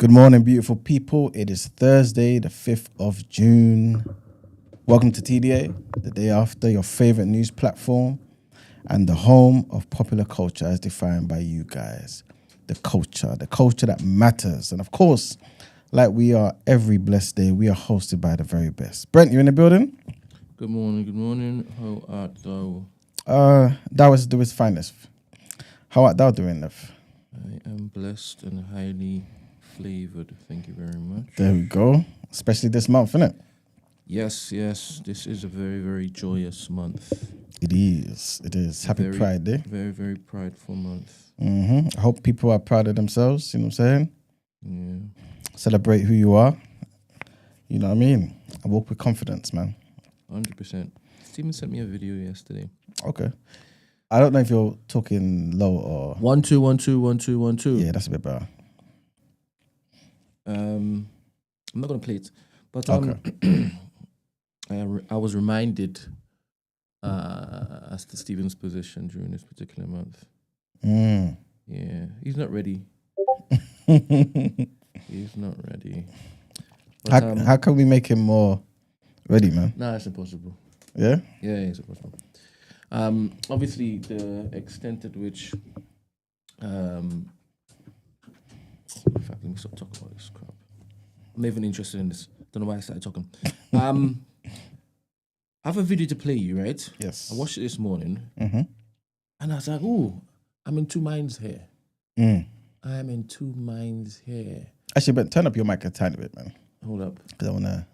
Good morning, beautiful people. It is Thursday, the 5th of June. Welcome to TDA, the day after, your favorite news platform and the home of popular culture as defined by you guys. The culture that matters. And of course, like we are every blessed day, we are hosted by the very best. Brent, you in the building? Good morning. How art thou? That was do his finest. How art thou doing, Nev? I am blessed and highly flavored. Thank you very much. There we go. Especially this month, isn't it? Yes. This is a very, very joyous month. It is. Happy Pride Day. Very, very prideful month. I hope people are proud of themselves, you know what I'm saying? Yeah. Celebrate who you are. You know what I mean? I walk with confidence, man. 100%. Steven sent me a video yesterday. Okay. I don't know if you're talking low or... 1 2 1 2 1 2 1 2. Yeah, that's a bit better. I'm not going to play it. But Okay. I was reminded as to Steven's position during this particular month. Yeah, he's not ready. He's not ready. But, how can we make him more ready, man? No, it's impossible. Yeah? Yeah, it's impossible. Obviously, the extent at which... in fact, let me stop talking about this crap. I'm not even interested in this. Don't know why I started talking. I have a video to play you, right? Yes. I watched it this morning. Mm-hmm. And I was like, ooh, I'm in two minds here. I'm in two minds here. Actually, but turn up your mic a tiny bit, man. Hold up. Because I want to...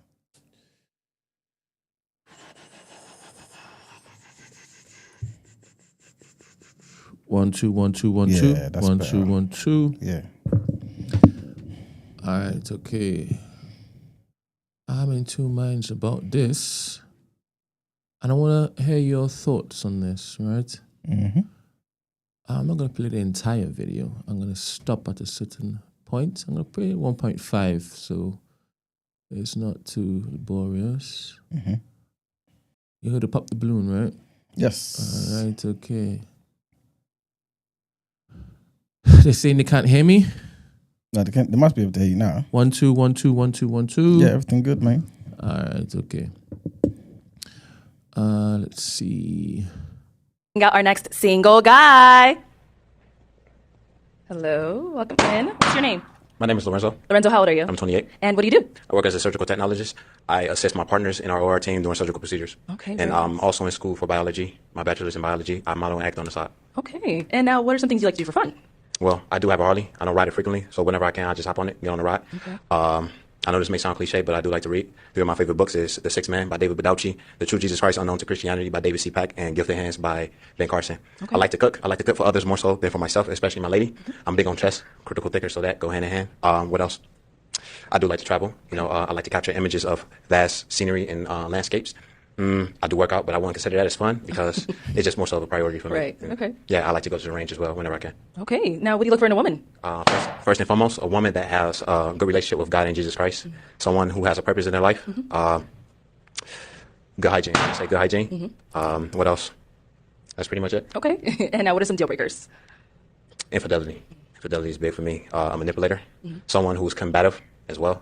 1 2 1 2 1 2. Yeah, that's 1 better. 2 1 2. Yeah. All right, okay. I'm in two minds about this. And I want to hear your thoughts on this, right? Mm-hmm. I'm not going to play the entire video. I'm going to stop at a certain point. I'm going to play 1.5, so it's not too laborious. Mm-hmm. You heard to pop the balloon, right? Yes. All right, okay. They're saying they can't hear me. No, they must be able to hear you now. 1 2 1 2 1 2 1 2. Yeah, everything good, man. All right, okay. Let's see. Got our next single guy. Hello, welcome in. What's your name? My name is Lorenzo. Lorenzo, how old are you? I'm 28. And what do you do? I work as a surgical technologist. I assist my partners in our OR team doing surgical procedures. Okay. And very I'm nice. also in school for biology, my bachelor's in biology. I model and act on the side. Okay. And now, what are some things you like to do for fun? Well, I do have a Harley. I don't ride it frequently, so whenever I can, I just hop on it, get on the ride. Okay. I know this may sound cliche, but I do like to read. Three of my favorite books is The Sixth Man by David Baldacci, The True Jesus Christ Unknown to Christianity by David C. Pack, and Gifted Hands by Ben Carson. Okay. I like to cook. I like to cook for others more so than for myself, especially my lady. I'm big on chess, critical thinker, so that go hand in hand. What else? I do like to travel. I like to capture images of vast scenery and landscapes. I do work out, but I wouldn't consider that as fun because it's just more so of a priority for me. Right, okay. Yeah, I like to go to the range as well whenever I can. Okay. Now, what do you look for in a woman? First and foremost, a woman that has a good relationship with God and Jesus Christ. Someone who has a purpose in their life. Good hygiene. I say good hygiene. What else? That's pretty much it. Okay. And now, what are some deal breakers? Infidelity. Infidelity is big for me. A manipulator. Someone who's combative as well.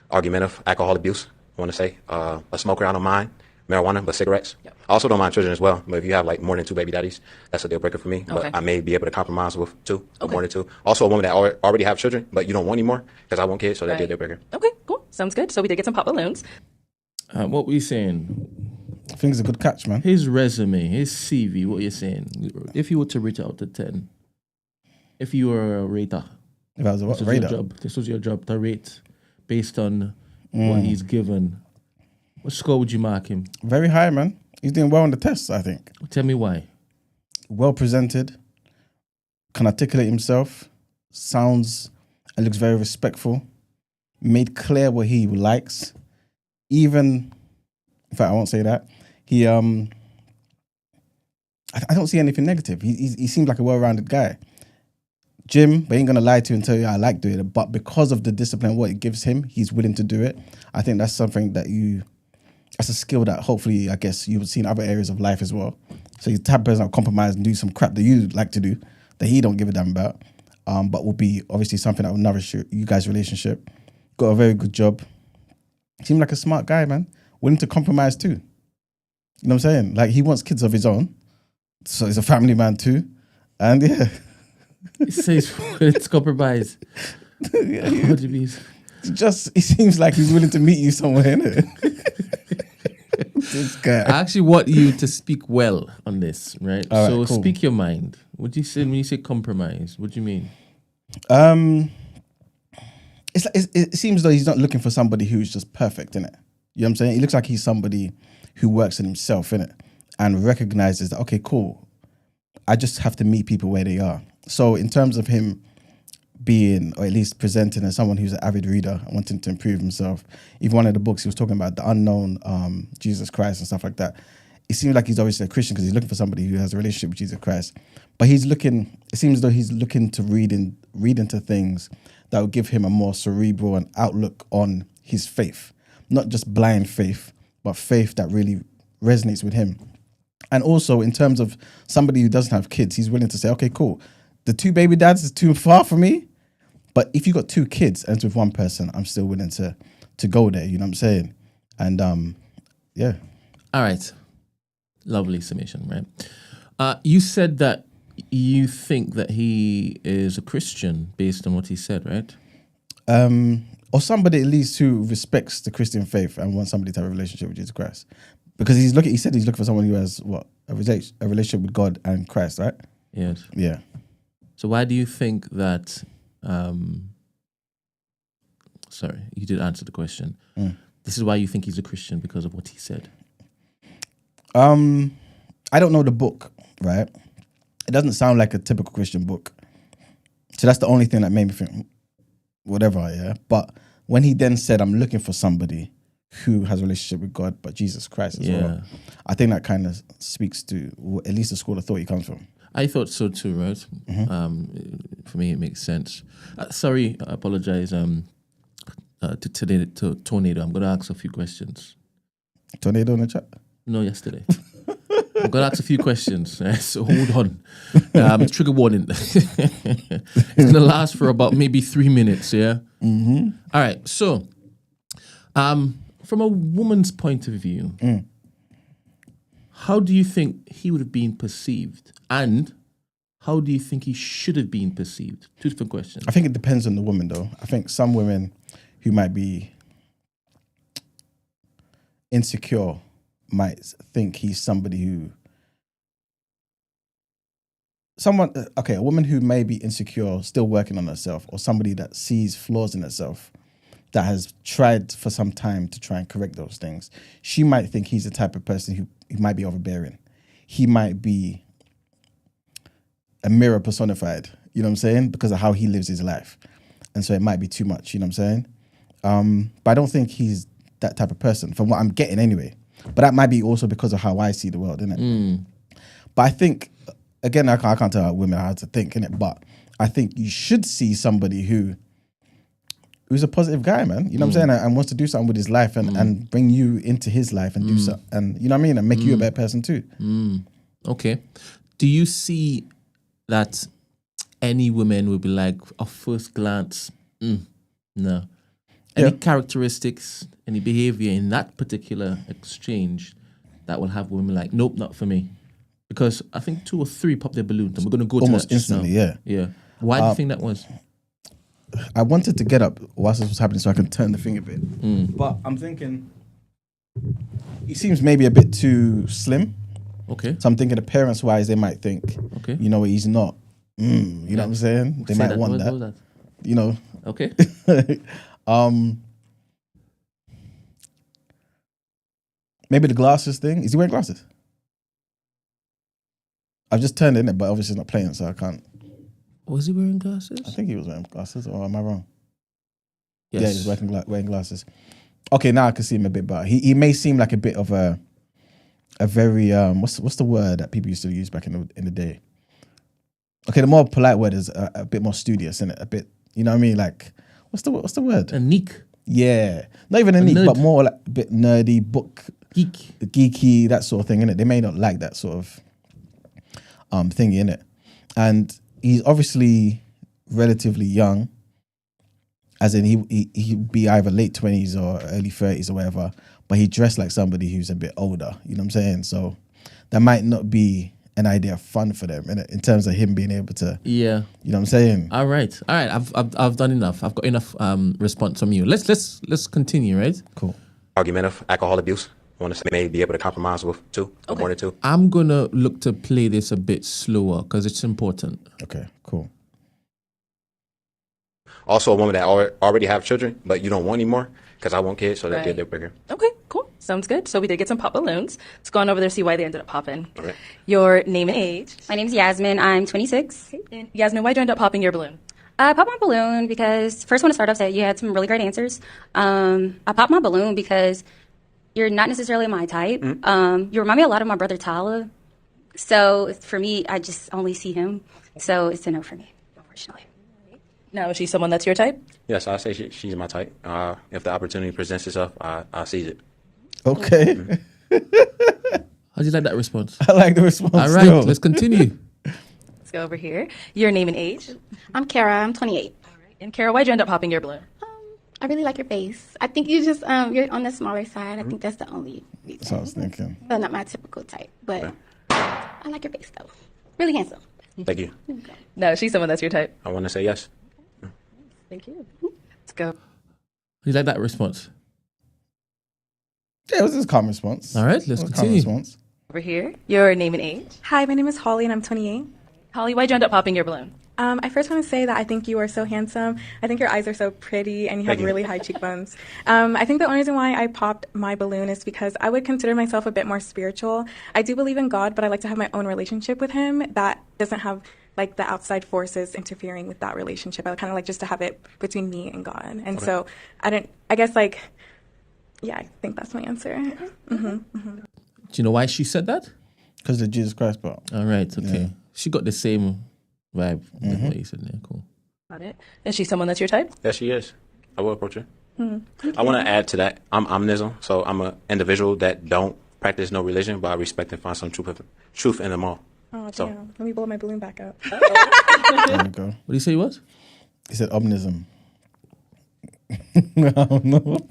Argumentative. Alcohol abuse, I want to say. A smoker, I don't mind. Marijuana, but cigarettes. Yep. I also don't mind children as well. But if you have like more than 2 baby daddies, that's a deal breaker for me. Okay. But I may be able to compromise with 2 or more than 2. Also, a woman that already have children, but you don't want any more because I want kids, so that'd be a deal breaker. Okay, cool. Sounds good. So we did get some pop balloons. What were you saying? I think it's a good catch, man. His resume, his CV, what you're saying? If you were to rate it out of 10, if you were a rater, If I was a this was radar. your job. This was your job to rate based on what he's given. What score would you mark him? Very high, man. He's doing well on the tests, I think. Tell me why. Well presented, can articulate himself, sounds and looks very respectful, made clear what he likes. Even, in fact, I won't say that. He, I don't see anything negative. He seems like a well-rounded guy. Gym, but he ain't gonna lie to you and tell you I like doing it. But because of the discipline, what it gives him, he's willing to do it. I think that's something that's a skill that hopefully, I guess, you would see in other areas of life as well. So he's the type of person that'll compromise and do some crap that you like to do, that he don't give a damn about. but will be obviously something that will nourish you guys' relationship. Got a very good job. Seemed like a smart guy, man. Willing to compromise too. You know what I'm saying? Like, he wants kids of his own, so he's a family man too. And yeah, It says it's compromise. What do you mean? he seems like he's willing to meet you somewhere, innit? This guy. I actually want you to speak well on this, right? All right, So cool. speak your mind. What do you say when you say compromise? What do you mean? It seems though he's not looking for somebody who's just perfect, innit? You know what I'm saying? He looks like he's somebody who works on himself, innit? And recognizes that, okay, cool, I just have to meet people where they are. So in terms of him being, or at least presenting as someone who's an avid reader and wanting to improve himself, even one of the books he was talking about, the unknown Jesus Christ and stuff like that, it seems like he's obviously a Christian because he's looking for somebody who has a relationship with Jesus Christ. But it seems as though he's looking to read into things that will give him a more cerebral and outlook on his faith. Not just blind faith, but faith that really resonates with him. And also in terms of somebody who doesn't have kids, he's willing to say, okay, cool, the 2 baby dads is too far for me. But if you got 2 kids and it's with one person, I'm still willing to go there, you know what I'm saying? And yeah. All right. Lovely summation, right? You said that you think that he is a Christian based on what he said, right? Or somebody at least who respects the Christian faith and wants somebody to have a relationship with Jesus Christ. Because he said he's looking for someone who has a relationship with God and Christ, right? Yes. Yeah. So why do you think that? Sorry, you did answer the question. This is why you think he's a Christian because of what he said. I don't know the book, right? It doesn't sound like a typical Christian book. So that's the only thing that made me think, whatever, yeah. But when he then said, I'm looking for somebody who has a relationship with God, but Jesus Christ as well, I think that kind of speaks to at least the school of thought he comes from. I thought so too, right? For me, it makes sense. Sorry, I apologize. To Tornado, I'm going to ask a few questions. Tornado in the chat? No, yesterday. I'm going to ask a few questions, right? So hold on. Trigger warning. It's going to last for about maybe 3 minutes, yeah? Mm-hmm. All right, so from a woman's point of view, how do you think he would have been perceived? And how do you think he should have been perceived? 2 different questions. I think it depends on the woman, though. I think some women who might be insecure might think he's somebody who... a woman who may be insecure, still working on herself, or somebody that sees flaws in herself, that has tried for some time to try and correct those things, she might think he's the type of person who might be overbearing. He might be a mirror personified, you know what I'm saying? Because of how he lives his life. And so it might be too much, you know what I'm saying? But I don't think he's that type of person, from what I'm getting anyway. But that might be also because of how I see the world, innit? But I think, again, I can't tell women how to think, innit? But I think you should see somebody who's a positive guy, man. You know what I'm saying? And wants to do something with his life and bring you into his life and do something. And you know what I mean? And make you a better person too. Okay. Do you see that any woman would be like, at first glance, no. Any characteristics, any behavior in that particular exchange that will have women like, nope, not for me? Because I think 2 or 3 pop their balloons, and we're going to go almost to that instantly, now. yeah. Why do you think that was? I wanted to get up whilst this was happening so I can turn the thing a bit. But I'm thinking he seems maybe a bit too slim. Okay. So I'm thinking appearance-wise, they might think, Okay. you know, he's not. You know what I'm saying? They Say might that. want What was that. that? You know. Okay. Maybe the glasses thing. Is he wearing glasses? I've just turned in it, but obviously it's not playing, so I can't. Was he wearing glasses? I think he was wearing glasses, or am I wrong? Yes. Yeah, he's wearing glasses. Okay, now I can see him a bit better. He may seem like a bit of a very what's the word that people used to use back in the day? Okay, the more polite word is a bit more studious, isn't it? A bit, you know what I mean? Like, what's the word? A neek. Yeah, not even a neek, but more like a bit nerdy, geeky, that sort of thing, innit? They may not like that sort of thingy, innit? And he's obviously relatively young, as in he'd be either late 20s or early 30s or whatever, but he dressed like somebody who's a bit older. You know what I'm saying? So that might not be an idea of fun for them in terms of him being able to. Yeah. You know what I'm saying? All right. I've done enough. I've got enough response from you. Let's continue, right? Cool. Argumentative, alcohol abuse. I want to say maybe be able to compromise with two, or more than two. I'm gonna look to play this a bit slower because it's important. Okay, cool. Also, a woman that already have children, but you don't want anymore because I want kids, so Right. they're bigger. Okay, cool. Sounds good. So we did get some pop balloons. Let's go on over there, see why they ended up popping. All right. Your name and age. My name's Yasmin. I'm 26. And Yasmin, why'd you end up popping your balloon? I popped my balloon because first want to start off that you had some really great answers. I popped my balloon because you're not necessarily my type. You remind me a lot of my brother Tyler. So for me, I just only see him. So it's a no for me, unfortunately. Now, is she someone that's your type? Yes, I say she's my type. If the opportunity presents itself, I seize it. Okay. How do you like that response? I like the response. All right, still. let's continue. Let's go over here. Your name and age. I'm Kara. I'm 28. And Kara, why'd you end up popping your balloon? I really like your face. I think you just you're on the smaller side. I think that's the only reason. That's what I was thinking. Well, not my typical type, but I like your face though. Really handsome. Thank you. No, is she someone that's your type? I want to say yes. Thank you. Let's go. How do you like that response? Yeah, it was just a calm response. All right, let's It was a calm continue. response. Over here. Your name and age. Hi, my name is Holly and I'm 28. Holly, why'd you end up popping your balloon? I first want to say that I think you are so handsome. I think your eyes are so pretty and you have Thank you. really high cheekbones. I think the only reason why I popped my balloon is because I would consider myself a bit more spiritual. I do believe in God, but I like to have my own relationship with him that doesn't have like the outside forces interfering with that relationship. I kind of like just to have it between me and God. And so I think that's my answer. Do you know why she said that? Because the Jesus Christ part. All right, okay. Yeah. She got the same vibe with what you said there. Cool. Got it. Is she someone that's your type? Yes, she is. I will approach her. I want to add to that. I'm omnism, so I'm an individual that don't practice no religion, but I respect and find some truth in them all. Oh, So- damn. Let me blow my balloon back up. There we go. What do you say it was? He said omnism. I don't know what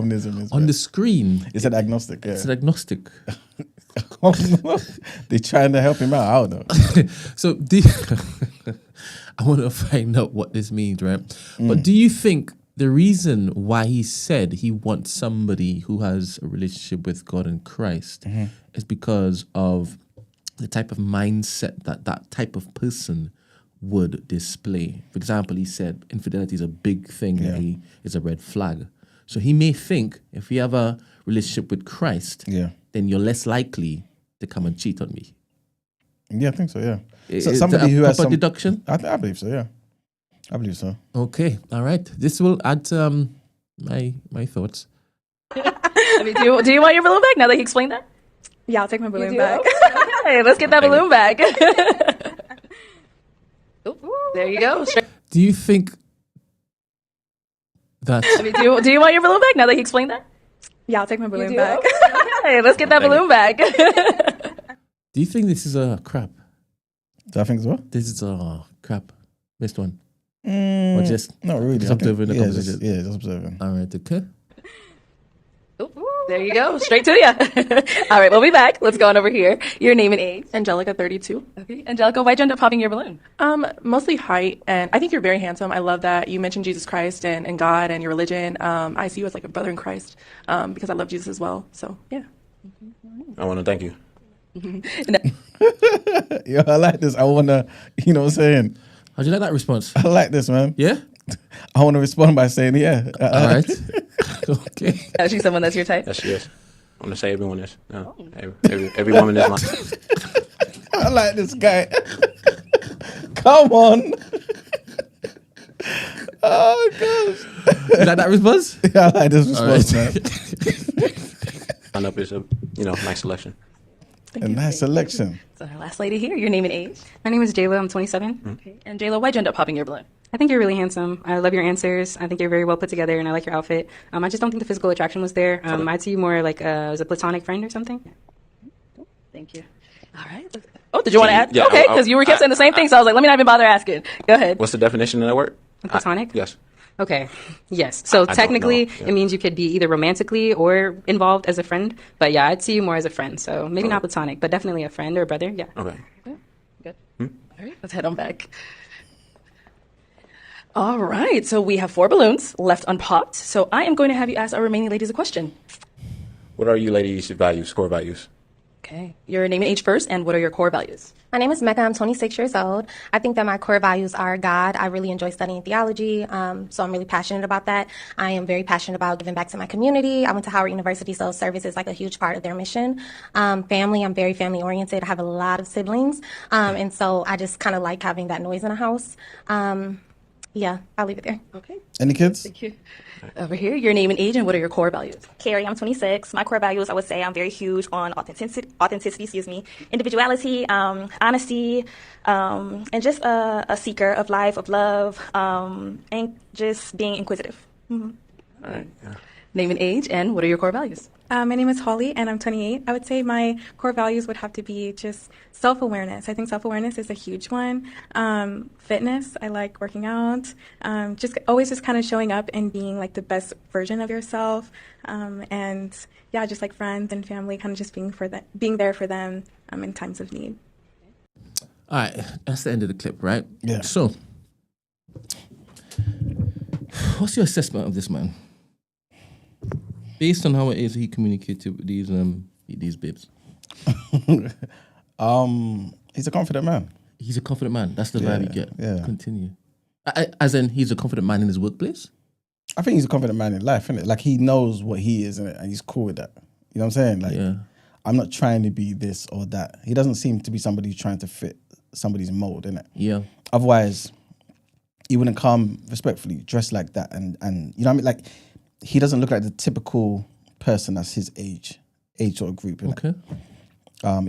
omnism is. On but the screen, he said agnostic. Yeah. it's an agnostic. They're trying to help him out. I don't know. So I want to find out what this means, right? But do you think the reason why he said he wants somebody who has a relationship with God and Christ is because of the type of mindset that type of person would display? For example, he said infidelity is a big thing, that is a red flag. So he may think if you have a relationship with Christ, then you're less likely to come and cheat on me. Yeah, I think so. Yeah. So Is somebody that a who has proper some deduction? I believe so. Yeah, I believe so. Okay, all right. This will add my thoughts. I mean, do you want your balloon back now that he explained that? Yeah, I'll take my balloon back. Okay, let's get that balloon back. Oop, there you go. Do you think that I mean, do you want your balloon back now that he explained that? Yeah, I'll take my balloon back. Okay, let's get that balloon back. do you think this is a crap? Do I think so? This is a crap. Missed one. Mm, Or just not really. just I think- observing the yeah, conversation. just observing. all right, okay. Oop, there you go. Straight to you. All right, we'll be back. Let's go on over here. Your name and age. Angelica, 32. Okay, Angelica, why'd you end up popping your balloon? Mostly height, and I think you're very handsome. I love that you mentioned Jesus Christ and God and your religion. I see you as like a brother in Christ because I love Jesus as well. So, yeah. I want to thank you. Yeah, I like this. I wanna, you know what I'm saying? How'd you like that response? I like this, man. Yeah? I want to respond by saying, yeah. All right. Okay. Is she someone that's your type? Yes, she is. I want to say everyone is. No, every woman is mine. I like this guy. Come on. Oh, gosh. You like that response? Yeah, I like this All response, right. man. Lineup is a nice selection. A nice selection. So our last lady here, your name and age. My name is Jayla. I'm 27. Okay. And Jayla, why'd you end up popping your balloon? I think you're really handsome. I love your answers. I think you're very well put together, and I like your outfit. I just don't think the physical attraction was there. I see you more like as a platonic friend or something. Thank you. All right. Oh, did you want to add? Yeah, okay, because you were kept saying the same thing, so I was like, let me not even bother asking. Go ahead. What's the definition of that word? Platonic? Yes. Okay. Yes. So I technically, don't know. it means you could be either romantically or involved as a friend. But yeah, I'd see you more as a friend. So maybe not platonic, but definitely a friend or a brother. Yeah. Okay. Good. All right, let's head on back. All right, so we have 4 balloons left unpopped. So I am going to have you ask our remaining ladies a question. What are you ladies' values, core values? Okay, your name and age first, and what are your core values? My name is Mecca. I'm 26 years old. I think that my core values are God. I really enjoy studying theology, so I'm really passionate about that. I am very passionate about giving back to my community. I went to Howard University, so service is like a huge part of their mission. Family, I'm very family oriented. I have a lot of siblings, and so I just kind of like having that noise in the house. Yeah, I'll leave it there. Okay, Any kids? thank you. Over here, your name and age, and what are your core values? Carrie, I'm 26. My core values, I would say I'm very huge on authenticity, individuality, honesty, and just a seeker of life, of love, and just being inquisitive. All right. Yeah. Name and age, and what are your core values? My name is Holly, and I'm 28. I would say my core values would have to be just self-awareness. I think self-awareness is a huge one. Fitness, I like working out. Just always just kind of showing up and being like the best version of yourself. And yeah, just like friends and family, kind of just being there for them in times of need. All right, that's the end of the clip, right? Yeah. So, what's your assessment of this man? Based on how it is he communicated with these babes. He's a confident man. He's a confident man. That's the vibe you get. Yeah. Continue. As in, he's a confident man in his workplace? I think he's a confident man in life, innit? Like, he knows what he is, innit? And he's cool with that. You know what I'm saying? Like, Yeah. I'm not trying to be this or that. He doesn't seem to be somebody who's trying to fit somebody's mold, innit? Yeah. Otherwise, he wouldn't come respectfully, dressed like that. And you know what I mean? Like, he doesn't look like the typical person that's his age sort of group, innit? Okay.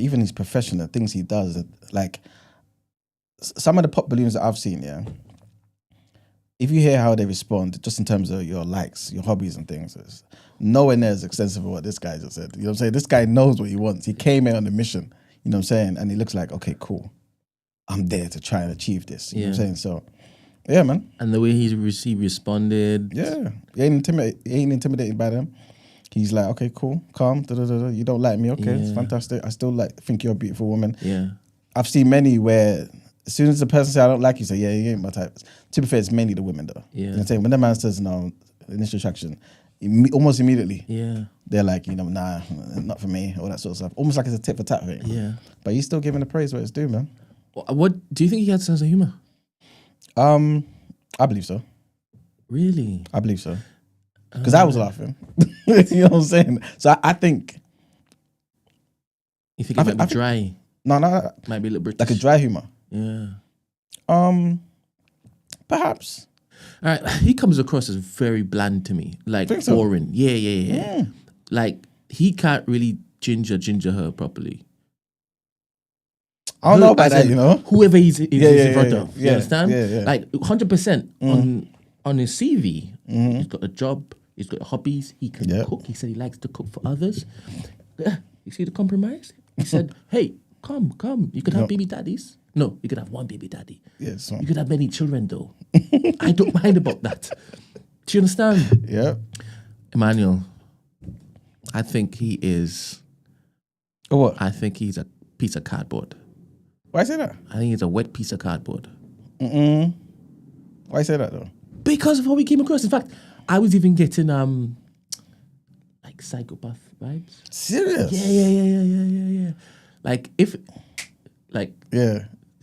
Even his profession, the things he does, like, some of the pop balloons that I've seen, yeah, if you hear how they respond, just in terms of your likes, your hobbies and things, it's nowhere near as extensive as what this guy just said. You know what I'm saying? This guy knows what he wants. He came here on a mission, you know what I'm saying? And he looks like, okay, cool. I'm there to try and achieve this. You know what I'm saying? So, yeah, man. And the way he responded. Yeah. He ain't intimidated by them. He's like, okay, cool, calm, you don't like me, okay, it's fantastic. I still think you're a beautiful woman. Yeah. I've seen many where as soon as the person says, I don't like you, say, yeah, you ain't my type. To be fair, it's mainly the women, though. Yeah. You know what I'm saying? When the man says, no, initial attraction, almost immediately, they're like, you know, nah, not for me, all that sort of stuff. Almost like it's a tit for tat thing. Yeah. But he's still giving the praise where it's due, man. What do you think he had sense of humor? I believe so. Really? I believe so. Because I was laughing. You know what I'm saying? So I think... You think it might be dry? No. Might be a little British. Like a dry humor. Yeah. Perhaps. All right. He comes across as very bland to me. Like boring. So? Yeah. Like, he can't really ginger her properly. I don't know about that, you know? Whoever he's in front of. You understand? Yeah. Like, 100% on his CV. He's got a job. He's got hobbies. He can cook. He said he likes to cook for others. You see the compromise? He said, hey, come. You could have baby daddies. No, you could have one baby daddy. Yes. You could have many children, though. I don't mind about that. Do you understand? Yeah. Emmanuel, I think he is... What? I think he's a piece of cardboard. Why say that? I think he's a wet piece of cardboard. Why say that, though? Because of how we came across. In fact, I was even getting like psychopath vibes. Serious? Yeah. Like if, like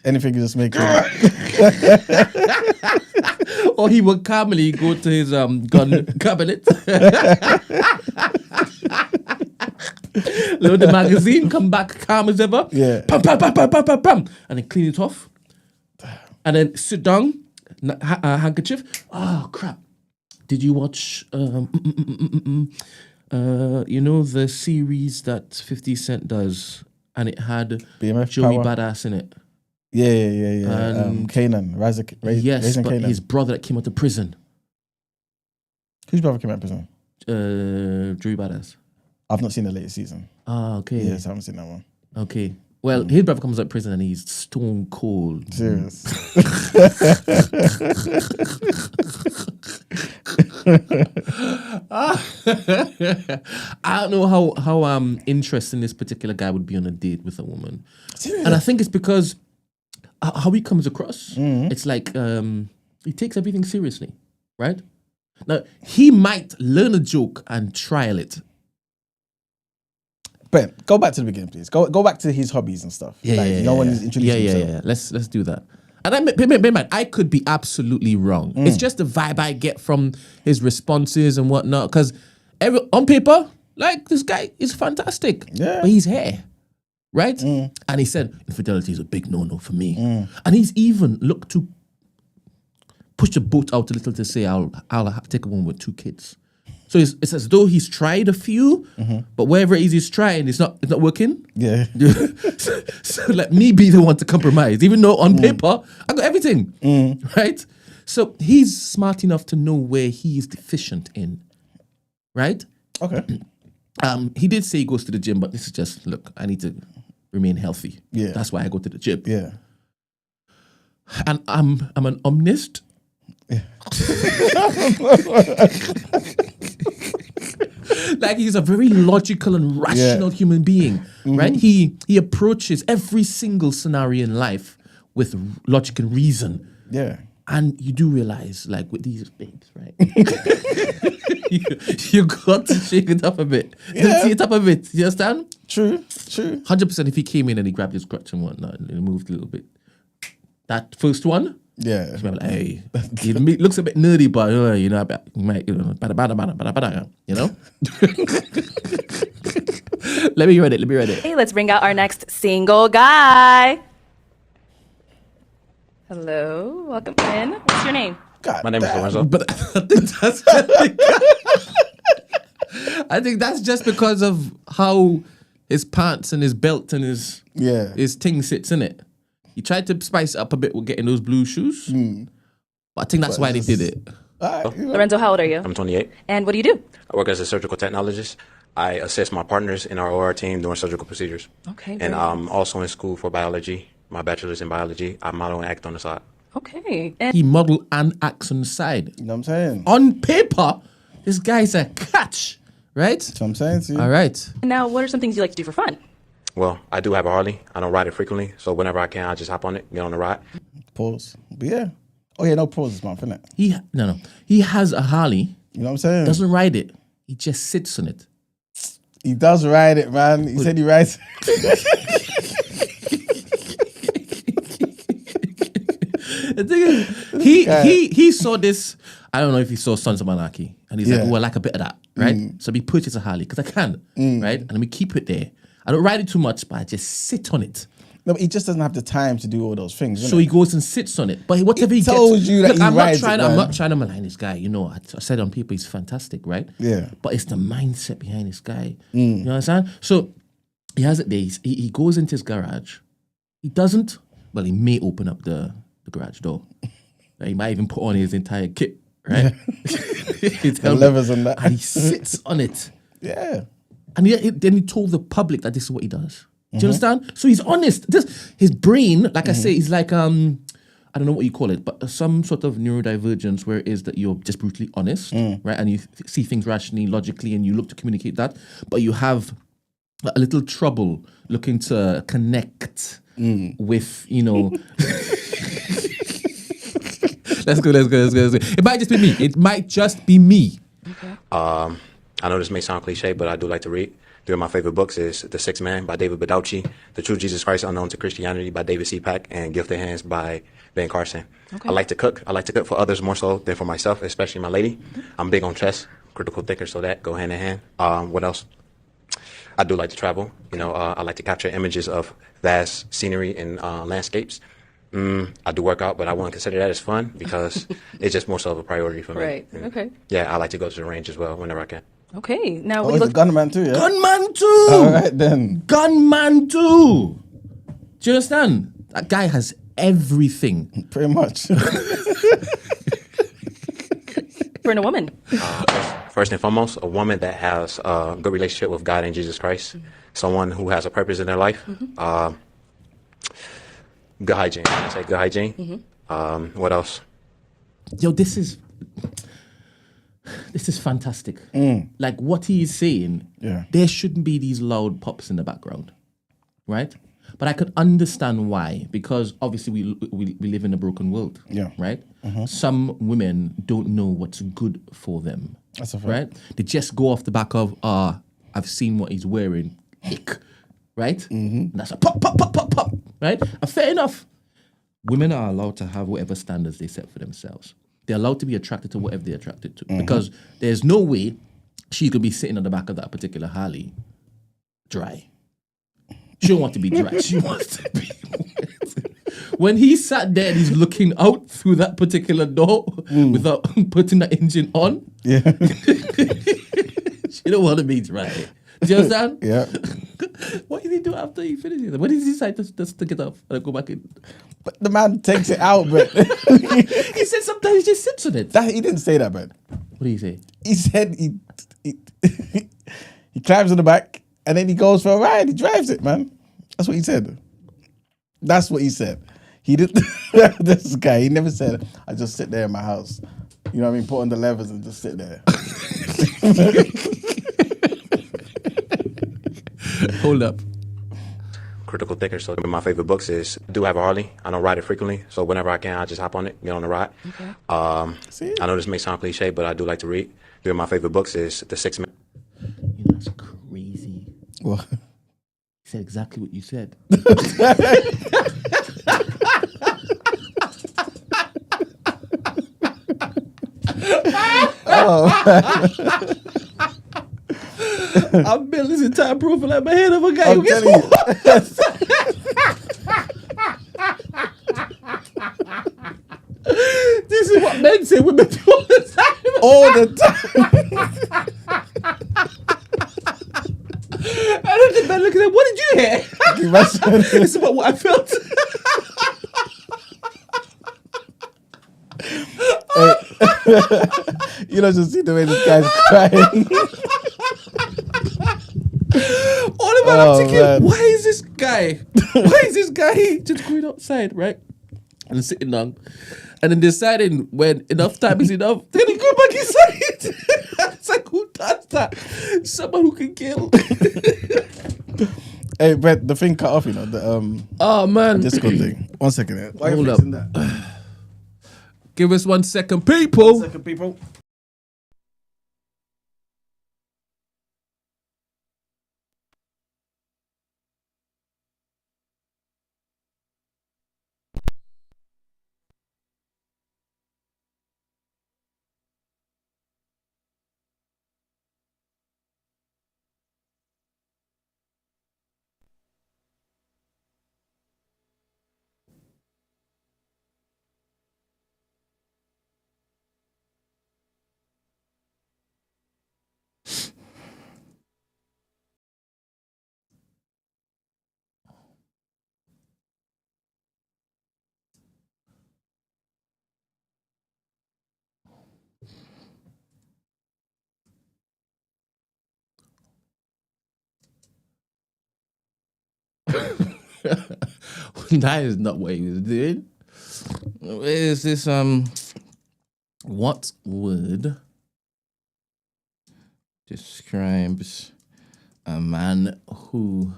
anything you just make it. Or he would calmly go to his gun cabinet, load the magazine, come back calm as ever. Yeah. Pam, and then clean it off, and then sit down, handkerchief. Oh crap. Did you watch, you know, the series that 50 Cent does, and it had BMF Joey Power? Badass in it? Yeah. And Kanan, yes, but Kanan. his brother that came out of prison. Whose brother came out of prison? Joey Badass. I've not seen the latest season. Ah, okay. Yes, I haven't seen that one. Okay. Well, his brother comes out of prison and he's stone cold. Serious. I don't know how interesting this particular guy would be on a date with a woman. And I think it's because how he comes across. It's like he takes everything seriously, right? Now, he might learn a joke and trial it. But go back to the beginning, please. Go back to his hobbies and stuff. When he's introducing himself. Let's do that. And bear in mind, I could be absolutely wrong. It's just the vibe I get from his responses and whatnot. Because on paper, like, this guy is fantastic. Yeah. But he's here, right? And he said, infidelity is a big no-no for me. And he's even looked to push the boat out a little to say, I'll take a woman with 2 kids. So it's as though he's tried a few, but wherever it is he's trying, it's not working. Yeah. so let me be the one to compromise, even though on paper I got everything, right? So he's smart enough to know where he is deficient in, right? Okay. He did say he goes to the gym, but this is just, look, I need to remain healthy. Yeah. That's why I go to the gym. Yeah. And I'm an omnist. Like, he's a very logical and rational human being, right? He approaches every single scenario in life with logic and reason. Yeah. And you do realize, like, with these babes, right? you got to shake it up a bit. Tee it up a bit. You understand? True. 100% if he came in and he grabbed his crutch and whatnot and he moved a little bit. That first one, yeah. Like, hey, it looks a bit nerdy, but you know, you know. Let me read it. Hey, let's bring out our next single guy. Hello, welcome in. What's your name? God, my name is Lorenzo. But I think that's just because of how his pants and his belt and his thing sits in it. He tried to spice it up a bit with getting those blue shoes, but I think that's why they did it. Lorenzo, how old are you? I'm 28. And what do you do? I work as a surgical technologist. I assist my partners in our OR team doing surgical procedures. Okay. And I'm also in school for biology, my bachelor's in biology. I model and act on the side. Okay. He model and acts on the side. You know what I'm saying? On paper, this guy's a catch, right? That's what I'm saying to you. All right. Now, what are some things you like to do for fun? Well, I do have a Harley. I don't ride it frequently, so whenever I can, I just hop on it, get on the ride. Pause. But yeah. Oh yeah, no pause this month, isn't it? He has a Harley. You know what I'm saying? Doesn't ride it. He just sits on it. He does ride it, man. He said he rides. The thing is, he saw this. I don't know if he saw Sons of Anarchy, and he's like, "Oh, I like a bit of that, right?" So we purchase a Harley because I can, right? And we keep it there. I don't ride it too much, but I just sit on it. No, but he just doesn't have the time to do all those things. So he goes and sits on it. But whatever he told gets, you that look, he I'm rides not it, I'm man. not trying to malign this guy. You know, I said on people he's fantastic, right? Yeah. But it's the mindset behind this guy. You know what I'm saying? So he has it there. He goes into his garage. He doesn't. Well, he may open up the garage door. He might even put on his entire kit, right? The levers and that. And he sits on it. Yeah. And then he told the public that this is what he does. Do you understand? So he's honest. His brain, like I say, is like, I don't know what you call it, but some sort of neurodivergence where it is that you're just brutally honest, right? And you see things rationally, logically, and you look to communicate that. But you have a little trouble looking to connect with, you know... Let's go. It might just be me. Okay. I know this may sound cliche, but I do like to read. Three of my favorite books is The Sixth Man by David Badauchi, The True Jesus Christ Unknown to Christianity by David C. Pack, and Gifted Hands by Ben Carson. Okay. I like to cook. I like to cook for others more so than for myself, especially my lady. I'm big on chess, critical thinker, so that go hand in hand. What else? I do like to travel. You know, I like to capture images of vast scenery and landscapes. I do work out, but I wouldn't consider that as fun because it's just more so of a priority for me. Right. And Okay. Yeah, I like to go to the range as well whenever I can. Okay. Now, Oh, we he's a look. gunman too, yeah? Gunman too! All right, then. Gunman too! Do you understand? That guy has everything. Pretty much. For a woman. First and foremost, a woman that has a good relationship with God and Jesus Christ, someone who has a purpose in their life. Good hygiene. I say good hygiene. What else? Yo, this is fantastic. Like what he is saying, there shouldn't be these loud pops in the background, right? But I could understand why, because obviously we live in a broken world, right? Some women don't know what's good for them, That's a fact. right? They just go off the back of, I've seen what he's wearing, ick, right? And that's a pop, pop, pop, pop, pop, right? Fair enough. Women are allowed to have whatever standards they set for themselves. They're allowed to be attracted to whatever they're attracted to, because there's no way she could be sitting on the back of that particular Harley dry. She don't want to be dry. She wants to be wet. When he sat there and he's looking out through that particular door without putting the engine on, she don't want to be dry. Do you understand? Yeah. What did he do after he finished it? When did he decide to get off and go back in? But the man takes it out, but He said sometimes he just sits on it. he didn't say that, man. What did he say? He said he climbs on the back and then he goes for a ride. He drives it, man. That's what he said. That's what he said. He did. This guy, he never said, I just sit there in my house. You know what I mean? Put on the levers and just sit there. Hold up. Critical thinker. So my favorite books is I do have a Harley. I don't ride it frequently, so whenever I can, I just hop on it, get on the ride. I know this may sound cliche, but I do like to read. Three of my favorite books is The Six Men. You know, that's crazy. What? He said exactly what you said. I'm building this entire profile at my head of a guy who gets telling This is what men say women do all the time. All the time. And then the man looking at, what did you hear? This is what I felt. You know, just see the way this guy's crying. All about I'm thinking, man. why is this guy just going outside, right? And sitting down. And then deciding when enough time is enough, then he go back inside. It's like, who does that? Someone who can kill. Hey, but the thing cut off, you know, the Oh man. Discord thing. 1 second. Why are you Hold fixing up. that? Give us 1 second, people. 1 second, people. That is not what he was doing. Where is this? What word describes a man who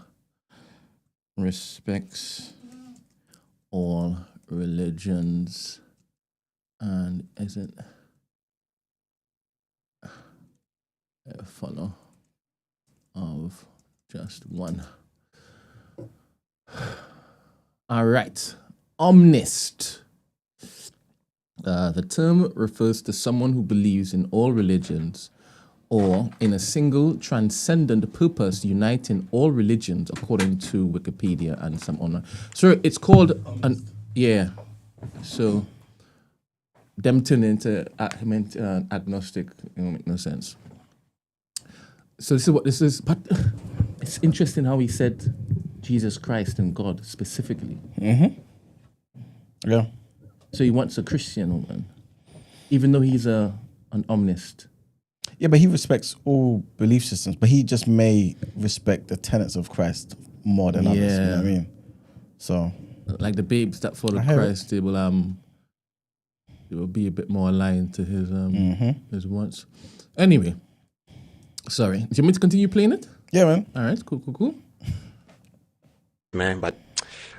respects all religions and isn't a follower of just one? All right. Omnist. The term refers to someone who believes in all religions or in a single transcendent purpose uniting all religions, according to Wikipedia and some online. So it's called So them turning into agnostic, make no sense. So this is what this is. But it's interesting how he said Jesus Christ and God specifically. Yeah. So he wants a Christian woman, even though he's an omnist. Yeah, but he respects all belief systems, but he just may respect the tenets of Christ more than others. You know what I mean? So, like the babes that follow Christ, they will be a bit more aligned to his wants. Anyway, sorry. Do you want me to continue playing it? Yeah, man. All right, cool. Man, but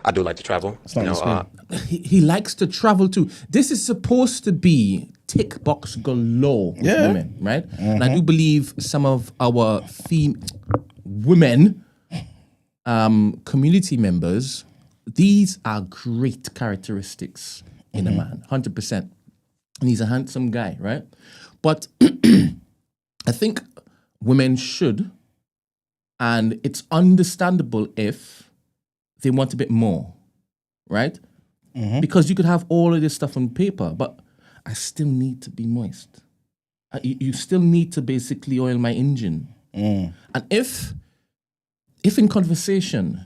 I do like to travel. You know, he likes to travel too. This is supposed to be tick box galore with women, right? And I do believe some of our women community members, these are great characteristics in a man, 100%. And he's a handsome guy, right? But I think women should, and it's understandable if they want a bit more, right? Because you could have all of this stuff on paper, but I still need to be moist. You still need to basically oil my engine. And if in conversation,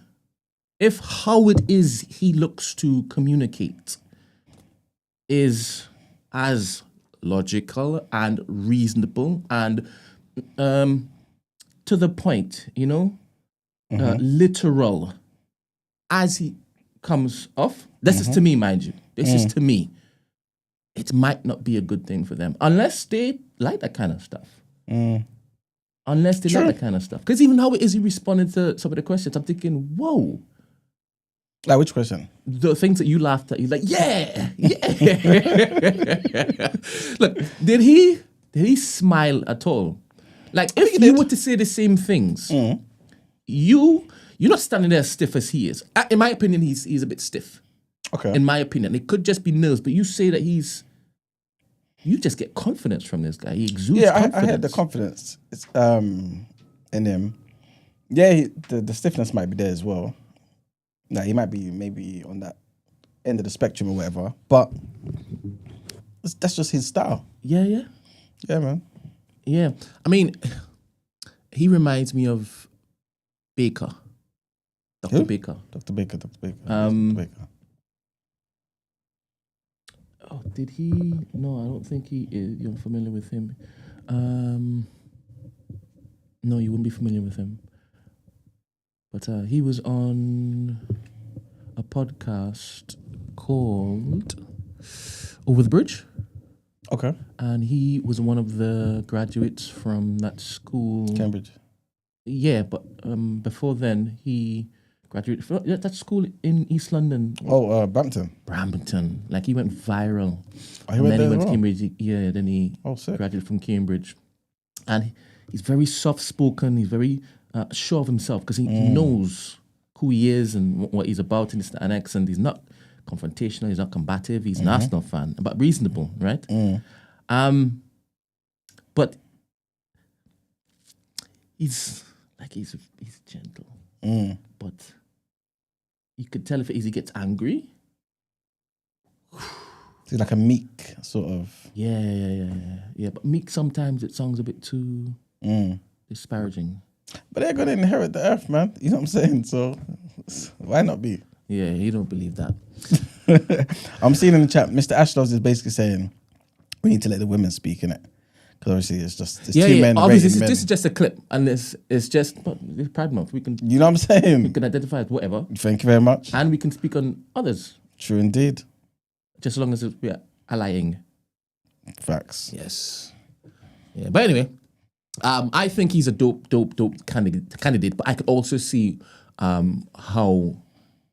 if how it is he looks to communicate is as logical and reasonable and to the point, you know, literal as he comes off. This is to me, mind you. This is to me. It might not be a good thing for them unless they like that kind of stuff. Unless they like that kind of stuff. Because even how is he responding to some of the questions? I'm thinking, whoa. Like which question? The things that you laughed at. He's like, yeah. Look, did he smile at all? Like, if you were to say the same things, you're not standing there as stiff as he is. In my opinion, he's a bit stiff. Okay. In my opinion, it could just be nerves, but you say that you just get confidence from this guy. He exudes confidence. I had the confidence in him. Yeah, the stiffness might be there as well. Like, he might be maybe on that end of the spectrum or whatever, but that's just his style. Yeah, man. Yeah, I mean, he reminds me of Baker. Dr. Baker. Dr. Baker. Oh, did he? No, I don't think he is. You're familiar with him. No, you wouldn't be familiar with him. But he was on a podcast called Over the Bridge. Okay. And he was one of the graduates from that school. Cambridge. Yeah, but before then, he graduated from that school in East London. Oh, Brampton. Brampton. Like, he went viral. Oh, he went there then he went as to well? Cambridge. Yeah, then he graduated from Cambridge. And he's very soft-spoken. He's very sure of himself because he knows who he is and what he's about in this and accent. He's not confrontational. He's not combative. He's an Arsenal fan, but reasonable, right? But he's gentle, but you could tell if he gets angry. He's like a meek sort of. Yeah. But meek sometimes it sounds a bit too disparaging. But they're gonna inherit the earth, man. You know what I'm saying? So why not be? Yeah, you don't believe that. I'm seeing in the chat, Mr. Ashlows is basically saying we need to let the women speak, innit? Because obviously it's two men. Obviously, this is just a clip, and it's just it's Pride Month. We can, you know what I'm saying? We can identify as whatever. Thank you very much. And we can speak on others. True indeed. Just as long as we are allying. Facts. Yes. Yeah, but anyway, I think he's a dope candidate. But I could also see how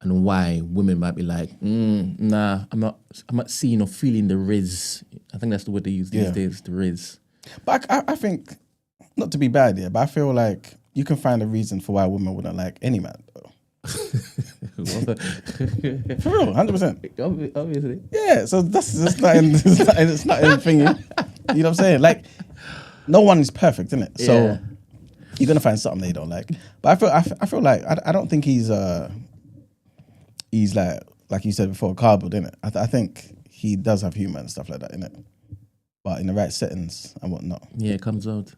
and why women might be like, nah, I'm not seeing or feeling the riz. I think that's the word they use these days, the riz. But I think, not to be bad, but I feel like you can find a reason for why a woman wouldn't like any man, though. For real, 100%. Obviously. Yeah, so that's just it's not anything. You know what I'm saying? Like, no one is perfect, isn't it? Yeah. So you're gonna find something they don't like. But I feel like I don't think he's like you said before, cardboard, innit? I think he does have humor and stuff like that, innit? But in the right settings and whatnot. Yeah, it comes out.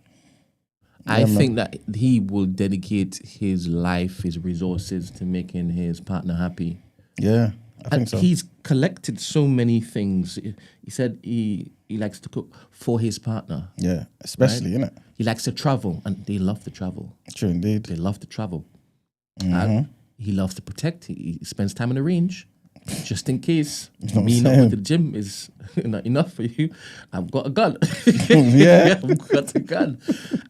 I think that he will dedicate his life, his resources to making his partner happy. Yeah, I think so. He's collected so many things. He said he likes to cook for his partner. Yeah, especially, innit? He likes to travel, and they love to travel. True indeed. They love to travel. And he loves to protect. He spends time on the range, just in case me not going to the gym is not enough for you. I've got a gun. Yeah. I've got a gun.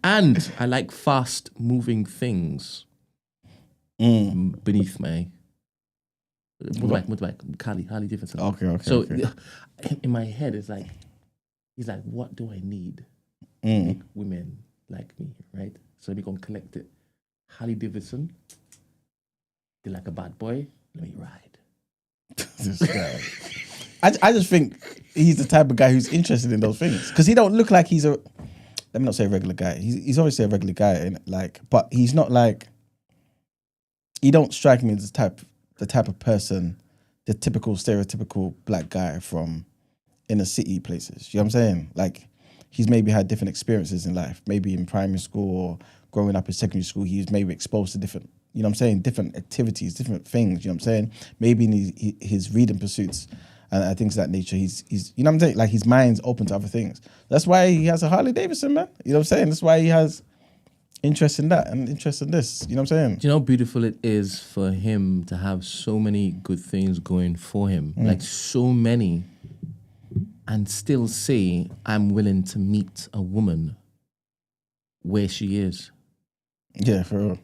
And I like fast-moving things beneath my motorbike, Harley Davidson. Okay. So in my head, it's like, he's like, what do I need to make women like me, right? So we're going to collect it. Harley Davidson, you're like a bad boy, let me ride. This guy. I just think he's the type of guy who's interested in those things. Because he don't look like he's a, let me not say a regular guy. He's obviously a regular guy, but he's not like, he don't strike me as the type of person, the typical stereotypical black guy from inner city places. You know what I'm saying? Like, he's maybe had different experiences in life. Maybe in primary school or growing up in secondary school, he was maybe exposed to different, you know what I'm saying, different activities, different things, you know what I'm saying? Maybe in his reading pursuits and things of that nature, he's you know what I'm saying? Like, his mind's open to other things. That's why he has a Harley Davidson, man. You know what I'm saying? That's why he has interest in that and interest in this. You know what I'm saying? Do you know how beautiful it is for him to have so many good things going for him? Like, so many, and still say, I'm willing to meet a woman where she is. Yeah, for real.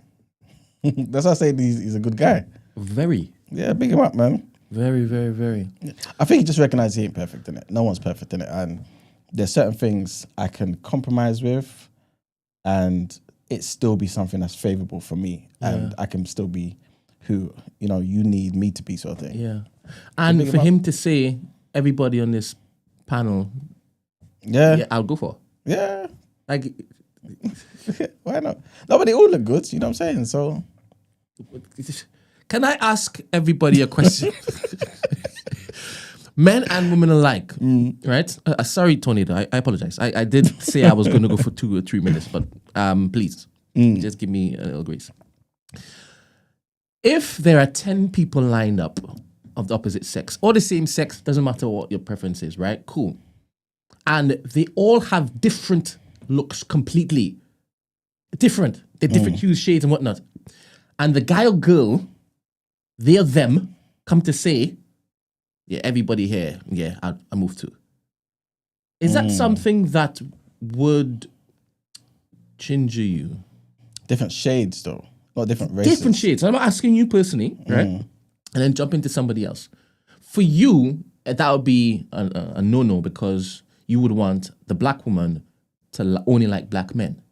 That's why I say he's a good guy. Very. Yeah, big him up, man. Very, very, very. I think he just recognizes he ain't perfect in it. No one's perfect in it. And there's certain things I can compromise with and it still be something that's favorable for me. And I can still be who, you know, you need me to be, sort of thing. Yeah. And so for him to say, everybody on this panel, I'll go for. Yeah. Like, why not? No, but they all look good, you know what I'm saying? So, can I ask everybody a question? Men and women alike, right? Sorry, Tornado, I apologize. I did say I was going to go for 2 or 3 minutes, but please, just give me a little grace. If there are 10 people lined up of the opposite sex, or the same sex, doesn't matter what your preference is, right? Cool. And they all have different looks completely. Different. They're different hues, shades, and whatnot. And the guy or girl, they or them, come to say, yeah, everybody here, I move to. Is that something that would ginger you? Different shades, though. Not different races. Different shades. I'm not asking you personally, right? And then jump into somebody else. For you, that would be a no-no because you would want the black woman to only like black men.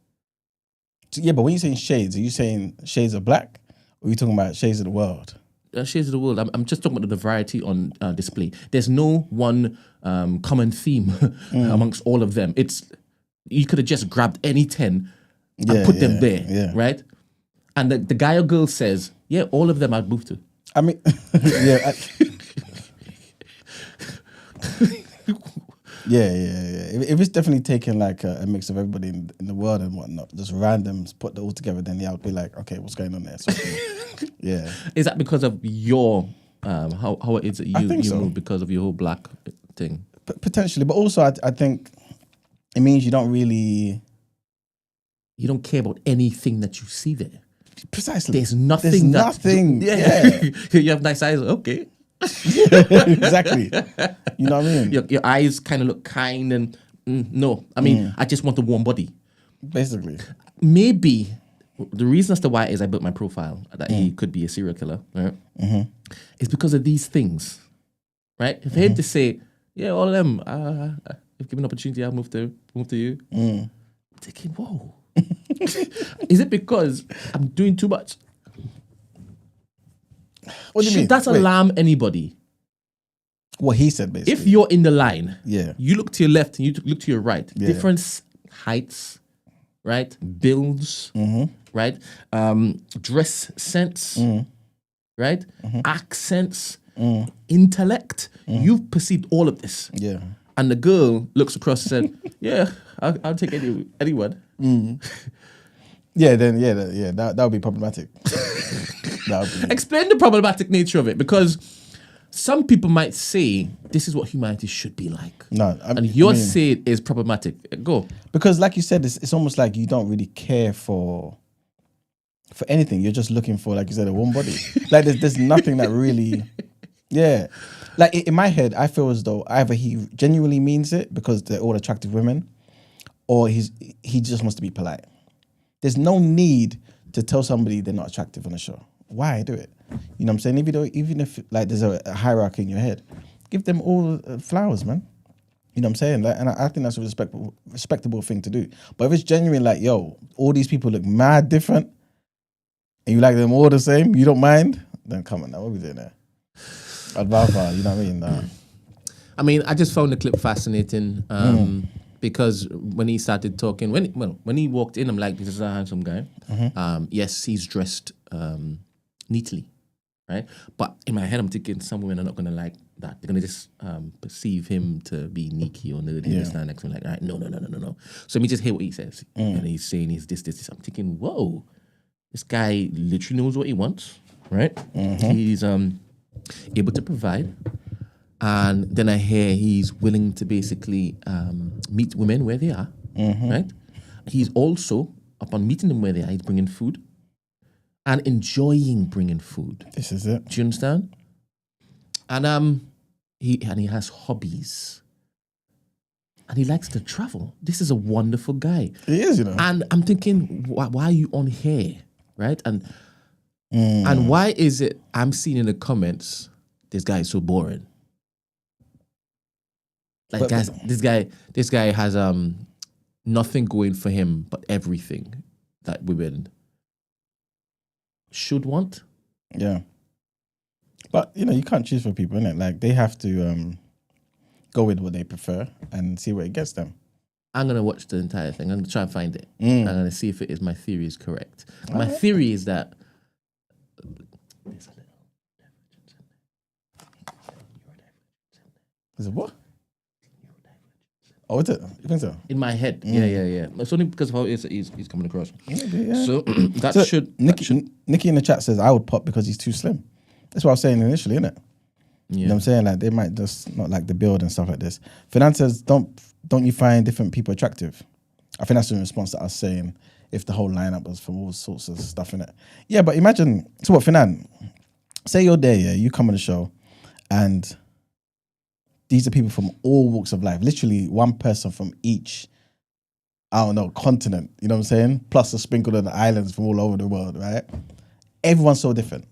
Yeah, but when you're saying shades, are you saying shades of black? Or are you talking about shades of the world? Shades of the world. I'm just talking about the variety on display. There's no one common theme amongst all of them. You could have just grabbed any 10 and put them there, right? And the guy or girl says, yeah, all of them I'd move to. I mean, yeah. Yeah. If it's definitely taking like a mix of everybody in the world and whatnot, just randoms, put it all together, then I'll be like, okay, what's going on there? So, yeah. Is that because of your how it is that you so. move because of your whole black thing? Potentially, but also I think it means you don't care about anything that you see there. Precisely. There's nothing. Yeah. You have nice eyes. Okay. Exactly. You know what I mean? Your eyes kind of look kind and no. I mean, I just want a warm body. Basically. Maybe the reason as to why is I built my profile that he could be a serial killer, right? It's because of these things, right? For him to say, yeah, all of them, if given opportunity, I'll move to you. I'm thinking, whoa. Is it because I'm doing too much? What do you mean? Should that alarm anybody? What he said, basically. If you're in the line, yeah, you look to your left and you look to your right. Yeah. Different heights, right? Builds, right? Dress sense, right? Accents, intellect. You've perceived all of this. Yeah. And the girl looks across and said, yeah, I'll take anyone. Yeah, then that would be problematic. Explain the problematic nature of it, because some people might say this is what humanity should be like. No, and yours say it is problematic. Go. Because like you said, it's almost like you don't really care for anything. You're just looking for, like you said, a warm body. Like there's nothing that really, yeah. Like in my head, I feel as though either he genuinely means it because they're all attractive women, or he just wants to be polite. There's no need to tell somebody they're not attractive on a show. Why do it? You know what I'm saying? Even if like there's a hierarchy in your head, give them all flowers, man. You know what I'm saying? Like, and I think that's a respectable thing to do. But if it's genuine, like, yo, all these people look mad different, and you like them all the same, you don't mind, then come on now, what are we doing there? I'd rather, you know what I mean? I mean, I just found the clip fascinating because when he started talking, when he walked in, I'm like, this is a handsome guy. Yes, he's dressed neatly, right? But in my head, I'm thinking some women are not going to like that. They're going to just perceive him to be sneaky or nerdy and stand next to him like, right, no. So let me just hear what he says. And he's saying he's this. I'm thinking, whoa, this guy literally knows what he wants, right? He's able to provide. And then I hear he's willing to basically meet women where they are, right? He's also, upon meeting them where they are, he's bringing food and enjoying bringing food. This is it. Do you understand? And he has hobbies. And he likes to travel. This is a wonderful guy. He is, you know. And I'm thinking, why are you on here, right? And why is it I'm seeing in the comments, this guy is so boring? Like, guys, this guy has nothing going for him but everything that women should want. Yeah. But, you know, you can't choose for people, innit? Like, they have to go with what they prefer and see where it gets them. I'm going to watch the entire thing. I'm going to try and find it. I'm going to see if my theory is correct. My theory is that there's a little divergence in there. Is it what? Oh, is it? You think so? In my head. Yeah. It's only because of how he's coming across. Yeah. So Nikki in the chat says, I would pop because he's too slim. That's what I was saying initially, innit? Yeah. You know what I'm saying? Like, they might just not like the build and stuff like this. Finan says, don't you find different people attractive? I think that's in response to us saying if the whole lineup was from all sorts of stuff in it. Yeah, but imagine, so what, Finan, say you're there, yeah, you come on the show and these are people from all walks of life, literally one person from each, I don't know, continent, you know what I'm saying? Plus a sprinkle of the islands from all over the world, right? Everyone's so different.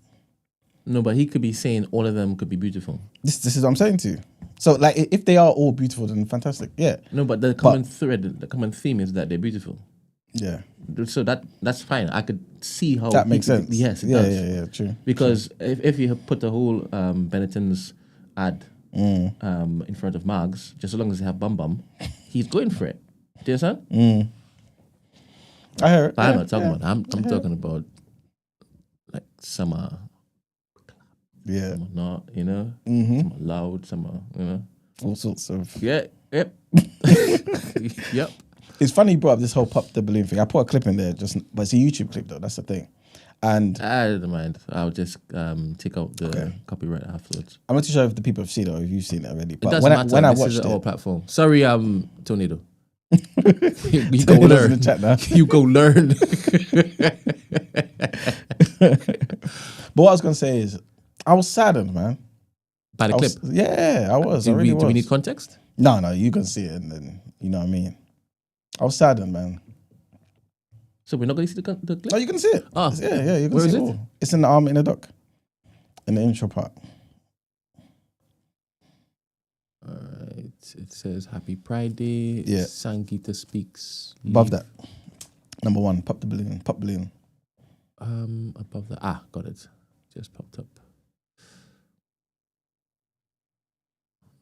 No, but he could be saying all of them could be beautiful. This is what I'm saying to you. So, like, if they are all beautiful, then fantastic, yeah. No, but the common thread, the common theme is that they're beautiful. Yeah. So that's fine. I could see how that makes sense. Yes, it does. Yeah, true. Because if you put the whole Benetton's ad in front of Margs, just as long as they have bum, he's going for it. Do you understand? I hear it. But I'm not talking about that. I'm talking about like summer. Yeah. Some are not, you know? Some are loud, some are, you know? All sorts of... Yeah, yep. Yep. It's funny you brought up this whole pop the balloon thing. I put a clip in there, but it's a YouTube clip though, that's the thing. And I don't mind. I'll just take out the copyright afterwards. I'm not too sure if the people have seen it or if you've seen it already. But it when doesn't matter. I This watched is it... our platform. Sorry, Tornado. You go Tornado's learn. in the chat now. You go learn. But what I was going to say is, I was saddened, man. By the clip? Yeah, I was. Do I really was. we need context? No, you can see it and then, you know what I mean? I was saddened, man. So we're not going to see the clip? Oh, you can see it. Oh. Yeah, you can Where see is it it? all. It's in the in the doc. In the intro part. It says Happy Pride Day. Yeah. Sangita speaks. Above that. Number 1, pop the balloon. Pop balloon. Above that. Got it. Just popped up.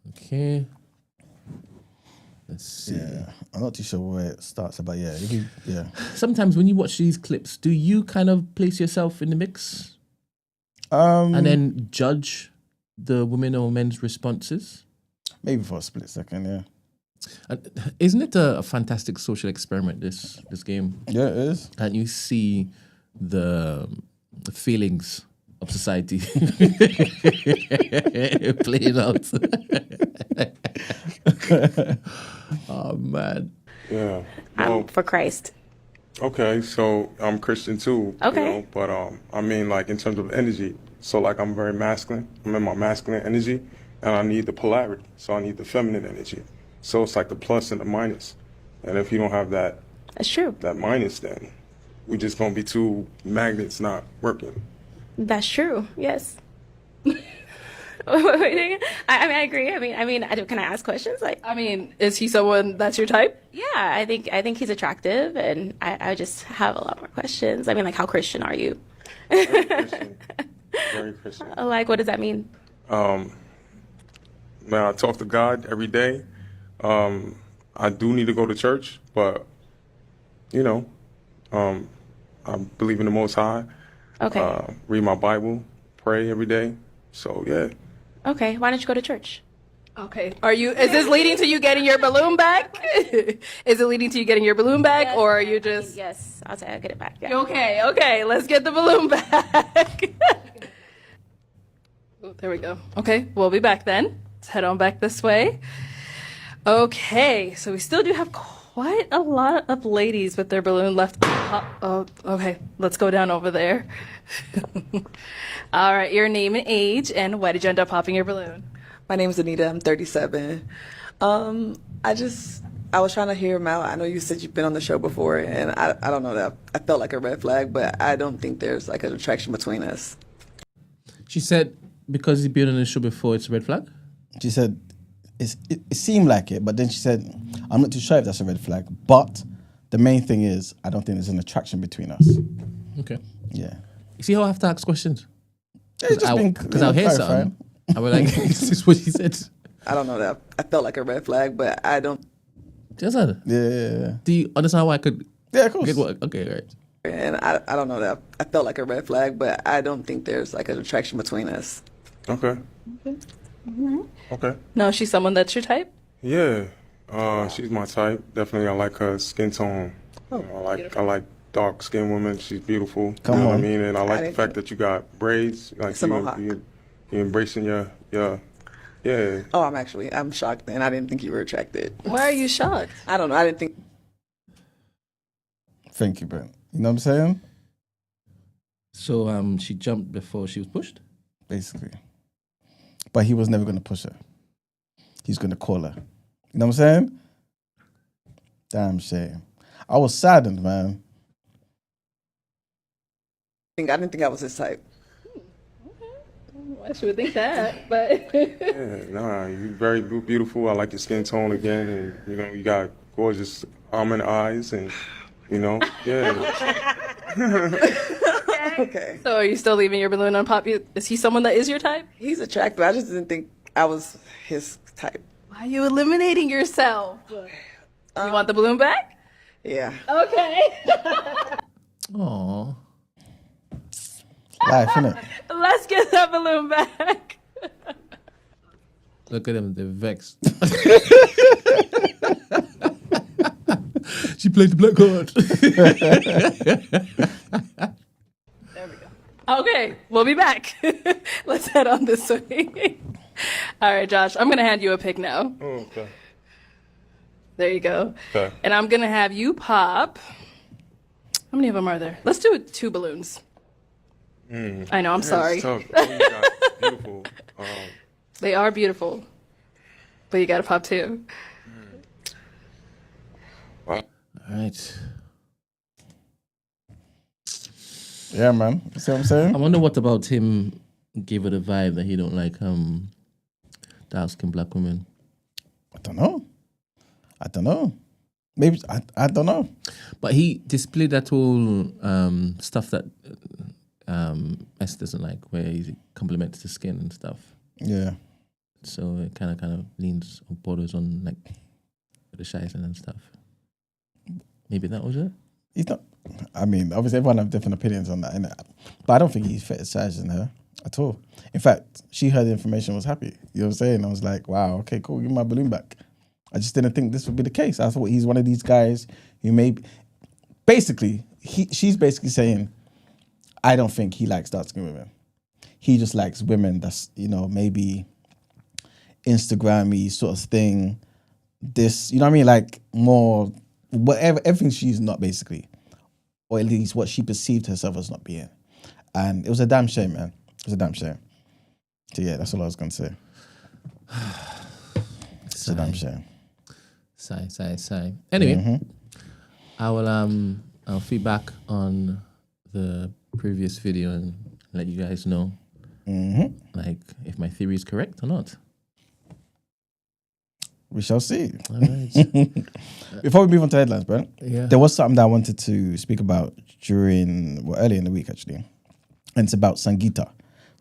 Okay. Let's see. Yeah, I'm not too sure where it starts, but yeah. Sometimes when you watch these clips, do you kind of place yourself in the mix? And then judge the women or men's responses? Maybe for a split second, yeah. Isn't it a fantastic social experiment, this game? Yeah, it is. And you see the feelings of society playing out. Oh man. Yeah. I'm for Christ. Okay, so I'm Christian too. Okay. But I mean, like in terms of energy, so like I'm very masculine. I'm in my masculine energy, and I need the polarity. So I need the feminine energy. So it's like the plus and the minus. And if you don't have that, That's true. that minus, then we just gonna be two magnets not working. That's true. Yes. I mean, I agree. Can I ask questions? Like, I mean, is he someone that's your type? yeah, I think he's attractive, and I just have a lot more questions. I mean, like, how Christian are you? Very Christian. Very Christian. Like, what does that mean? Man, I talk to God every day. I do need to go to church, but I believe in the Most High. Okay. Read my Bible, pray every day. So yeah. Okay. Why don't you go to church? Okay. Is this leading to you getting your balloon back? Is it leading to you getting your balloon back, Yes, or are you just... Yes, I'll say I'll get it back. Yeah. Okay, let's get the balloon back. Oh, there we go. Okay, we'll be back then. Let's head on back this way. Okay, so we still do have quite a lot of ladies with their balloon left. Oh, okay, let's go down over there. All right, your name and age, and why did you end up popping your balloon? My name is Anita. I'm 37. I was trying to hear him out. I know you said you've been on the show before, and I don't know that I felt like a red flag, but I don't think there's like an attraction between us. She said because he's been on the show before, it's a red flag. She said it seemed like it, but then she said, I'm not too sure if that's a red flag, but the main thing is I don't think there's an attraction between us. Okay. Yeah. You see how I have to ask questions? Because I'll hear something. I was like, this is what she said. I don't know that I felt like a red flag, but I don't. Just that. Yeah. Do you understand why I could? Yeah, of course. Get what? Okay, right. And I don't know that I felt like a red flag, but I don't think there's like an attraction between us. Okay. Okay. No, she's someone that's your type? Yeah. She's my type. Definitely, I like her skin tone. I like dark skinned women. She's beautiful. Come you know on. what I mean? And I like the fact that you got braids. Like you embracing your yeah. Oh, I'm shocked, and I didn't think you were attracted. Why are you shocked? I don't know. I didn't think. Thank you, Ben. You know what I'm saying? So she jumped before she was pushed? Basically. But he was never going to push her. He's going to call her. You know what I'm saying? Damn shame. I was saddened, man. I didn't think I was his type. I should think that, but... Yeah, nah, you're very beautiful. I like your skin tone again, and you got gorgeous almond eyes, and yeah. Okay. So are you still leaving your balloon unpopped? Is he someone that is your type? He's attractive. I just didn't think I was his type. Why are you eliminating yourself? You want the balloon back? Yeah. Okay. Aww. Life, innit? Let's get that balloon back. Look at them, they're vexed. She played the black card. There we go. Okay, we'll be back. Let's head on this way. All right, Josh, I'm going to hand you a pick now. Oh, okay. There you go. Okay. And I'm going to have you pop. How many of them are there? Let's do 2 balloons. I know, I'm sorry. It's tough. Oh, you got beautiful. They are beautiful. But you got to pop 2. Wow. All right. Yeah, man. You see what I'm saying? I wonder what about him gave her the vibe that he don't like dark-skinned black women. I don't know. Maybe, I don't know. But he displayed that whole stuff that S doesn't like, where he compliments the skin and stuff. Yeah. So it kind of leans or borders on like the shies and stuff. Maybe that was it. He's not. I mean, obviously everyone have different opinions on that, innit? But I don't think he's fetishizing her at all. In fact, she heard the information, was happy. You know what I'm saying? I was like, wow, okay, cool, give me my balloon back. I just didn't think this would be the case. I thought he's one of these guys who basically, she's basically saying, I don't think he likes dark-skinned women. he just likes women that's, you know, maybe Instagram-y sort of thing. This, you know what I mean? Like more, whatever, everything she's not basically. Or at least what she perceived herself as not being. And it was a damn shame, man. It was a damn shame. So yeah, that's all I was going to say. It's a damn shame. Sigh. Anyway, I will I'll feedback on the previous video and let you guys know, like, if my theory is correct or not. We shall see. All right. Before we move on to headlines, bro, Yeah. there was something that I wanted to speak about early in the week, actually. And it's about Sangita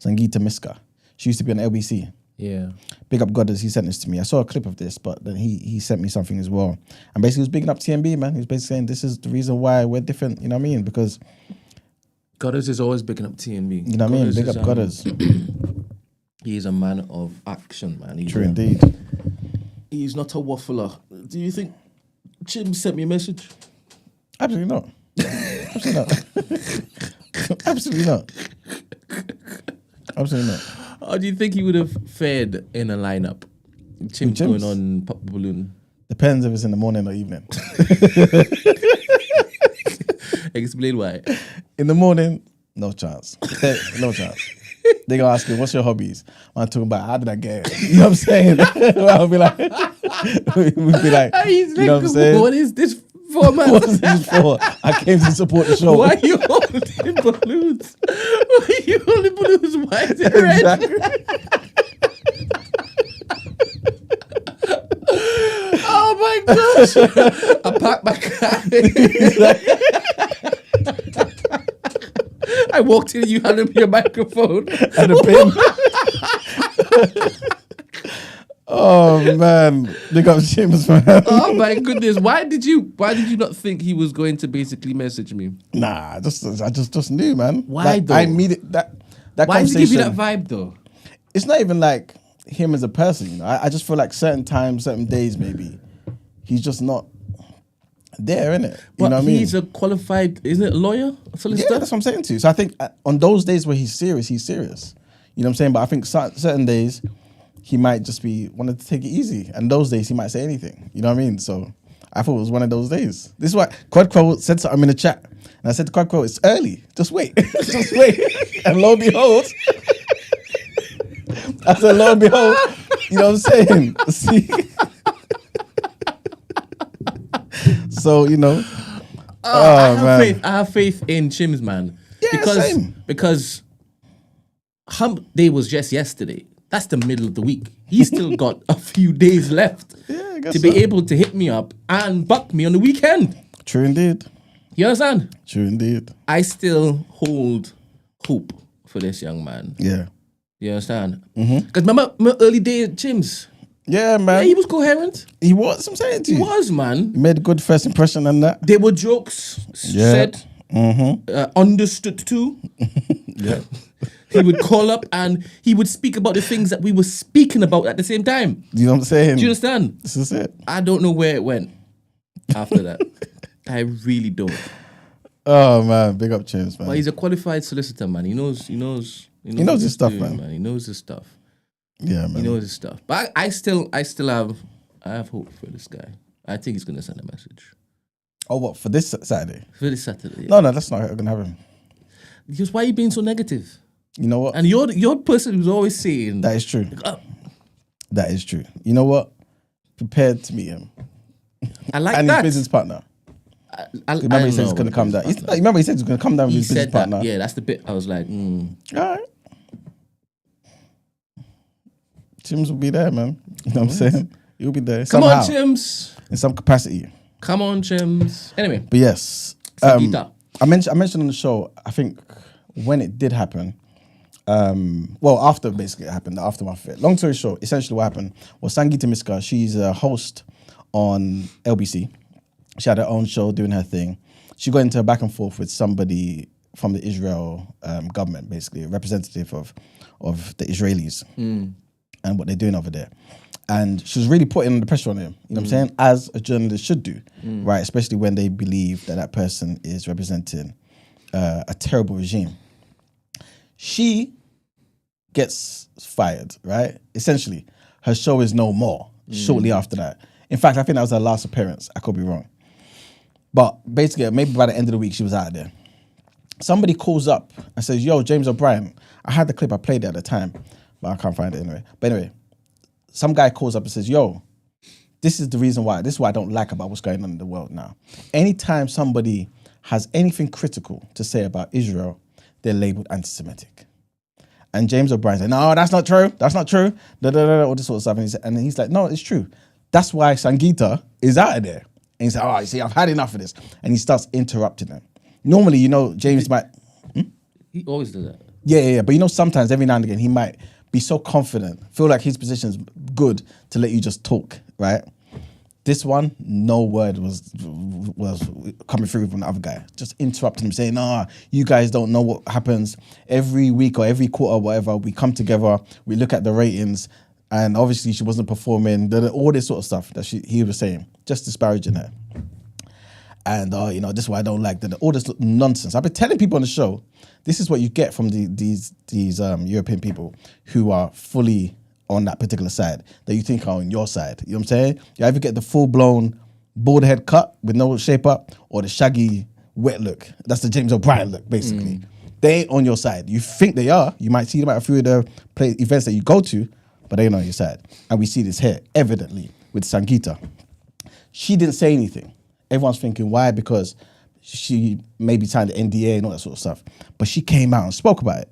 Myska. She used to be on LBC. Yeah. Big up Goddess, he sent this to me. I saw a clip of this, but then he sent me something as well. And basically he was bigging up TMB, man. He was basically saying this is the reason why we're different, you know what I mean? Because Goddess is always bigging up TNB. you know what I mean? Big up Goddess. He's a man of action, man. He's True indeed. He's not a waffler. Do you think Jim sent me a message? Absolutely not. Absolutely not. Absolutely not. Absolutely not. How do you think he would have fared in a lineup? Chim's going on Pop the Balloon. Depends if it's in the morning or evening. Explain why. In the morning, no chance. No chance. They gonna ask you, what's your hobbies? I'm talking about how did I get it? You know what I'm saying? I'll be like, we'd be like, He's you know what I'm saying? What is this for, man? What's this for? I came to support the show. Why are you holding balloons? Why are you holding balloons? Why is it red? Oh my gosh! I packed my car. I walked in and you handed me a microphone And a pin. Oh man, big up James, man. Oh my goodness! Why did you not think he was going to basically message me? Nah, I just knew, man. Why like, though? I immediately that Why did he give you that conversation- vibe though? It's not even like him as a person, you know. I just feel like certain times, certain days, maybe he's just not there, innit? You know what I mean? He's a qualified, isn't it, lawyer? Yeah, that's what I'm saying to you. So I think on those days where he's serious, he's serious. You know what I'm saying? But I think certain days he might just be wanted to take it easy, and those days he might say anything. You know what I mean? So I thought it was one of those days. This is why Quadquo said something in the chat, and I said to Quadquo, "It's early. Just wait, just wait." And lo and behold, I said, "Lo and behold," you know what I'm saying? See. So you know, I have faith in Chim's, man. Yeah, same. Because Hump Day was just yesterday. That's the middle of the week. He's still got a few days left I guess to be able to hit me up and buck me on the weekend. True indeed. You understand? True indeed. I still hold hope for this young man. Yeah. You understand? Because remember my early day at Chim's? Yeah, man. Yeah, he was coherent. He was. I'm saying to you. He was, man. He made a good first impression on that. There were jokes said, Mm-hmm. understood too. Yeah. He would call up and he would speak about the things that we were speaking about at the same time. You know what I'm saying? Do you understand? This is it. I don't know where it went after that. I really don't. Oh man, big up James, man. But he's a qualified solicitor, man. He knows his stuff, doing, man. He knows his stuff. Yeah, man. He knows his stuff. But I still have hope for this guy. I think he's gonna send a message. Oh, what, for this Saturday? For this Saturday. No, that's not gonna happen. Because why are you being so negative? You know what? And you're the person who's always saying That is true. That is true. You know what? Prepared to meet him. I like and that. his business partner. I Remember, he said he's know gonna what come it down. is. Remember, he said he's gonna come down with He his business said that. partner. Yeah, that's the bit I was like, All right. Chims will be there, man. You know what I'm saying? He'll be there. Come somehow, on, Chims. in some capacity. Come on, Chims. Anyway, But yes, Sangita. I mentioned on the show, I think when it did happen, after basically it happened, the aftermath of it. Long story short, essentially what happened was Sangita Myska, she's a host on LBC. She had her own show doing her thing. She got into a back and forth with somebody from the Israel government, basically, a representative of the Israelis and what they're doing over there. And she was really putting the pressure on him, you know what I'm saying? As a journalist should do, right? Especially when they believe that person is representing a terrible regime. She gets fired, right? Essentially, her show is no more shortly after that. In fact, I think that was her last appearance. I could be wrong. But basically, maybe by the end of the week, she was out of there. Somebody calls up and says, yo, James O'Brien. I had the clip, I played it at the time, but I can't find it anyway. But anyway, some guy calls up and says, yo, this is the reason why. This is what I don't like about what's going on in the world now. Anytime somebody has anything critical to say about Israel, they're labeled anti-Semitic. And James O'Brien said, no, that's not true. That's not true. All this sort of stuff. And he's like, no, it's true. That's why Sangita is out of there. And he's like, oh, you see, I've had enough of this. And he starts interrupting them. Normally, you know, James might... He always does that. Yeah. But you know, sometimes, every now and again, he might be so confident, feel like his position's good to let you just talk, right? This one, no word was coming through from the other guy. Just interrupting him, saying, nah, you guys don't know what happens. Every week or every quarter or whatever, we come together, we look at the ratings, and obviously she wasn't performing, all this sort of stuff that he was saying, just disparaging her. And, you know, this is why I don't like that. All this nonsense. I've been telling people on the show, this is what you get from these European people who are fully on that particular side, that you think are on your side. You know what I'm saying? You either get the full-blown bald head cut with no shape up, or the shaggy wet look. That's the James O'Brien look, basically. They ain't on your side. You think they are. You might see them at a few of the events that you go to, but they ain't on your side. And we see this here, evidently, with Sangita. She didn't say anything. Everyone's thinking, why? Because she maybe signed the NDA and all that sort of stuff. But she came out and spoke about it.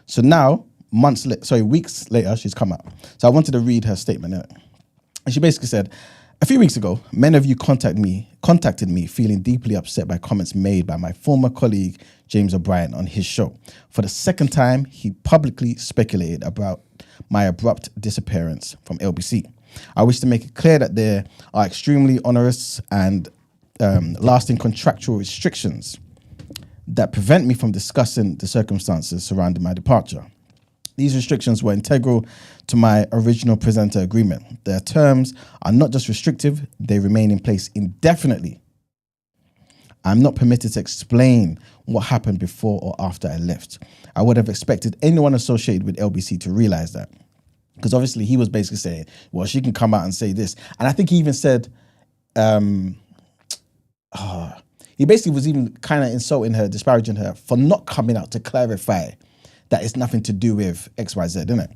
So now, weeks later, she's come out. So I wanted to read her statement. And she basically said, a few weeks ago, many of you contacted me feeling deeply upset by comments made by my former colleague, James O'Brien, on his show. For the second time, he publicly speculated about my abrupt disappearance from LBC. I wish to make it clear that there are extremely onerous and lasting contractual restrictions that prevent me from discussing the circumstances surrounding my departure. These restrictions were integral to my original presenter agreement. Their terms are not just restrictive, they remain in place indefinitely. I'm not permitted to explain what happened before or after I left. I would have expected anyone associated with LBC to realize that. Because obviously he was basically saying, well, she can come out and say this. And I think he even said, he basically was even kind of insulting her, disparaging her for not coming out to clarify that it's nothing to do with XYZ, isn't it?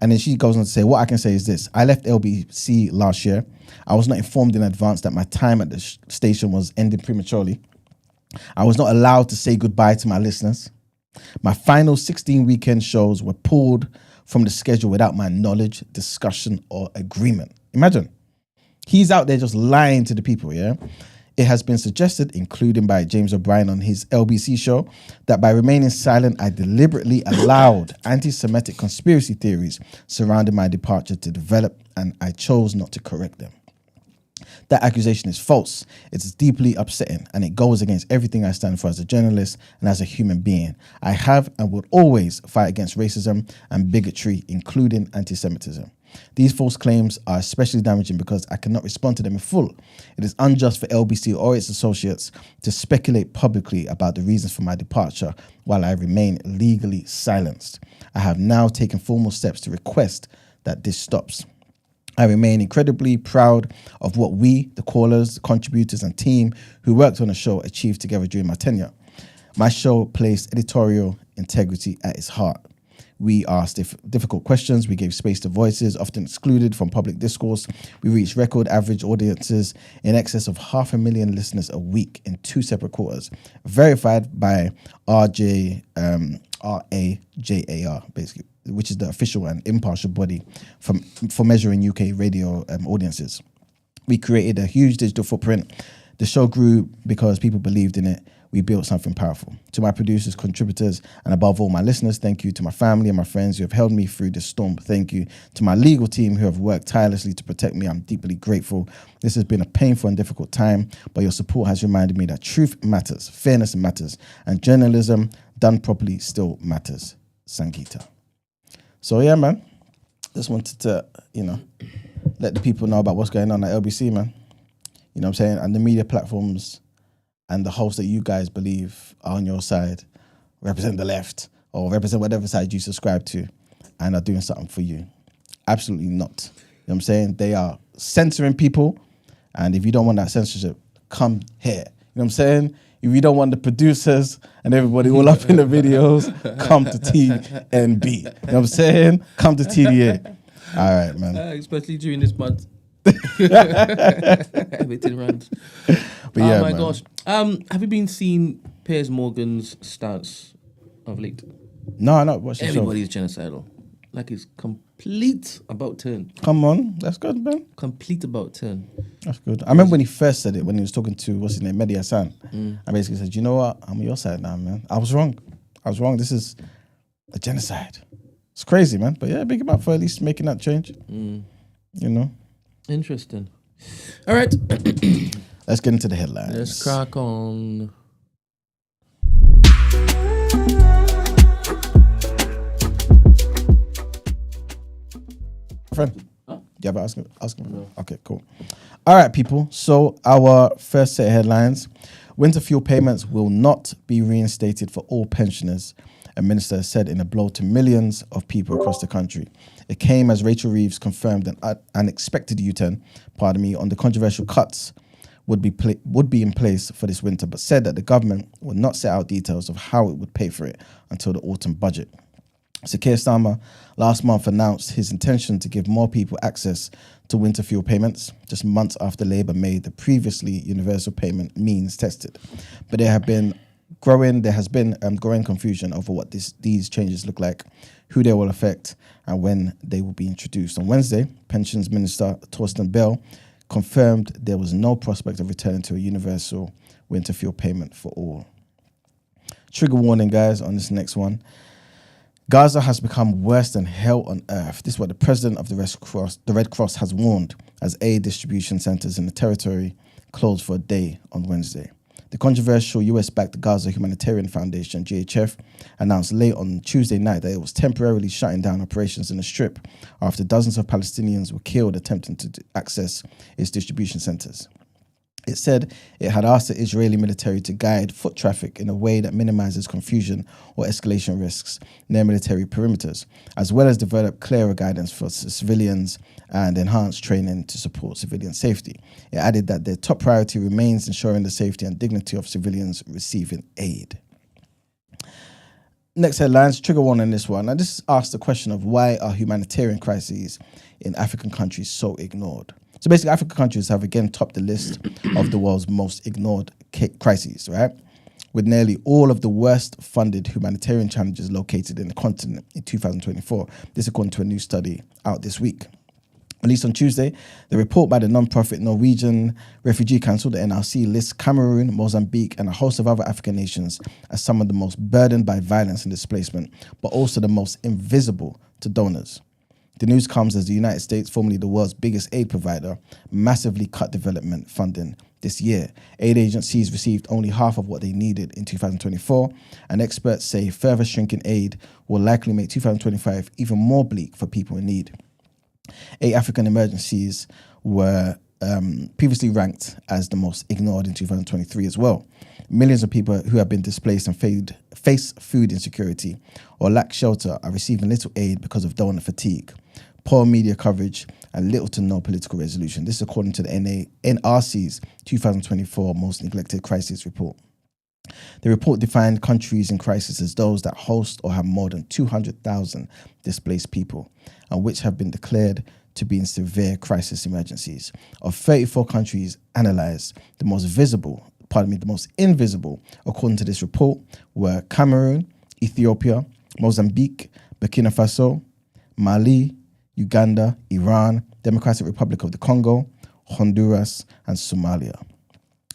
And then she goes on to say, what I can say is this. I left LBC last year. I was not informed in advance that my time at the station was ending prematurely. I was not allowed to say goodbye to my listeners. My final 16 weekend shows were pulled from the schedule without my knowledge, discussion, or agreement. Imagine. He's out there just lying to the people, yeah? It has been suggested, including by James O'Brien on his LBC show, that by remaining silent, I deliberately allowed anti-Semitic conspiracy theories surrounding my departure to develop, and I chose not to correct them. That accusation is false. It's deeply upsetting, and it goes against everything I stand for as a journalist and as a human being. I have and will always fight against racism and bigotry, including anti-Semitism. These false claims are especially damaging because I cannot respond to them in full. It is unjust for LBC or its associates to speculate publicly about the reasons for my departure while I remain legally silenced. I have now taken formal steps to request that this stops. I remain incredibly proud of what we, the callers, the contributors and team who worked on the show achieved together during my tenure. My show placed editorial integrity at its heart. We asked difficult questions. We gave space to voices often excluded from public discourse. We reached record average audiences in excess of 500,000 listeners a week in 2 separate quarters, verified by RAJAR, basically, which is the official and impartial body for measuring UK radio audiences. We created a huge digital footprint. The show grew because people believed in it. We built something powerful. To my producers, contributors, and above all, my listeners, thank you. To my family and my friends who have held me through this storm, thank you. To my legal team who have worked tirelessly to protect me, I'm deeply grateful. This has been a painful and difficult time, but your support has reminded me that truth matters, fairness matters, and journalism done properly still matters. Sangita. So yeah, man, just wanted to, let the people know about what's going on at LBC, man. You know what I'm saying? And the media platforms and the hosts that you guys believe are on your side, represent the left, or represent whatever side you subscribe to. and are doing something for you. Absolutely not. You know what I'm saying? They are censoring people, and if you don't want that censorship, come here. You know what I'm saying? If you don't want the producers and everybody all up in the videos, come to TNB. You know what I'm saying? Come to TDA. All right, man. Especially during this month. Everything runs. But yeah, my man. gosh. Have you been seeing Piers Morgan's stance of late? No, no. What's your show? Everybody's genocidal. Like it's complete about turn. Come on. That's good, man. Complete about turn. That's good. I remember when he first said it, when he was talking to, what's his name, Mehdi Hassan. I basically said, you know what? I'm on your side now, man. I was wrong. This is a genocide. It's crazy, man. But yeah, big him up for at least making that change. You know? Interesting. All right. Let's get into the headlines. Let's crack on. Friend, do you have an asking? No. Okay, cool. All right, people. So our first set of headlines: winter fuel payments will not be reinstated for all pensioners, a minister said in a blow to millions of people across the country. It came as Rachel Reeves confirmed an unexpected U-turn, on the controversial cuts would be in place for this winter, but said that the government would not set out details of how it would pay for it until the autumn budget. So Keir Starmer last month announced his intention to give more people access to winter fuel payments, just months after Labour made the previously universal payment means tested. But there has been growing confusion over what these changes look like, who they will affect, and when they will be introduced. On Wednesday, Pensions Minister Torsten Bell confirmed there was no prospect of returning to a universal winter fuel payment for all. Trigger warning, guys, on this next one. Gaza has become worse than hell on earth. This is what the president of the Red Cross has warned as aid distribution centers in the territory closed for a day on Wednesday. The controversial US-backed Gaza Humanitarian Foundation, GHF, announced late on Tuesday night that it was temporarily shutting down operations in the Strip after dozens of Palestinians were killed attempting to access its distribution centers. It said it had asked the Israeli military to guide foot traffic in a way that minimizes confusion or escalation risks near military perimeters, as well as develop clearer guidance for civilians and enhance training to support civilian safety. It added that their top priority remains ensuring the safety and dignity of civilians receiving aid. Next headlines, trigger warning on this one. I just asked the question of why are humanitarian crises in African countries so ignored? So basically, African countries have again topped the list of the world's most ignored crises, right? With nearly all of the worst funded humanitarian challenges located in the continent in 2024. This according to a new study out this week. Released on Tuesday, the report by the non-profit Norwegian Refugee Council, the NRC, lists Cameroon, Mozambique, and a host of other African nations as some of the most burdened by violence and displacement, but also the most invisible to donors. The news comes as the United States, formerly the world's biggest aid provider, massively cut development funding this year. Aid agencies received only half of what they needed in 2024, and experts say further shrinking aid will likely make 2025 even more bleak for people in need. 8 African emergencies were previously ranked as the most ignored in 2023 as well. Millions of people who have been displaced and face food insecurity or lack shelter are receiving little aid because of donor fatigue, poor media coverage, and little to no political resolution. This is according to the NRC's 2024 Most Neglected Crisis Report. The report defined countries in crisis as those that host or have more than 200,000 displaced people and which have been declared to be in severe crisis emergencies. Of 34 countries analysed, the most invisible, according to this report, were Cameroon, Ethiopia, Mozambique, Burkina Faso, Mali, Uganda, Iran, Democratic Republic of the Congo, Honduras, and Somalia.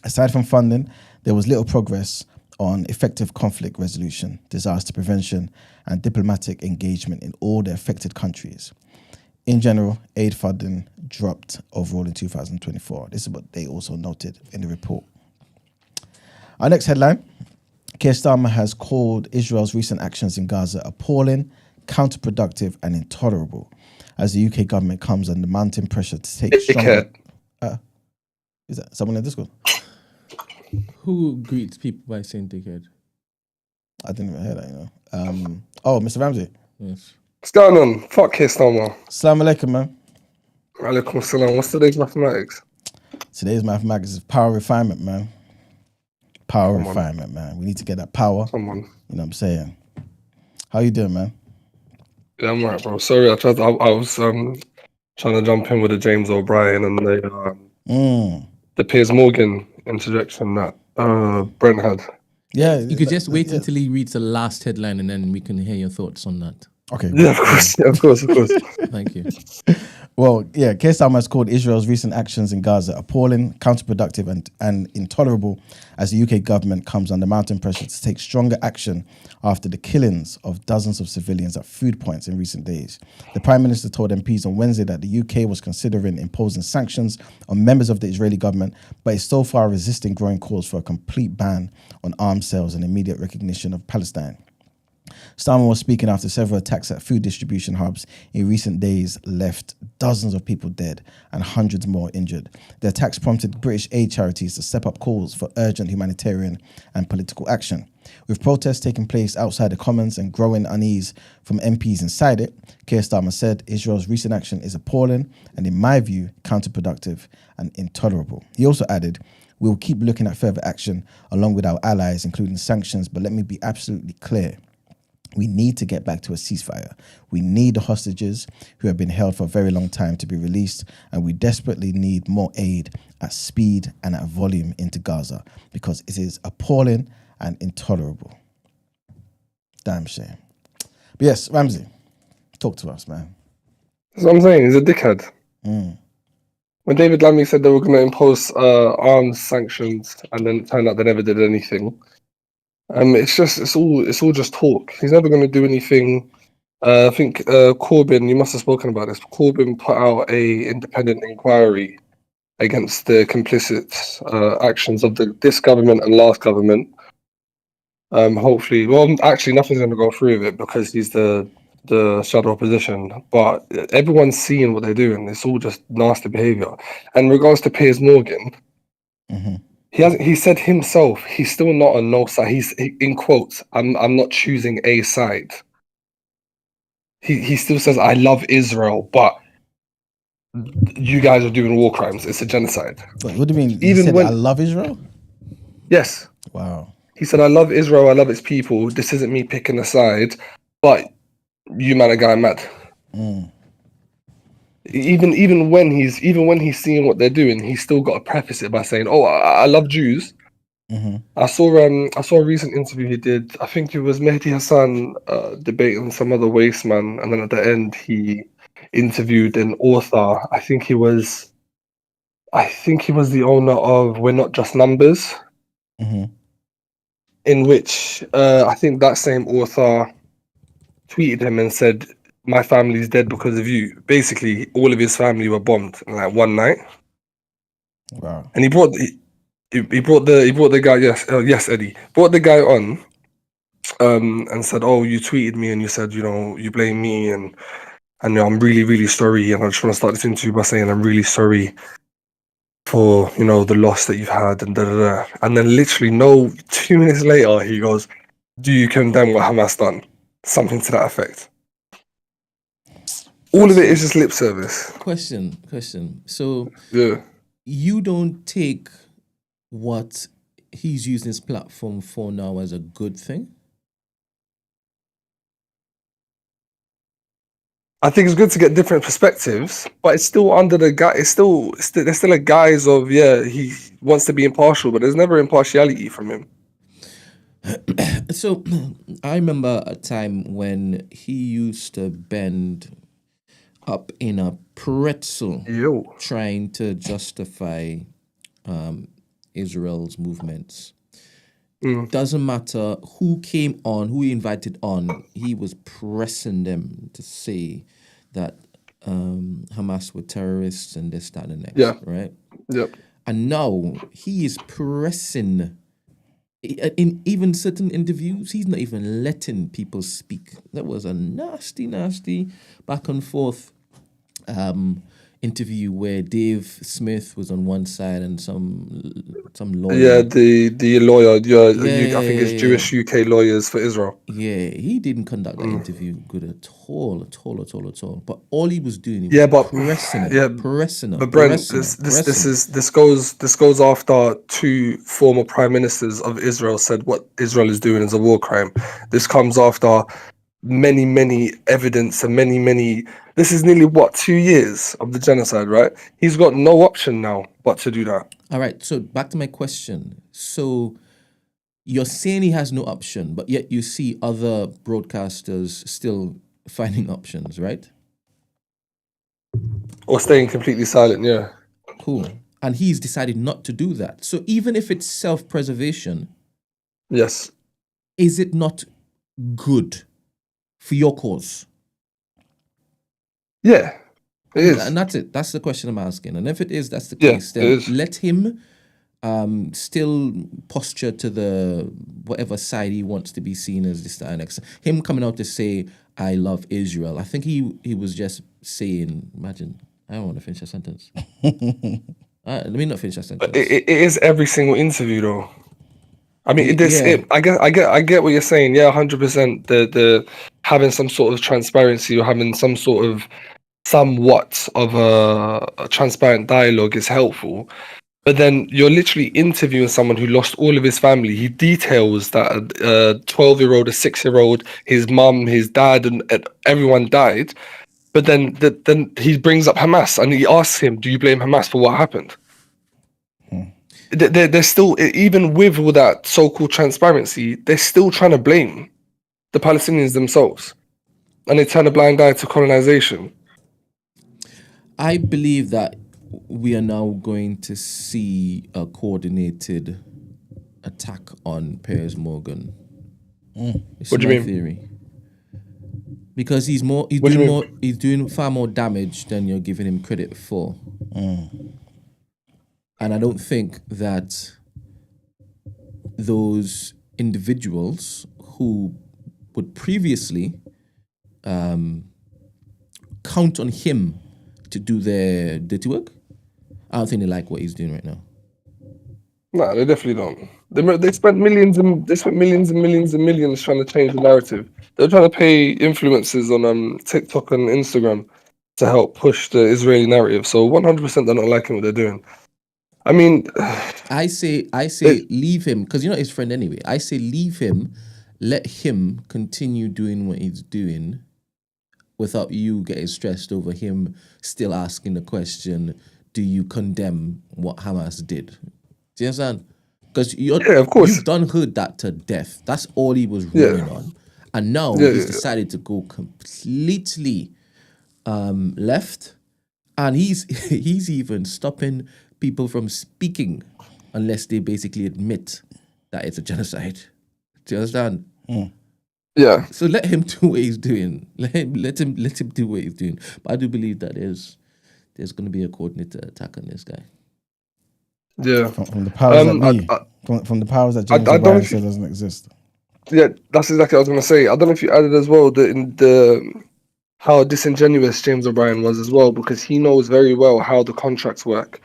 Aside from funding, there was little progress on effective conflict resolution, disaster prevention, and diplomatic engagement in all the affected countries. In general, aid funding dropped overall in 2024. This is what they also noted in the report. Our next headline, Keir Starmer has called Israel's recent actions in Gaza appalling, counterproductive, and intolerable as the UK government comes under mounting pressure to take stronger... Is that someone in Discord? Who greets people by saying dickhead? I didn't even hear that, you know. Mr. Ramsey. Yes. What's going on? Fuck here, Stomach. Assalamu alaikum, man. Alaikum salam. What's today's mathematics? Today's mathematics is power refinement, man. Power refinement, man. We need to get that power. Come on. You know what I'm saying? How you doing, man? Yeah, I'm right, bro. Sorry, I was trying to jump in with the James O'Brien and the Piers Morgan interjection that Brent had. Yeah. You could just wait until he reads the last headline and then we can hear your thoughts on that. Okay. Yeah, of course. Yeah, of course. Thank you. Well, yeah, Keir Starmer has called Israel's recent actions in Gaza appalling, counterproductive and intolerable as the UK government comes under mounting pressure to take stronger action after the killings of dozens of civilians at food points in recent days. The Prime Minister told MPs on Wednesday that the UK was considering imposing sanctions on members of the Israeli government, but is so far resisting growing calls for a complete ban on arms sales and immediate recognition of Palestine. Starmer was speaking after several attacks at food distribution hubs in recent days left dozens of people dead and hundreds more injured. The attacks prompted British aid charities to step up calls for urgent humanitarian and political action. With protests taking place outside the Commons and growing unease from MPs inside it, Keir Starmer said Israel's recent action is appalling and, in my view, counterproductive and intolerable. He also added, "We will keep looking at further action along with our allies, including sanctions, but let me be absolutely clear. We need to get back to a ceasefire. We need the hostages who have been held for a very long time to be released, and we desperately need more aid at speed and at volume into Gaza because it is appalling and intolerable." Damn shame. But yes, Ramsey, talk to us, man. That's what I'm saying. He's a dickhead. When David Lammy said they were going to impose arms sanctions and then it turned out they never did anything, it's all just talk. He's never going to do anything. I think Corbyn, you must have spoken about this. Corbyn put out a independent inquiry against the complicit actions of this government and last government. Hopefully, well, actually, nothing's going to go through with it because he's the shadow opposition. But everyone's seeing what they're doing. It's all just nasty behaviour. And in regards to Piers Morgan. He said himself he's still not on no side. He's in quotes. I'm not choosing a side. He still says I love Israel, but you guys are doing war crimes. It's a genocide. Wait, what do you mean? He said I love Israel? Yes. Wow. He said I love Israel. I love its people. This isn't me picking a side, but you man are going mad. Even when he's seeing what they're doing, he's still got to preface it by saying, "Oh, I love Jews." I saw a recent interview he did. I think it was Mehdi Hassan debating some other waste man, and then at the end he interviewed an author. I think he was the owner of We're Not Just Numbers, in which I think that same author tweeted him and said, "My family's dead because of you." Basically, all of his family were bombed in like one night. Wow. And he brought the guy. Yes, Eddie brought the guy on, and said, "Oh, you tweeted me and you said, you blame me and I'm really, really sorry. And I just want to start this interview by saying I'm really sorry for the loss that you've had and da da da." And then literally 2 minutes later, he goes, "Do you condemn what Hamas done?" Something to that effect. All of it is just lip service. Question. So yeah, you don't take what he's using his platform for now as a good thing? I think it's good to get different perspectives, but it's still under the guy. There's still a guise of he wants to be impartial, but there's never impartiality from him. So I remember a time when he used to bend up in a pretzel trying to justify Israel's movements. Doesn't matter who came on, who he invited on, he was pressing them to say that Hamas were terrorists and this, that, and the next. Yeah. Right? Yep. And now he is pressing. In even certain interviews, he's not even letting people speak. That was a nasty back and forth interview where Dave Smith was on one side and some lawyer. Yeah, the lawyer. I think it's Jewish UK lawyers for Israel. Yeah, he didn't conduct that interview good at all. But all he was doing, he was pressing her. But Brent, this goes after two former prime ministers of Israel said what Israel is doing is a war crime. This comes after many evidence and many. This is nearly 2 years of the genocide, right? He's got no option now but to do that. All right. So back to my question. So you're saying he has no option, but yet you see other broadcasters still finding options, right? Or staying completely silent, yeah. Cool. And he's decided not to do that. So even if it's self-preservation, yes, is it not good for your cause? Yeah, it is. And that's it. That's the question I'm asking. And if it is, that's the case, then let him still posture to the whatever side he wants to be seen as this and next. Him coming out to say, I love Israel. I think he was just saying, imagine, I don't want to finish that sentence. Let me not finish that sentence. It is every single interview though. I mean, I get what you're saying. Yeah, 100%. The having some sort of transparency or having somewhat of a transparent dialogue is helpful. But then you're literally interviewing someone who lost all of his family. He details that a 12-year-old, a 6-year-old, his mum, his dad, and everyone died. But then he brings up Hamas and he asks him, do you blame Hamas for what happened? They're still, even with all that so-called transparency, they're still trying to blame the Palestinians themselves. And they turn a blind eye to colonization. I believe that we are now going to see a coordinated attack on Piers Morgan. It's what do you mean? Theory. Because he's doing far more damage than you're giving him credit for. And I don't think that those individuals who would previously count on him to do their dirty work, I don't think they like what he's doing right now. No, they definitely don't. They spent millions and millions trying to change the narrative. They're trying to pay influencers on TikTok and Instagram to help push the Israeli narrative. So 100% they're not liking what they're doing. I mean, I say leave him, because you're not his friend anyway. I say leave him, let him continue doing what he's doing without you getting stressed over him still asking the question, do you condemn what Hamas did? Do you understand? Because of course. You've done heard that to death. That's all he was running on. And now he's decided to go completely left. And he's even stopping people from speaking unless they basically admit that it's a genocide. Do you understand? Yeah. So let him do what he's doing. Let him do what he's doing. But I do believe that there's going to be a coordinated attack on this guy. Yeah. From the powers from the powers that James O'Brien said doesn't exist. Yeah, that's exactly what I was going to say. I don't know if you added as well how disingenuous James O'Brien was as well, because he knows very well how the contracts work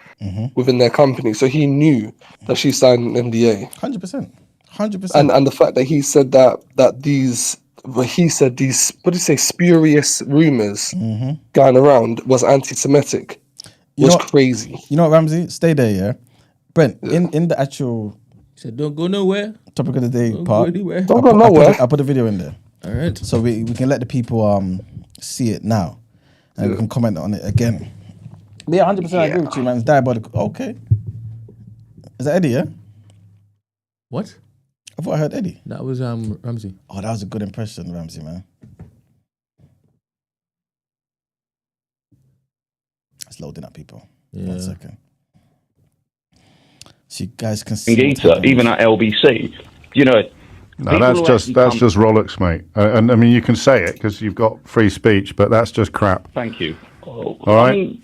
within their company. So he knew that she signed an NDA. 100%. And the fact that he said these what did he say, spurious rumors going around was anti-Semitic was crazy. You know what, Ramsey? Stay there, yeah? Brent, in the actual... He said, don't go nowhere. Topic of the day Don't part. go anywhere. Don't go nowhere. I put a video in there. All right. So we can let the people see it now. And we can comment on it again. Yeah, 100% I agree with you, man. It's diabolical. Okay. Is that Eddie, yeah? What? I thought I heard Eddie. That was Ramsey. Oh, that was a good impression, Ramsey, man. It's loading up, people. Yeah. 1 second. So you guys can see. Sangita, even at LBC, No, that's just Rolex, mate. And I mean, you can say it because you've got free speech, but that's just crap. Thank you. All right.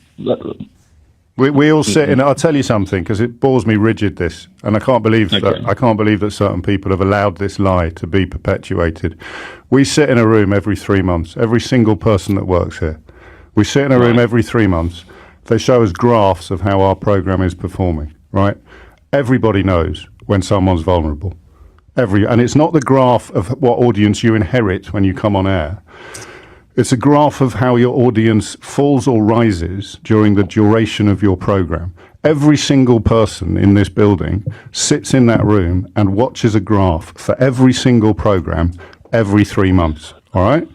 We all sit in. I'll tell you something, because it bores me rigid. This, and I can't believe that certain people have allowed this lie to be perpetuated. We sit in a room every 3 months. Every single person that works here, we sit in a room every 3 months, They show us graphs of how our program is performing, right? Everybody knows when someone's vulnerable. And it's not the graph of what audience you inherit when you come on air. It's a graph of how your audience falls or rises during the duration of your program. Every single person in this building sits in that room and watches a graph for every single program every 3 months, all right?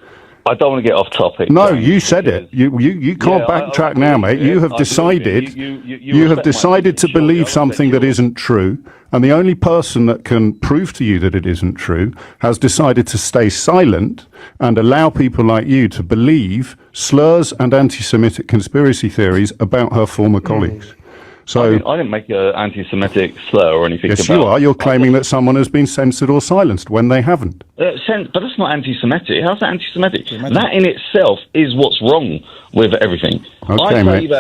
I don't want to get off topic. No, you said it. You can't backtrack now, mate. You have decided you have decided to believe something that isn't true, and the only person that can prove to you that it isn't true has decided to stay silent and allow people like you to believe slurs and anti-Semitic conspiracy theories about her former colleagues. So I didn't make an anti-Semitic slur or anything. Yes, you are. You're claiming that someone has been censored or silenced when they haven't. But that's not anti-Semitic. How's that anti-Semitic? That in itself is what's wrong with everything. Okay, mate.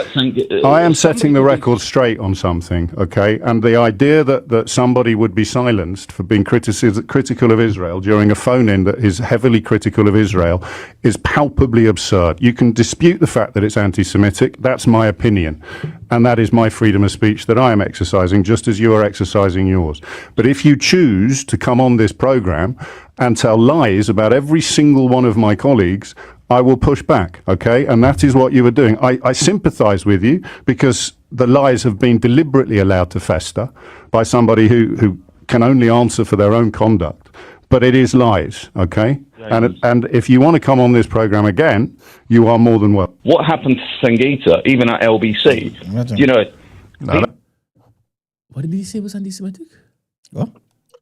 I am setting the record straight on something, okay? And the idea that somebody would be silenced for being critical of Israel during a phone-in that is heavily critical of Israel is palpably absurd. You can dispute the fact that it's anti-Semitic. That's my opinion. And that is my freedom of speech that I am exercising, just as you are exercising yours. But if you choose to come on this program and tell lies about every single one of my colleagues, I will push back, okay? And that is what you are doing. I sympathise with you because the lies have been deliberately allowed to fester by somebody who can only answer for their own conduct. But it is lies, okay? And if you want to come on this program again, you are more than welcome. What happened to Sangita, even at LBC? Imagine. You know, What did he say was anti-Semitic? What?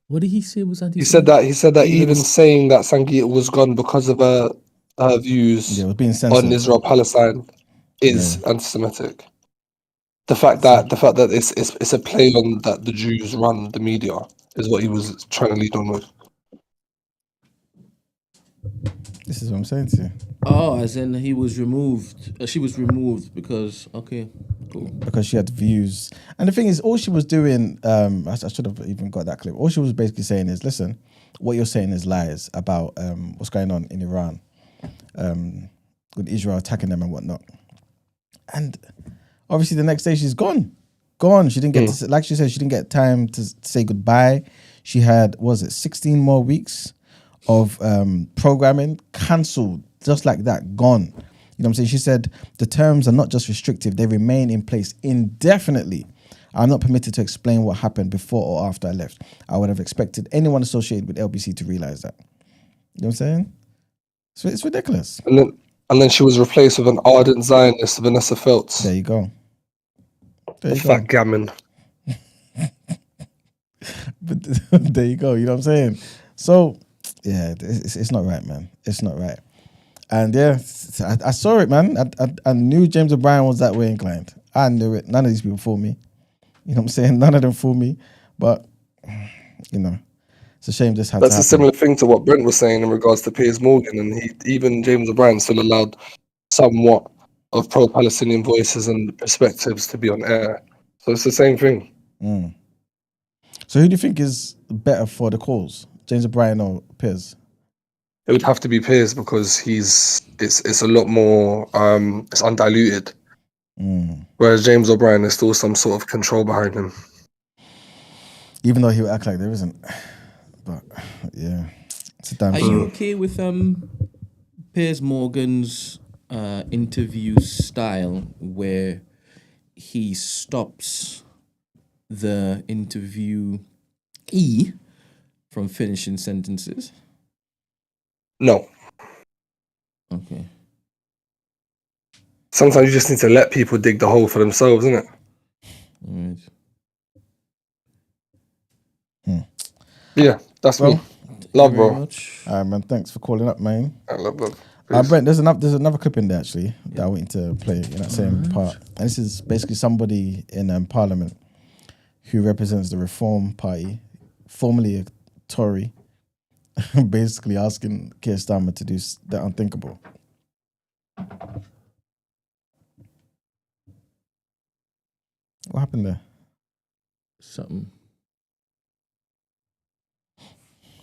What did he say was anti-Semitic? He said that even saying that Sangita was gone because of her views on Israel-Palestine is anti-Semitic. The fact that it's a play on that the Jews run the media is what he was trying to lead on with. This is what I'm saying to you. Oh, as in he was removed. She was removed because, okay, cool. Because she had views. And the thing is, all she was doing, I should have even got that clip. All she was basically saying is, listen, what you're saying is lies about what's going on in Iran, with Israel attacking them and whatnot. And obviously the next day she's gone. She didn't get to, like she said, she didn't get time to say goodbye. She had, 16 more weeks of programming cancelled, just like that, gone. You know what I'm saying? She said the terms are not just restrictive, they remain in place indefinitely. I'm not permitted to explain what happened before or after I left. I would have expected anyone associated with LBC to realize that. You know what I'm saying? So it's ridiculous. And then she was replaced with an ardent Zionist, Vanessa Feltz. There you go. Fat gammon. But there you go. You know what I'm saying? So yeah, it's not right, man. It's not right. And yeah, I saw it, man. I knew James O'Brien was that way inclined. I knew it. None of these people fooled me. You know what I'm saying? None of them fooled me. But, you know, it's a shame this had to happen. That's a similar thing to what Brent was saying in regards to Piers Morgan. And even James O'Brien still allowed somewhat of pro-Palestinian voices and perspectives to be on air. So it's the same thing. So who do you think is better for the cause? James O'Brien or Piers? It would have to be Piers because it's a lot more it's undiluted. Whereas James O'Brien, there's still some sort of control behind him. Even though he would act like there isn't. But yeah, it's a damn Are shame. you okay with Piers Morgan's interview style where he stops the interviewee from finishing sentences? No. Okay. Sometimes you just need to let people dig the hole for themselves, isn't it? Right. Yeah, that's me. Love, bro. All right, man. Thanks for calling up, man. I love them. Brent, there's another clip in there actually that I want you to play in that same part. And this is basically somebody in Parliament who represents the Reform Party, formerly a Tory, basically asking Keir Starmer to do the unthinkable. What happened there? Something.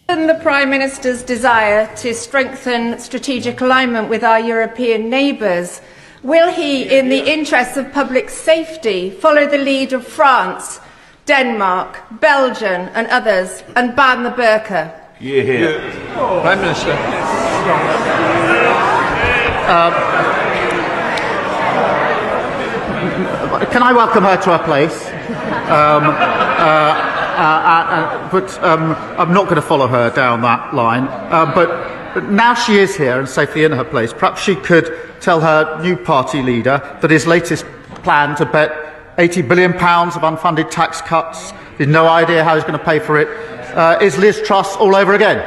The Prime Minister's desire to strengthen strategic alignment with our European neighbours, Will he, in the interests of public safety, follow the lead of France, Denmark, Belgium and others and ban the burqa? Prime Minister. Can I welcome her to her place? But I'm not going to follow her down that line. But now she is here and safely in her place, perhaps she could tell her new party leader that his latest plan to bet £80 billion of unfunded tax cuts, with no idea how he's going to pay for it, is Liz Truss all over again.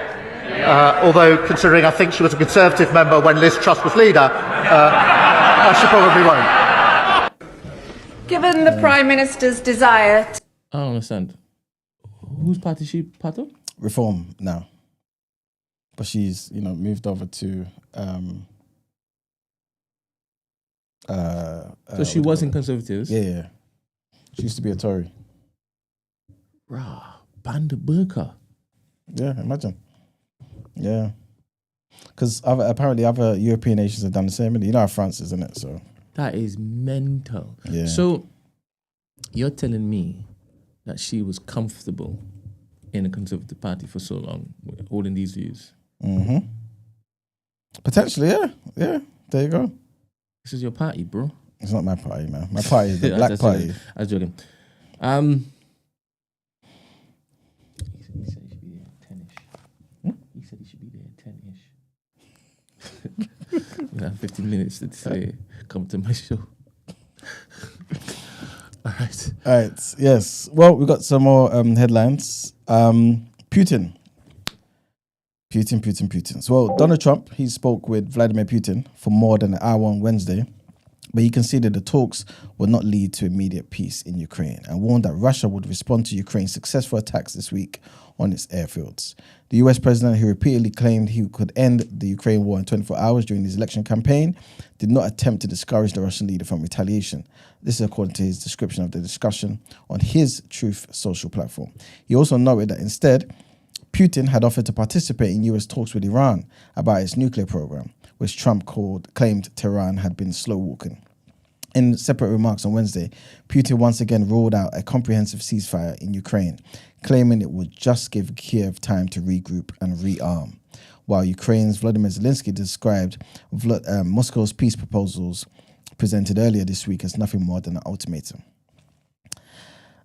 Although, considering I think she was a Conservative member when Liz Truss was leader, she probably won't. Given the Prime Minister's desire to... I don't understand. Whose party is she part of? Reform now. But she's, moved over to... so she was in Conservatives? Yeah. She used to be a Tory. Rah, ban the burqa. Yeah, imagine. Yeah. Because apparently other European nations have done the same. You know how France is, isn't it? So that is mental. Yeah. So you're telling me that she was comfortable in the Conservative Party for so long, holding these views? Mm-hmm. Potentially, yeah. Yeah, there you go. This is your party, bro. It's not my party, man. My party is the Black Party. I was joking. He said he should be there at 10-ish. You have 15 minutes to say, come to my show. All right. Yes. Well, we got some more headlines. Putin. So, well, Donald Trump, he spoke with Vladimir Putin for more than an hour on Wednesday, but he conceded the talks would not lead to immediate peace in Ukraine and warned that Russia would respond to Ukraine's successful attacks this week on its airfields. The US president, who repeatedly claimed he could end the Ukraine war in 24 hours during his election campaign, did not attempt to discourage the Russian leader from retaliation. This is according to his description of the discussion on his Truth social platform. He also noted that instead, Putin had offered to participate in US talks with Iran about its nuclear program, which Trump claimed Tehran had been slow walking. In separate remarks on Wednesday, Putin once again ruled out a comprehensive ceasefire in Ukraine, claiming it would just give Kiev time to regroup and rearm, while Ukraine's Volodymyr Zelensky described Moscow's peace proposals presented earlier this week as nothing more than an ultimatum.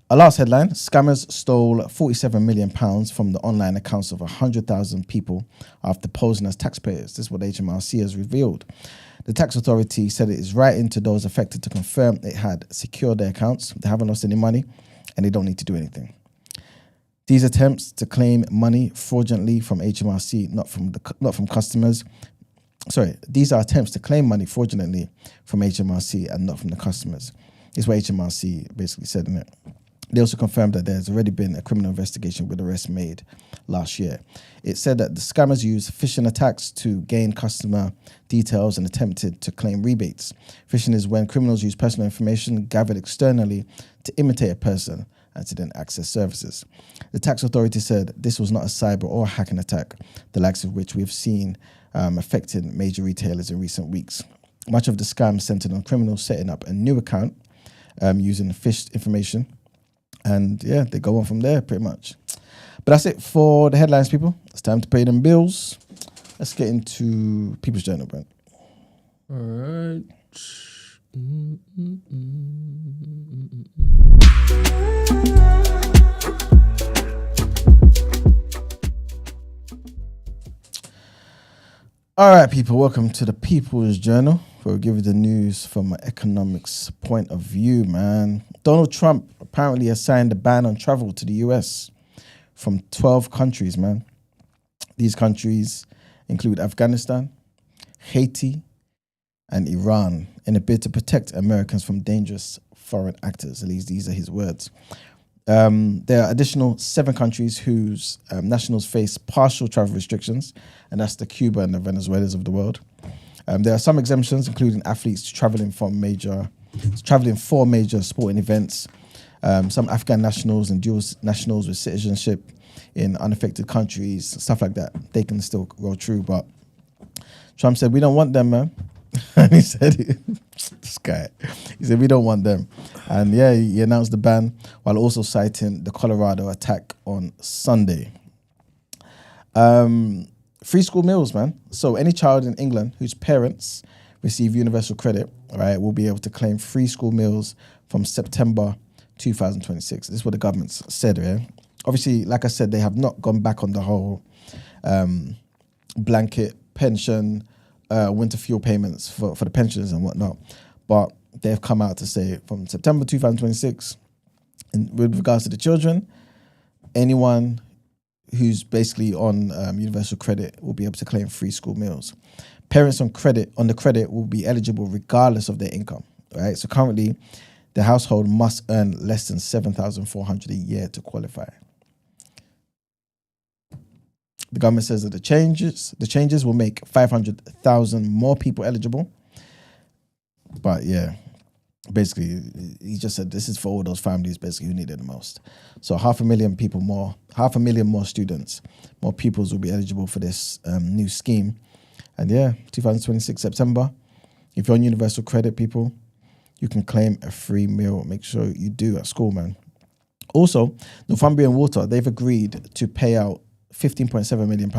Our last headline, scammers stole £47 million from the online accounts of 100,000 people after posing as taxpayers. This is what HMRC has revealed. The tax authority said it is writing to those affected to confirm it had secured their accounts, they haven't lost any money, and they don't need to do anything. These attempts to claim money fraudulently from HMRC, not from customers. Sorry, these are attempts to claim money fraudulently from HMRC and not from the customers. It's what HMRC basically said in it. They also confirmed that there's already been a criminal investigation with arrests made last year. It said that the scammers used phishing attacks to gain customer details and attempted to claim rebates. Phishing is when criminals use personal information gathered externally to imitate a person and to then access services. The tax authority said this was not a cyber or hacking attack, the likes of which we have seen affecting major retailers in recent weeks. Much of the scam centered on criminals setting up a new account using phished information. And yeah, they go on from there pretty much. But that's it for the headlines, people. It's time to pay them bills. Let's get into People's Journal, Brent. All right. All right, people. Welcome to the People's Journal, where we give you the news from an economics point of view, man. Donald Trump apparently has signed a ban on travel to the US from 12 countries, man. These countries include Afghanistan, Haiti, and Iran in a bid to protect Americans from dangerous foreign actors. At least these are his words. There are additional 7 countries whose nationals face partial travel restrictions, and that's the Cuba and the Venezuelas of the world. There are some exemptions, including athletes traveling for major sporting events, some Afghan nationals and dual nationals with citizenship in unaffected countries, stuff like that. They can still roll through, but Trump said, we don't want them, man. And he said, this guy, he said, we don't want them. And yeah, he announced the ban while also citing the Colorado attack on Sunday. Free school meals, man. So any child in England whose parents receive universal credit, right, will be able to claim free school meals from September 2026. This is what the government said, yeah? Obviously, like I said, they have not gone back on the whole blanket pension, winter fuel payments for the pensioners and whatnot. But they've come out to say from September 2026, with regards to the children, anyone who's basically on universal credit will be able to claim free school meals. Parents on the credit will be eligible regardless of their income, right? So currently, the household must earn less than $7,400 a year to qualify. The government says that the changes will make 500,000 more people eligible. But yeah, basically, he just said this is for all those families basically who need it the most. So 500,000 more students, more pupils will be eligible for this new scheme. And yeah, 2026 September, if you're on universal credit, people, you can claim a free meal. Make sure you do at school, man. Also, Northumbrian Water, they've agreed to pay out £15.7 million.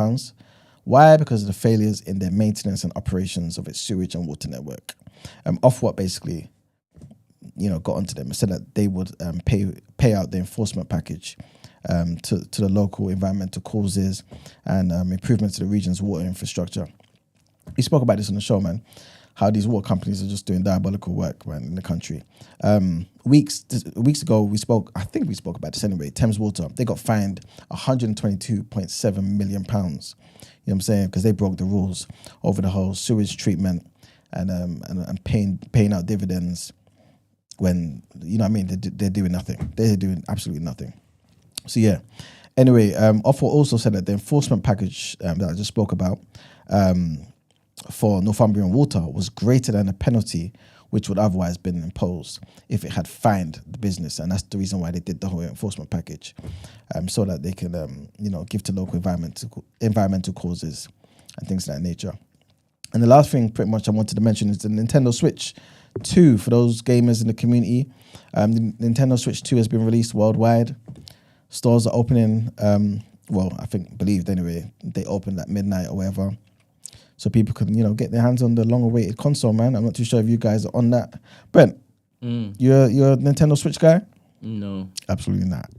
Why? Because of the failures in their maintenance and operations of its sewage and water network. Ofwat basically, got onto them and said that they would pay out the enforcement package to the local environmental causes and improvements to the region's water infrastructure. We spoke about this on the show, man, how these water companies are just doing diabolical work, man, in the country. Weeks ago, we spoke about this anyway. Thames Water, they got fined £122.7 million. You know what I'm saying? Because they broke the rules over the whole sewage treatment and paying out dividends when, you know what I mean, they're doing nothing. They're doing absolutely nothing. So yeah. Anyway, Ofwat also said that the enforcement package that I just spoke about for Northumbrian Water was greater than the penalty which would otherwise been imposed if it had fined the business. And that's the reason why they did the whole enforcement package, so that they can, give to local environmental causes and things of that nature. And the last thing pretty much I wanted to mention is the Nintendo Switch 2 for those gamers in the community. The Nintendo Switch 2 has been released worldwide. Stores are opening, believed anyway, they opened at midnight or whatever. So people can, get their hands on the long-awaited console, man. I'm not too sure if you guys are on that. Brent, you're a Nintendo Switch guy? No. Absolutely not.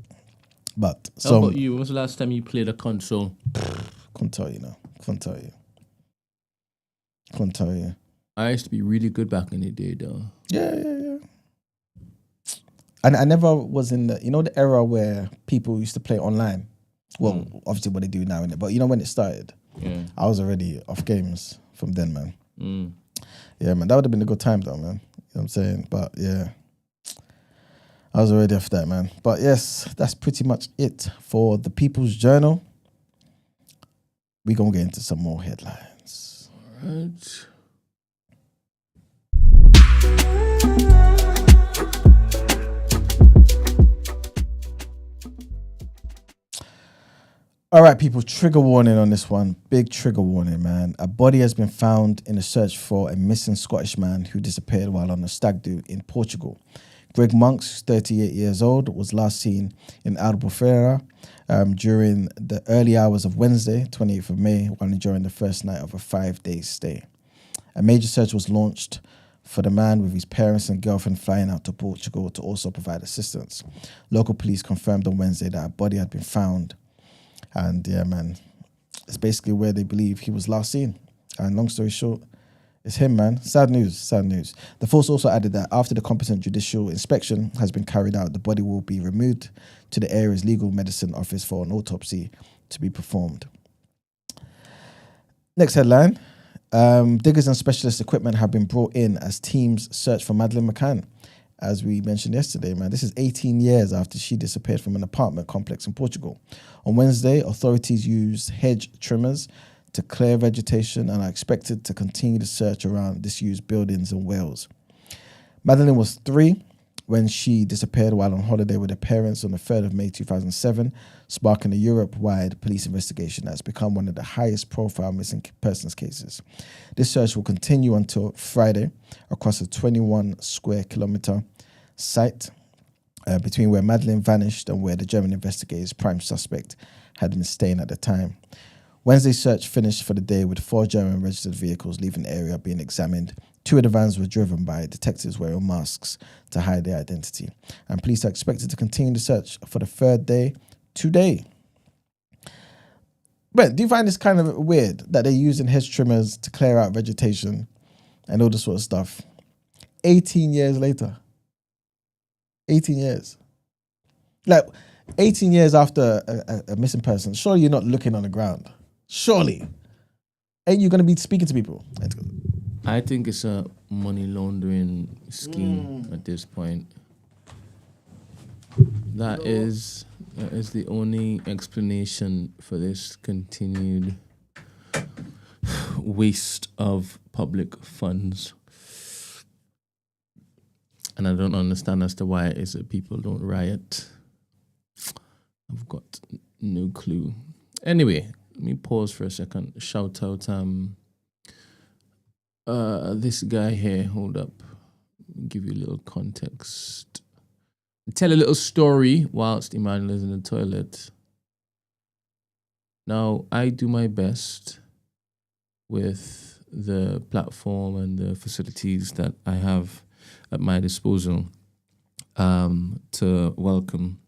But How about you? When was the last time you played a console? Couldn't tell you. I used to be really good back in the day, though. Yeah. And I never was in the era where people used to play online. Well, obviously what they do now, innit? But when it started, I was already off games from then, man. Yeah, man, that would have been a good time though, man. You know what I'm saying? But yeah, I was already off that, man. But yes, that's pretty much it for the People's Journal. We're going to get into some more headlines. All right. All right, people, trigger warning on this one. Big trigger warning, man. A body has been found in a search for a missing Scottish man who disappeared while on a stag do in Portugal. Greg Monks, 38 years old, was last seen in Albufeira during the early hours of Wednesday, 28th of May, while enjoying the first night of a 5-day stay. A major search was launched for the man, with his parents and girlfriend flying out to Portugal to also provide assistance. Local police confirmed on Wednesday that a body had been found. And yeah, man, it's basically where they believe he was last seen. And long story short, it's him, man. Sad news. The force also added that after the competent judicial inspection has been carried out, the body will be removed to the area's legal medicine office for an autopsy to be performed. Next headline. Diggers and specialist equipment have been brought in as teams search for Madeleine McCann. As we mentioned yesterday, man, this is 18 years after she disappeared from an apartment complex in Portugal. On Wednesday, authorities used hedge trimmers to clear vegetation and are expected to continue the search around disused buildings in Wales. Madeleine was 3 when she disappeared while on holiday with her parents on the 3rd of May 2007, sparking a Europe-wide police investigation that's become one of the highest profile missing persons cases. This search will continue until Friday across a 21 square kilometer site between where Madeleine vanished and where the German investigators' prime suspect had been staying at the time. Wednesday's search finished for the day with 4 German registered vehicles leaving the area being examined. 2 of the vans were driven by detectives wearing masks to hide their identity. And police are expected to continue the search for the 3rd day today. But do you find this kind of weird that they're using hedge trimmers to clear out vegetation and all this sort of stuff 18 years later? 18 years. Like, 18 years after a missing person, surely you're not looking on the ground. Surely. Ain't you going to be speaking to people? I think it's a money laundering scheme at this point. That is the only explanation for this continued waste of public funds. And I don't understand as to why it is that people don't riot. I've got no clue. Anyway, let me pause for a second. Shout out this guy here. Hold up. Give you a little context. Tell a little story whilst Emmanuel is in the toilet. Now, I do my best with the platform and the facilities that I have at my disposal to welcome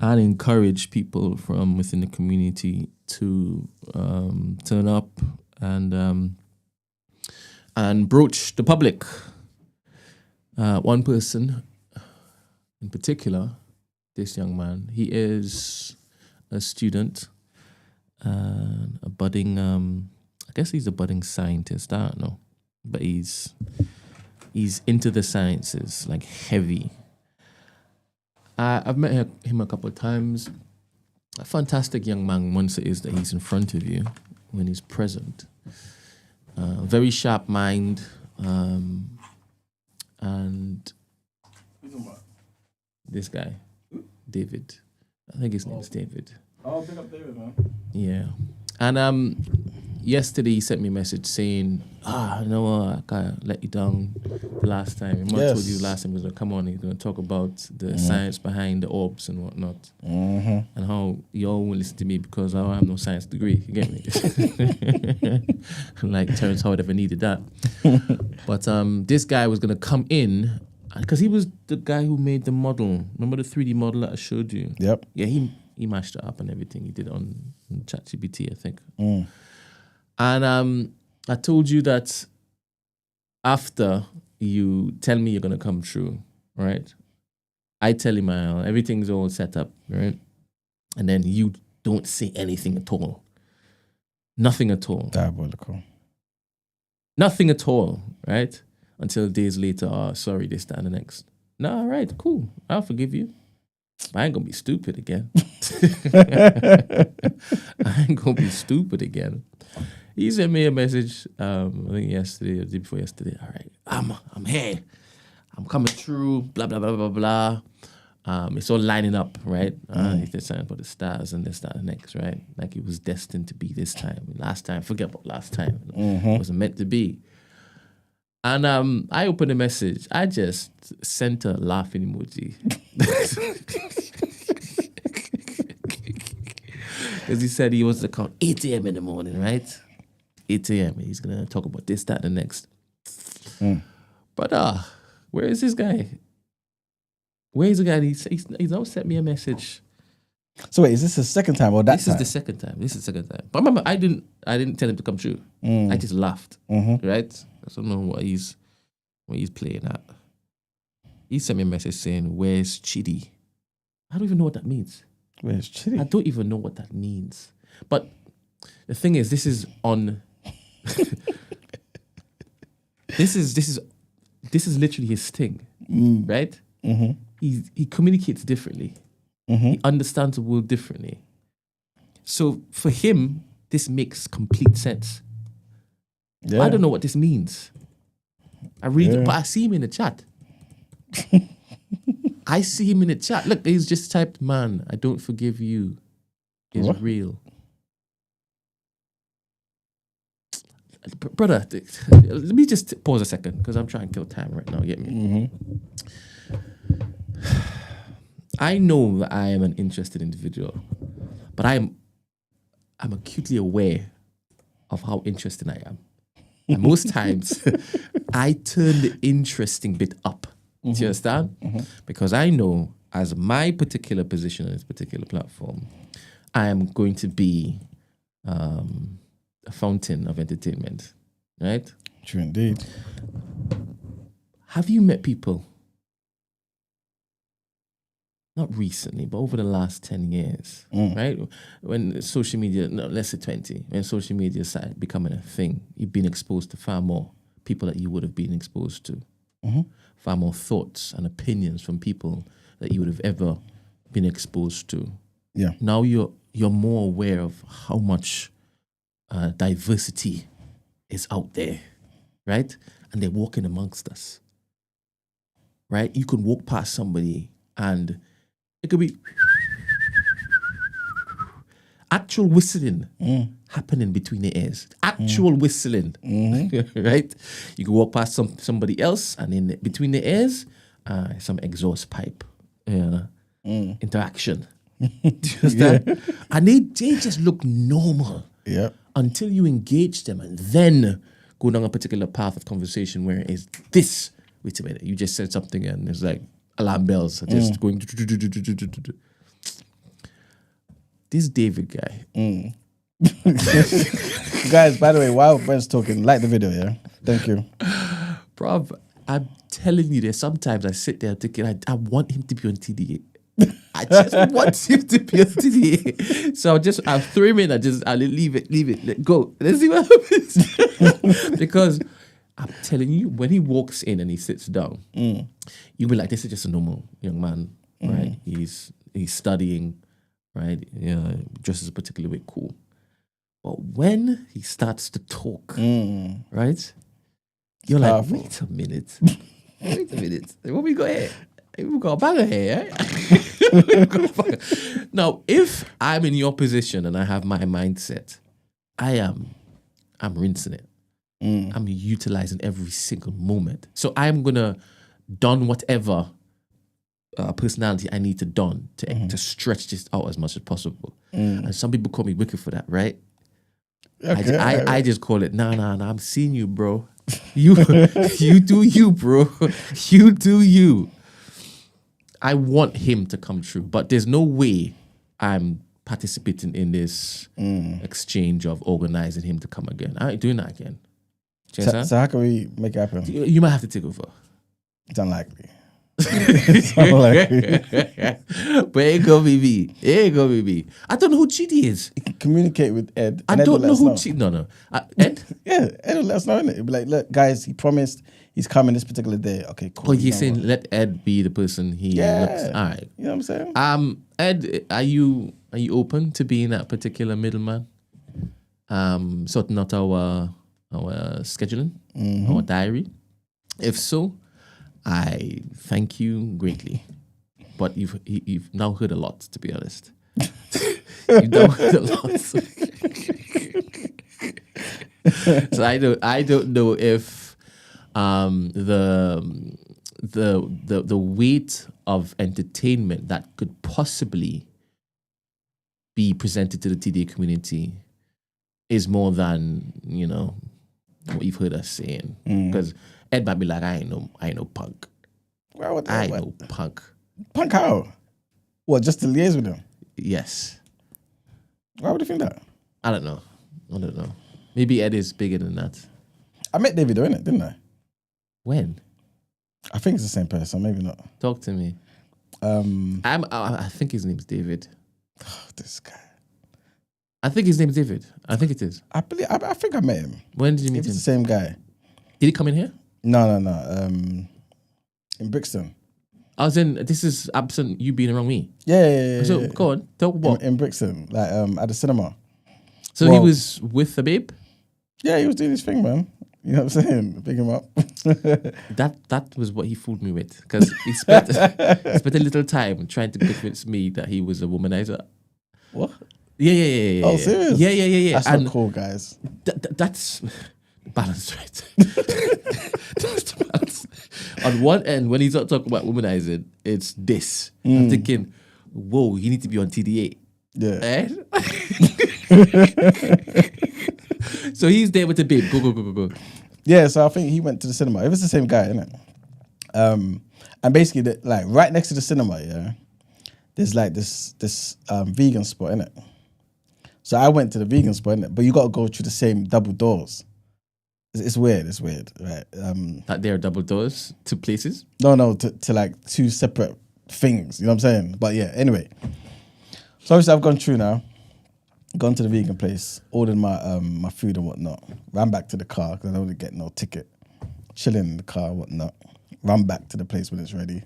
and encourage people from within the community to turn up and broach the public. One person in particular, this young man, he is a student, a budding, I guess he's a budding scientist, I don't know, but he's into the sciences, like heavy. I've met him a couple of times. A fantastic young man once it is that he's in front of you, when he's present. Very sharp mind, and this guy, David. I think his name is David. Oh, pick up David, man. Yeah. And yesterday he sent me a message saying, you know what, I kind of let you down the last time. I told you last time, he was like, come on, he's going to talk about the science behind the orbs and whatnot. And how you all won't listen to me because I don't have no science degree. You get me? Like Terrence Howard ever needed that. But this guy was going to come in because he was the guy who made the model. Remember the 3D model that I showed you? Yep. Yeah, he mashed it up and everything. He did it on ChatGPT, I think. And I told you that after you tell me you're going to come true, right? I tell him everything's all set up, right? And then you don't say anything at all. Nothing at all. Diabolical. Nothing at all, right? Until days later, sorry, this, that, and the next. No, all right, cool. I'll forgive you. I ain't going to be stupid again. I ain't going to be stupid again. He sent me a message, I think yesterday or the day before yesterday. All right, I'm here. I'm coming through, blah, blah, blah, blah, blah. It's all lining up, right? He's just saying about the stars and this, that, and the next, right? Like it was destined to be this time. Last time, forget about last time. It wasn't meant to be. And I opened the message. I just sent a laughing emoji. Because he said he wants to call 8 a.m. in the morning, right? 8 a.m. He's going to talk about this, that, and the next. But where is this guy? Where is the guy? He's now sent me a message. So wait, is this the second time or that This is the second time. This is the second time. But remember, I didn't tell him to come true. I just laughed, right? I don't know what he's playing at. He sent me a message saying, "Where's Chidi?" I don't even know what that means. Where's Chidi? I don't even know what that means. But the thing is, this is on. This is literally his thing, right? He communicates differently. He understands the world differently. So for him, this makes complete sense. I don't know what this means. I read it, but I see him in the chat. I see him in the chat. Look, he's just typed, "Man, I don't forgive you." Is What? real. Brother, let me just pause a second because I'm trying to kill time right now. Get me? I know that I am an interested individual, but I'm acutely aware of how interested I am. And most times, I turn the interesting bit up. Do you understand? Because I know, as my particular position on this particular platform, I am going to be a fountain of entertainment, right? True indeed. Have you met people, not recently, but over the last 10 years, right? When social media, no, let's say 20, when social media started becoming a thing, you've been exposed to far more people that you would have been exposed to, far more thoughts and opinions from people that you would have ever been exposed to. Yeah. Now you're more aware of how much diversity is out there, right? And they're walking amongst us, right? You could walk past somebody and it could be actual whistling happening between the ears. Actual whistling, right? You could walk past somebody else and in between the ears, some exhaust pipe interaction. Do you understand? Yeah. And they just look normal. Yeah. Until you engage them and then go down a particular path of conversation where it's this. Wait a minute, you just said something and it's like alarm bells are just going. This David guy. Guys, by the way, while Brent's talking, like the video, yeah? Thank you. Bruv, I'm telling you, there's sometimes I sit there thinking, I want him to be on TDA. I just want him to be on TDA. So I'll throw him in, I'll leave it, let go. Let's see what happens. Because I'm telling you, when he walks in and he sits down, you'll be like, this is just a normal young man, right? He's studying, right? Yeah, dresses a particular way cool. But when he starts to talk, right? You're like, wait a minute. What we got here? We got a banger here, eh? Now, if I'm in your position and I have my mindset, I'm rinsing it. I'm utilizing every single moment. So I'm gonna don whatever personality I need to don to stretch this out as much as possible. And some people call me wicked for that, right? Okay, I just call it, nah, I'm seeing you, bro. You do you, bro. You do you. I want him to come true, but there's no way I'm participating in this exchange of organizing him to come again. I ain't doing that again. So how can we make it happen? You might have to take over. It's unlikely. It's unlikely. But it ain't gonna be me. I don't know who Chidi is. You can communicate with Ed. I don't know who Chidi. No. Ed? Yeah, Ed will let us know, innit? He'll be like, look, guys, he promised he's coming this particular day. Okay, cool. But you're saying let Ed be the person he looks. All right. You know what I'm saying? Ed, are you open to being that particular middleman? Sorting out our scheduling, our diary. If so, I thank you greatly. But you've now heard a lot, to be honest. You've now heard a lot. So I don't know if the weight of entertainment that could possibly be presented to the TDA community is more than, what you've heard us saying. Because Ed might be like, I ain't no punk. Well, I ain't no punk. Punk how? What, just to liaise with him? Yes. Why would you think that? I don't know. Maybe Ed is bigger than that. I met David doing it, didn't I? When? I think it's the same person, maybe not. Talk to me. I think his name's David. Oh, this guy. I think his name's David. I think it is. I think I met him. When did you meet him? It's the same guy. Did he come in here? No. In Brixton. I was in. This is absent you being around me. Yeah. So go on, talk about in Brixton, like at the cinema. So he was with the babe. Yeah, he was doing his thing, man. You know what I'm saying? Pick him up. That was what he fooled me with, because he spent a little time trying to convince me that he was a womanizer. What? Yeah. Oh, serious? Yeah. That's not cool, guys. That's balance, right? That's the balance. On one end, when he's not talking about womanizing, it's this. I'm thinking, whoa, you need to be on TDA. Yeah. Right? So he's there with the babe. Go. Yeah, so I think he went to the cinema. It was the same guy, isn't it? And basically, like right next to the cinema, yeah, there's like this vegan spot, innit? So I went to the vegan spot, innit? But you got to go through the same double doors. It's weird, right? That there are double doors to places? No, to like two separate things. You know what I'm saying? But yeah, anyway. So obviously I've gone through now. Gone to the vegan place, ordered my food and whatnot. Ran back to the car because I don't get no ticket. Chilling in the car and whatnot. Run back to the place when it's ready.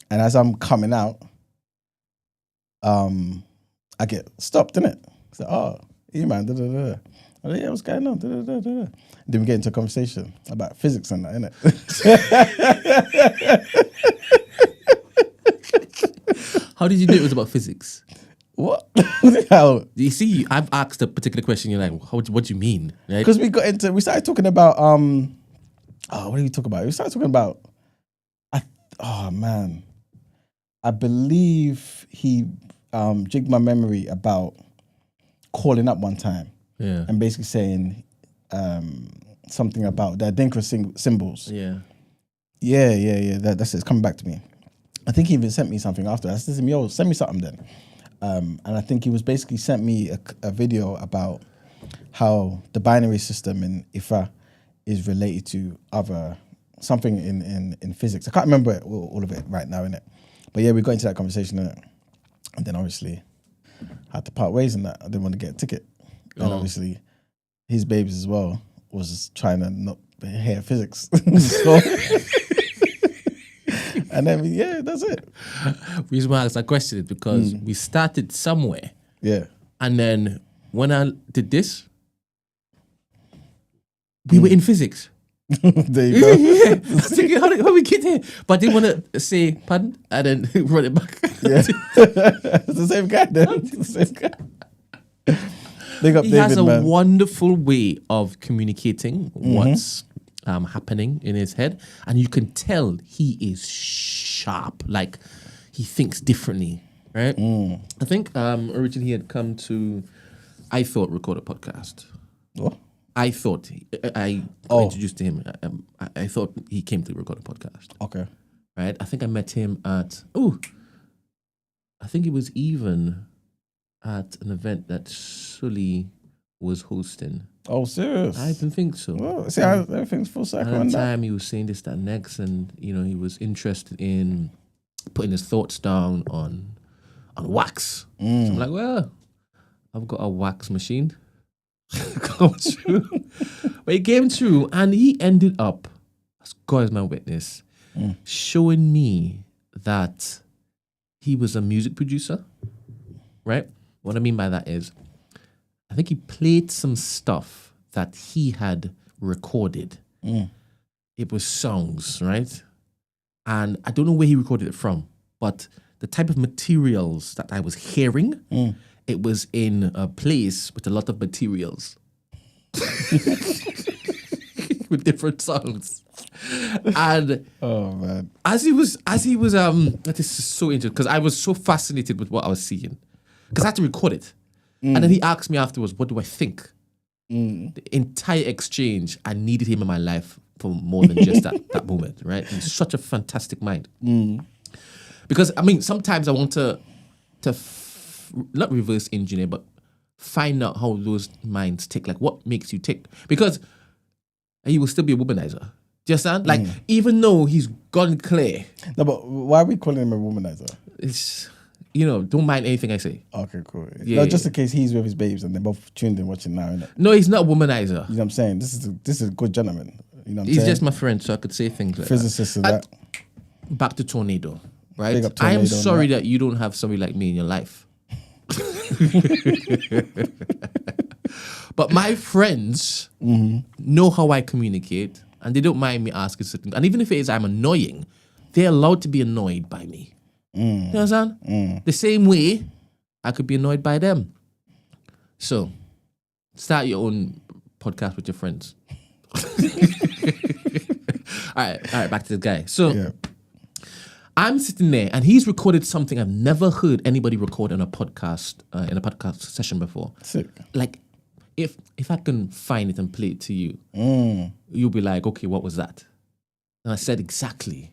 And as I'm coming out, I get stopped, innit? So, oh, you man, da da da. I'm like, yeah, what's going on? Da, da, da, da. Then we get into a conversation about physics and that, innit? How did you know it was about physics? What? How? You see, I've asked a particular question. You're like, what do you mean? Because we started talking about what did we talk about? We started talking about I believe he jigged my memory about calling up one time. Yeah. And basically saying something about the Adinkra symbols. Yeah. Yeah. That's it. It's coming back to me. I think he even sent me something after. I said to him, yo, send me something then. And I think he was basically sent me a video about how the binary system in Ifa is related to something in physics. I can't remember all of it right now, innit? But yeah, we got into that conversation, innit? And then obviously had to part ways in that. I didn't want to get a ticket. And obviously his babes as well was trying to not hear physics. So, and then, yeah, that's it. The reason why I asked that question is because we started somewhere. Yeah. And then when I did this, we were in physics. There you go. Yeah. I was thinking, how did we get here? But I didn't want to say pardon and then run it back. Yeah. It's the same guy then. It's the same guy. Big up He David, has a man. wonderful way of communicating what's happening in his head. And you can tell he is sharp. Like, he thinks differently, right? I think originally he had come to, I thought, record a podcast. What? I thought, I got introduced to him. I thought he came to record a podcast. Okay. Right? I think I met him at, I think it was even at an event that Suli was hosting. Oh, serious? I didn't think so. Well, see how everything's full circle. At on the that. time, he was saying this, that, next, and he was interested in putting his thoughts down on wax. So I'm like, well, I've got a wax machine. Come through. But he came through, and he ended up, as God is my witness, showing me that he was a music producer. Right? What I mean by that is, I think he played some stuff that he had recorded. It was songs, right? And I don't know where he recorded it from, but the type of materials that I was hearing, it was in a place with a lot of materials. With different songs. And oh man. As he was this is so interesting because I was so fascinated with what I was seeing. Because I had to record it. And then he asked me afterwards, what do I think? The entire exchange, I needed him in my life for more than just that moment, right? He's such a fantastic mind. Because, I mean, sometimes I want to not reverse engineer, but find out how those minds tick. Like, what makes you tick? Because he will still be a womanizer. Do you understand? Like, even though he's gone clear. No, but why are we calling him a womanizer? It's... don't mind anything I say. Okay, cool. Yeah, no, just in case he's with his babes and they're both tuned in watching now, innit? No, he's not a womanizer. You know what I'm saying? This is a good gentleman. You know what I'm He's saying? just my friend, so I could say things like Physicist that. and that. Back to Tornado, right? Big up I am Tornado and sorry that. that you don't have somebody like me in your life. But my friends know how I communicate, and they don't mind me asking certain. And even if it is I'm annoying, they're allowed to be annoyed by me. You understand? The same way I could be annoyed by them. So, start your own podcast with your friends. All right, back to the guy. So, I'm sitting there, and he's recorded something I've never heard anybody record in a podcast session before. Sick. Like, if I can find it and play it to you, you'll be like, okay, what was that? And I said, exactly.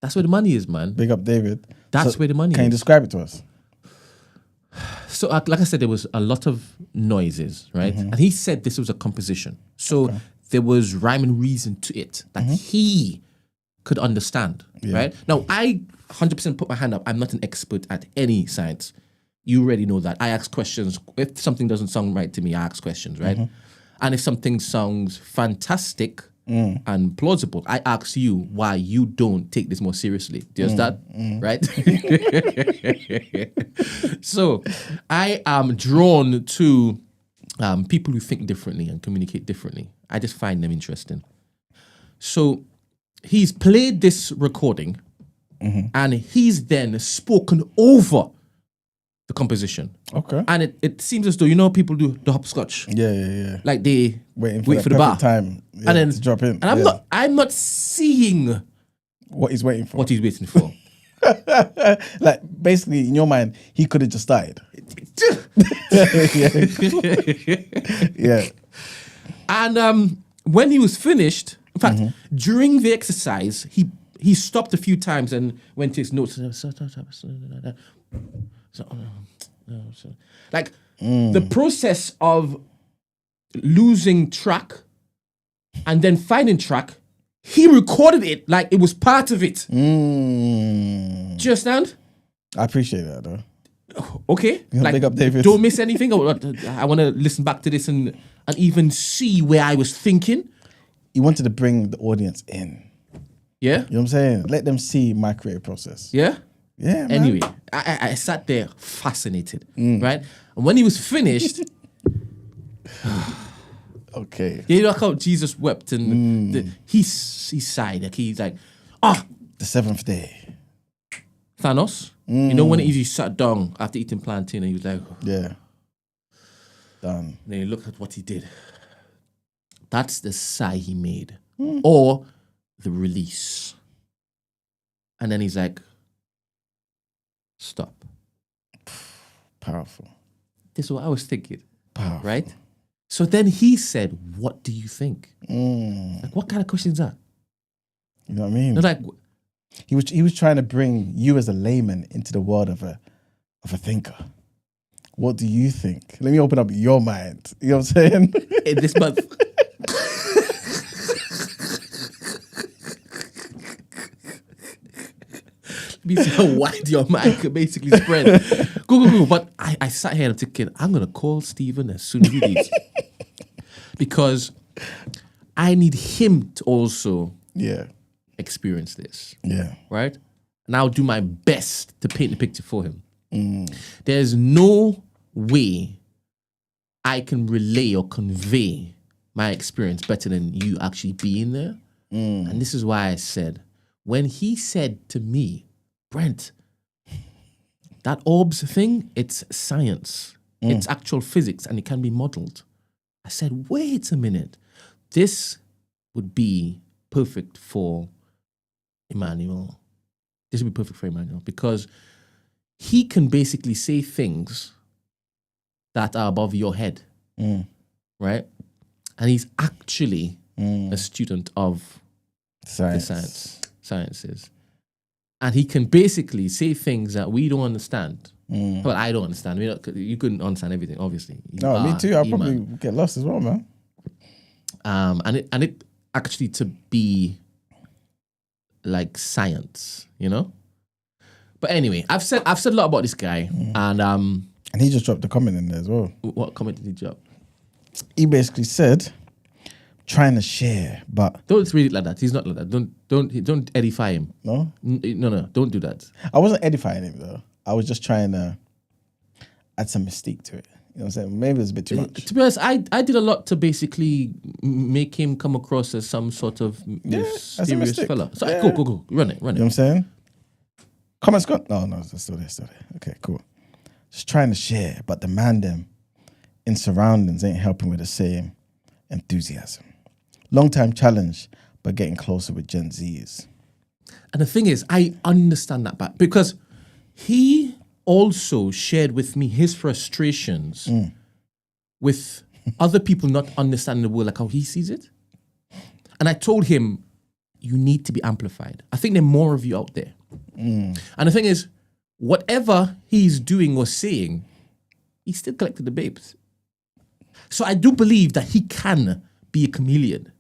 That's where the money is, man. Big up, David. That's where the money is. Can you describe it to us? So, like I said, there was a lot of noises, right? And he said this was a composition. So there was rhyme and reason to it that he could understand, right? Now, I 100% put my hand up. I'm not an expert at any science. You already know that. I ask questions. If something doesn't sound right to me, I ask questions, right? And if something sounds fantastic and plausible, I ask you why you don't take this more seriously. Do you understand? Right? So I am drawn to people who think differently and communicate differently. I just find them interesting. So he's played this recording and he's then spoken over the composition. Okay. And it seems as though, people do the hopscotch. Yeah. Like they wait for the bar time. and then to drop in. And I'm not seeing what he's waiting for. What he's waiting for. Like basically in your mind, he could have just started. Yeah. And when he was finished, in fact, during the exercise, he stopped a few times and went to his notes. Like the process of losing track and then finding track, he recorded it like it was part of it. Do you understand? I appreciate that though. Okay. Like, big up David. Don't miss anything. I want to listen back to this and even see where I was thinking. He wanted to bring the audience in. Yeah? You know what I'm saying? Let them see my creative process. Yeah? Yeah, man. Anyway, I sat there fascinated, right? And when he was finished... Okay. You know how Jesus wept and he sighed. Like he's like, the seventh day. Thanos. You know when he sat down after eating plantain and he was like, yeah, done. Then you look at what he did. That's the sigh he made, or the release. And then he's like, stop. Powerful. This is what I was thinking. Powerful. Right? So then he said, what do you think? Like, what kind of question is that? You know what I mean? Like, he was trying to bring you as a layman into the world of a thinker. What do you think? Let me open up your mind. You know what I'm saying? In this month. Let me see how wide your mind could basically spread. Go. But I sat here and I'm thinking, I'm going to call Stephen as soon as he leaves. Because I need him to also experience this. Yeah. Right? And I'll do my best to paint the picture for him. There's no way I can relay or convey my experience better than you actually being there. And this is why I said, when he said to me, Brent, that orbs thing, it's science. It's actual physics and it can be modeled. I said, wait a minute. This would be perfect for Emmanuel. This would be perfect for Emmanuel because he can basically say things that are above your head, right? And he's actually a student of the sciences. And he can basically say things that we don't understand. Well, I don't understand. You couldn't understand everything, obviously. No, me too. I'll probably get lost as well, man. And it actually to be like science, you know? But anyway, I've said a lot about this guy, and he just dropped a comment in there as well. What comment did he drop? He basically said, trying to share, but don't read it like that. He's not like that. Don't edify him. No, don't do that. I wasn't edifying him though. I was just trying to add some mystique to it. know what I'm saying? Maybe it was a bit too much. To be honest, I did a lot to basically make him come across as some sort of mysterious fella. So go. Run it. You know what I'm saying? Comments gone? No, it's still there. Okay, cool. Just trying to share, but the man them in surroundings ain't helping with the same enthusiasm. Long time challenge, but getting closer with Gen Zs. And the thing is, I understand that because he also shared with me his frustrations with other people not understanding the world like how he sees it. And I told him, you need to be amplified. I think there are more of you out there. And the thing is, whatever he's doing or saying, he still collected the babes. So I do believe that he can be a chameleon.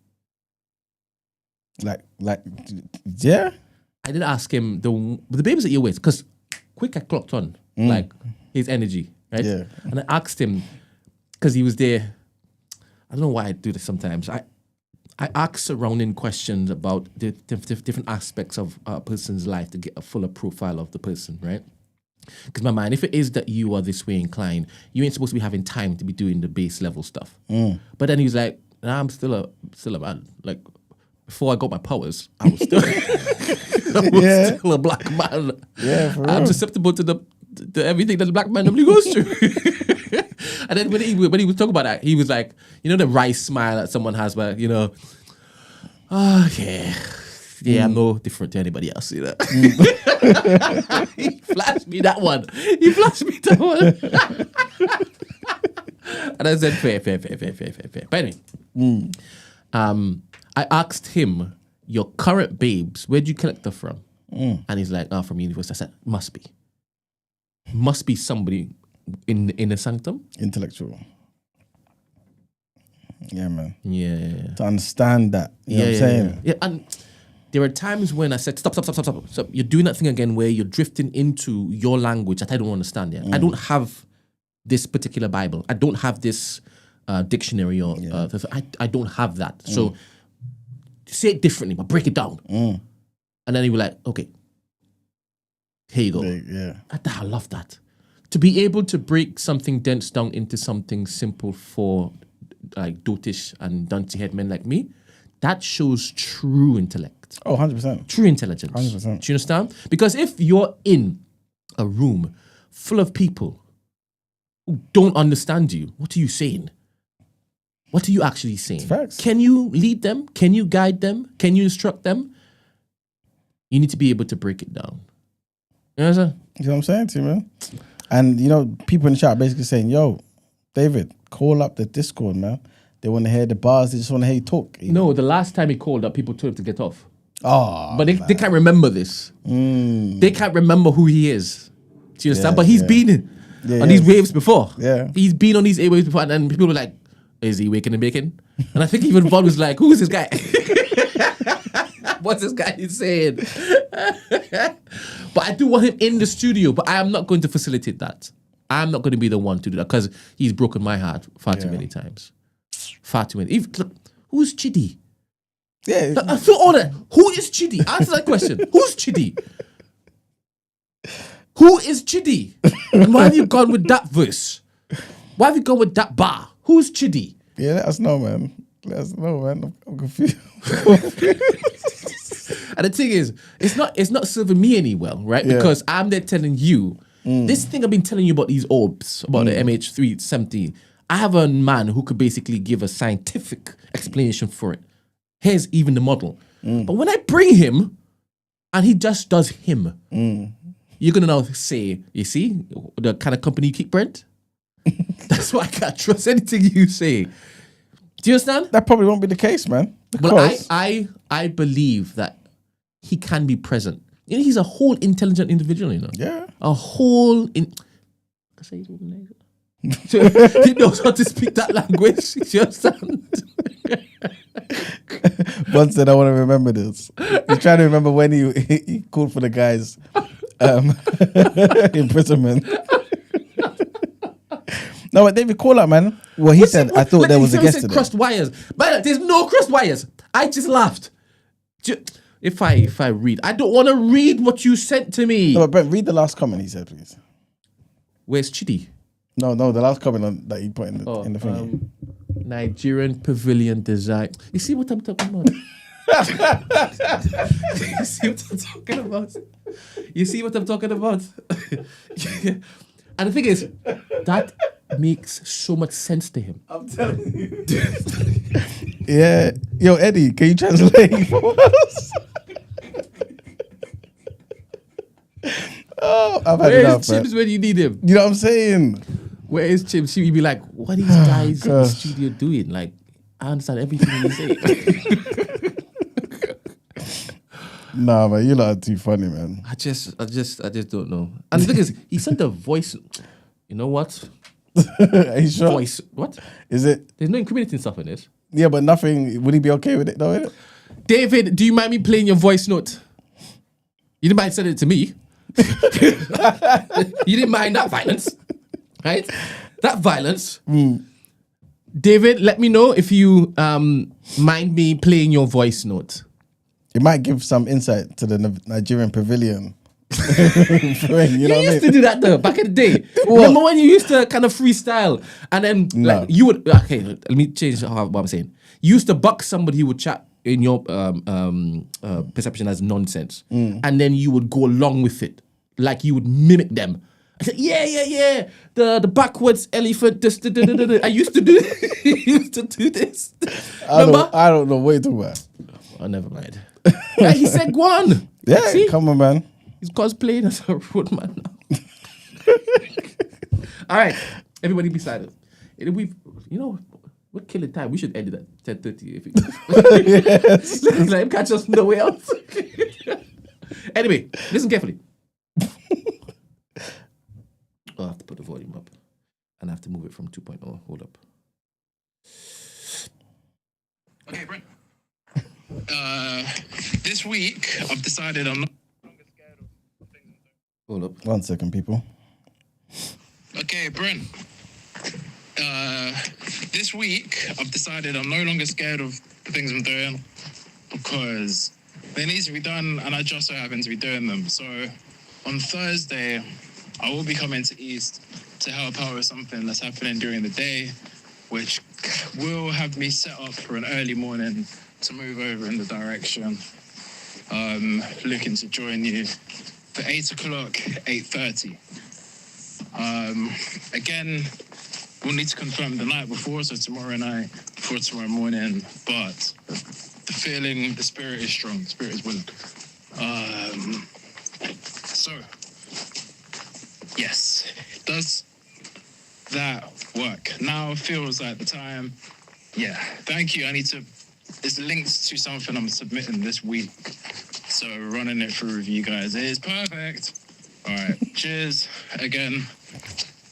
Like, yeah? I did ask him, the babes that you're with, because quick I clocked on, like, his energy, right? Yeah. And I asked him, because he was there, I don't know why I do this sometimes. I ask surrounding questions about the different aspects of a person's life to get a fuller profile of the person, right? Because my mind, if it is that you are this way inclined, you ain't supposed to be having time to be doing the base level stuff. But then he was like, nah, I'm still a man. Like, before I got my powers, I was still, still a black man. Yeah, for real. I'm susceptible to everything that a black man normally goes through. And then when he was talking about that, he was like, you know, the wry smile that someone has, but you know, yeah, I'm no different to anybody else, you know. He flashed me that one. And I said, fair. But anyway, I asked him, your current babes, where'd you collect them from? And he's like, from university. I said, must be somebody in the sanctum. Intellectual. Yeah, man. Yeah. To understand that. You know what I'm saying? Yeah, and there are times when I said, stop. So you're doing that thing again where you're drifting into your language that I don't understand yet. I don't have this particular Bible. I don't have this dictionary or I don't have that. So say it differently, but break it down. And then he was like, okay, here you go. Yeah. I love that. To be able to break something dense down into something simple for like dotish and dunty head men like me, that shows true intellect. Oh, 100%. True intelligence. 100%. Do you understand? Because if you're in a room full of people who don't understand you, what are you saying? What are you actually saying? Facts. Can you lead them? Can you guide them? Can you instruct them? You need to be able to break it down. You know what I'm saying? You know what I'm saying to you, man? And, you know, people in the chat basically saying, yo, David, call up the Discord, man. They want to hear the bars. They just want to hear you talk. No, the last time he called up, people told him to get off. Oh, but they can't remember this. They can't remember who he is. Do you understand? But he's been on these waves before. Yeah. He's been on these waves before. And then people were like, is he waking and baking? And I think even Vaughn was like, who is this guy? What's this guy saying? But I do want him in the studio, but I am not going to facilitate that. I'm not going to be the one to do that because he's broken my heart far too many times. Far too many. Look, who's Chidi? Yeah. I thought all that. Who is Chidi? Answer that question. Who's Chidi? Who is Chidi? And why have you gone with that verse? Why have you gone with that bar? Who's Chidi? Yeah, let us know, man. I'm confused. And the thing is, it's not serving me any well, right? Yeah. Because I'm there telling you, this thing I've been telling you about these orbs, about the MH370, I have a man who could basically give a scientific explanation for it. Here's even the model. But when I bring him, and he just does him, you're going to now say, you see, the kind of company you keep, Brent? That's why I can't trust anything you say. Do you understand? That probably won't be the case, man. Well, I believe that he can be present. You know, he's a whole intelligent individual, you know? Yeah. A whole... He knows how to speak that language. Do you understand? One said, I want to remember this. He's trying to remember when he called for the guy's imprisonment. No, but David, call up, man. Well, he said, I thought there was a guest today. Crossed wires. But there's no crossed wires. I just laughed. If I read, I don't want to read what you sent to me. No, but Brent, read the last comment he said, please. Where's Chidi? No, the last comment on that he put in the thing. Nigerian pavilion design. You see what I'm talking about? You see what I'm talking about? You see what I'm talking about? And the thing is, that makes so much sense to him. I'm telling you. Yeah. Yo, Eddie, can you translate for us? Oh, I've had enough, Where's Chibs when you need him? You know what I'm saying? Where is Chibs? You'd be like, what are these guys in the studio doing? Like, I understand everything you say. Nah, man, you lot are too funny, man. I just don't know. And the thing is, he sent a voice. You know what? Are you sure? Voice. What? Is it? There's no incriminating stuff in this. Yeah, but nothing. Would he be okay with it though? Innit? David, do you mind me playing your voice note? You didn't mind sending it to me. You didn't mind that violence, right? That violence. David, let me know if you mind me playing your voice note. It might give some insight to the Nigerian pavilion. You know used to do that though back in the day. Remember when you used to kind of freestyle and then like you would let me change what I'm saying. You used to buck somebody who would chat in your perception as nonsense, and then you would go along with it, like you would mimic them. I said, yeah, the backwards elephant. I used to do this. I don't know what you're talking about. Oh, never mind. Yeah, he said, "Go on." Yeah, see? come on, man. He's cosplaying as a roadman now. All right, everybody be silent. We're killing time. We should end it at 10:30. Yes. Let him catch us nowhere else. Anyway, listen carefully. I have to put the volume up, and I have to move it from 2.0. Hold up. Okay, Brent. This week, I've decided I'm not. Hold up. 1 second, people. Okay, Brent. This week, I've decided I'm no longer scared of the things I'm doing because they need to be done, and I just so happen to be doing them. So, on Thursday, I will be coming to East to help out with something that's happening during the day, which will have me set up for an early morning to move over in the direction. Looking to join you for 8 o'clock, 8:30. Again, we'll need to confirm the night before, so tomorrow night, before tomorrow morning, but the feeling, the spirit is strong, the spirit is willing. So, yes, does that work? Now feels like the time. Yeah, thank you. It's linked to something I'm submitting this week. So running it through with you guys is perfect. All right, cheers again.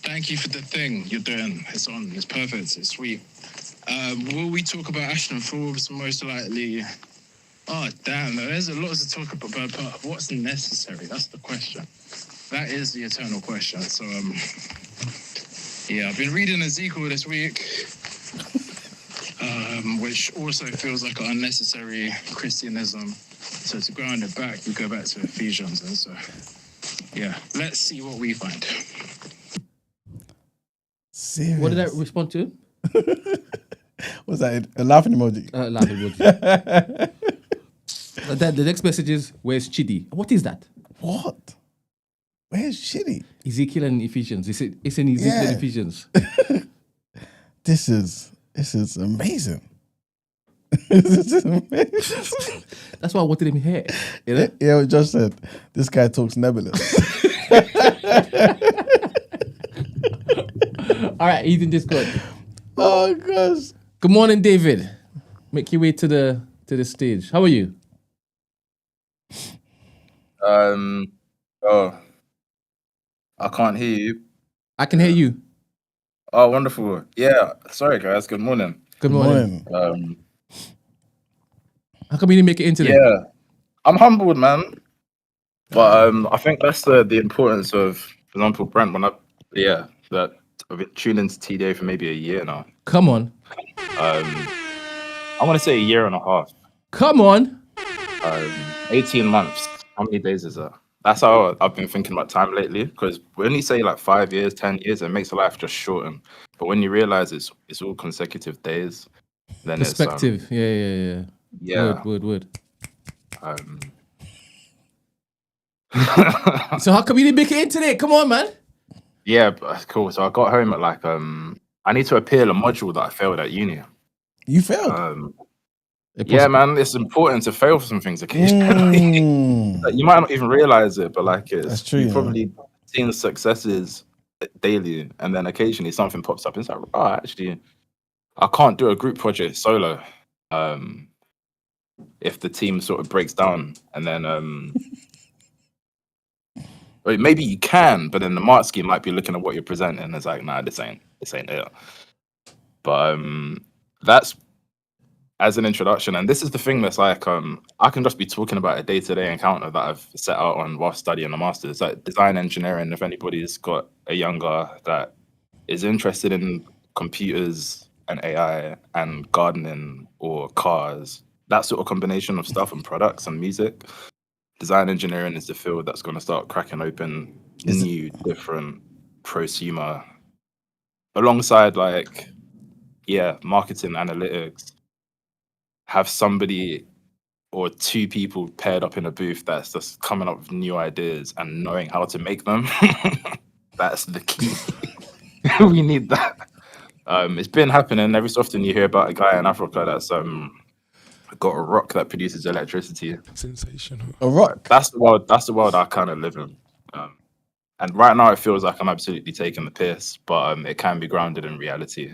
Thank you for the thing you're doing. It's on, it's perfect, it's sweet. Will we talk about Ashton Forbes? Most likely. Oh, damn, there's a lot to talk about, but what's necessary? That's the question. That is the eternal question. So, yeah, I've been reading Ezekiel this week, which also feels like an unnecessary Christianism. So to ground it back, we go back to Ephesians. And so, yeah, let's see what we find. Serious. What did I respond to? What's that? A laughing emoji? Laughing emoji. The next message is, where's Chidi? What is that? What? Where's Chidi? Ezekiel and Ephesians. It's in Ezekiel and Ephesians. This is amazing. This is amazing. That's why I wanted him here. You know? Yeah, we just said this guy talks nebulous. All right, he's in Discord. Oh gosh. Good morning, David. Make your way to the stage. How are you? I can't hear you. I can hear you. Oh, wonderful. Yeah. Sorry, guys. Good morning. Good morning. How come you didn't make it in today? Yeah. I'm humbled, man. But I think that's the importance of, for example, Brent, that I've been tuning into TDA for maybe a year now. Come on. I want to say a year and a half. Come on. 18 months. How many days is that? That's how I've been thinking about time lately. Because when you say like 5 years, 10 years, it makes life just shorten. But when you realize it's all consecutive days, then Perspective. Yeah. yeah. Word. Um, So how come you didn't make it in today? Come on, man. yeah, but cool. So I got home at like I need to appeal a module that I failed at uni. You failed. Yeah, man, it's important to fail for some things occasionally. Like, you might not even realize it, but like That's true, you've probably seen successes daily, and then occasionally something pops up. And it's like, oh, actually, I can't do a group project solo. If the team sort of breaks down, and then or maybe you can, but then the mark scheme might be looking at what you're presenting, and it's like, nah, this ain't it. But that's as an introduction, and this is the thing that's like I can just be talking about a day-to-day encounter that I've set out on while studying the master's, like design engineering. If anybody's got a younger that is interested in computers and AI and gardening or cars, that sort of combination of stuff and products and music, design engineering is the field that's going to start cracking open new different prosumer alongside like marketing analytics. Have somebody or two people paired up in a booth that's just coming up with new ideas and knowing how to make them. That's the key. We need that. It's been happening. Every so often you hear about a guy in Africa that's got a rock that produces electricity. Sensational. A rock. That's the world I kind of live in. And right now it feels like I'm absolutely taking the piss, but it can be grounded in reality.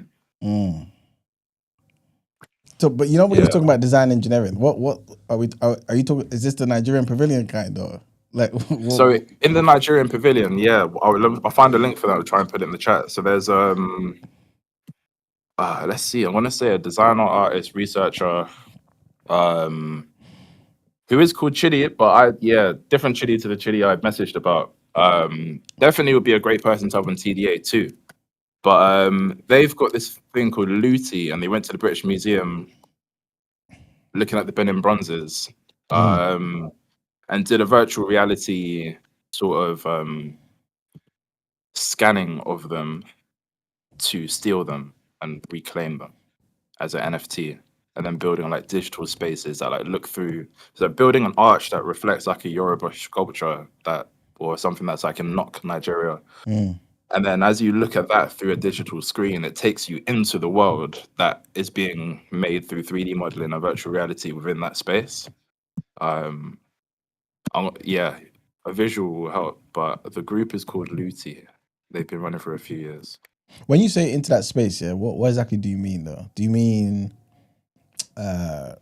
So, but you know when you're talking about design engineering, what are we? Are you talking? Is this the Nigerian pavilion kind or like? So in the Nigerian pavilion, I'll find a link for that. I'll try and put it in the chat. So there's let's see. I want to say a designer, artist, researcher, who is called Chidi, but different Chidi to the Chidi I messaged about. Definitely would be a great person to have on TDA too. But they've got this thing called Looty, and they went to the British Museum looking at the Benin bronzes, and did a virtual reality sort of scanning of them to steal them and reclaim them as an NFT, and then building like digital spaces that like look through. So building an arch that reflects like a Yoruba sculpture or something that's like in Nok, Nigeria. And then as you look at that through a digital screen, it takes you into the world that is being made through 3D modeling and virtual reality within that space. A visual will help, but the group is called Looty. They've been running for a few years. When you say into that space, what exactly do you mean though? Do you mean, what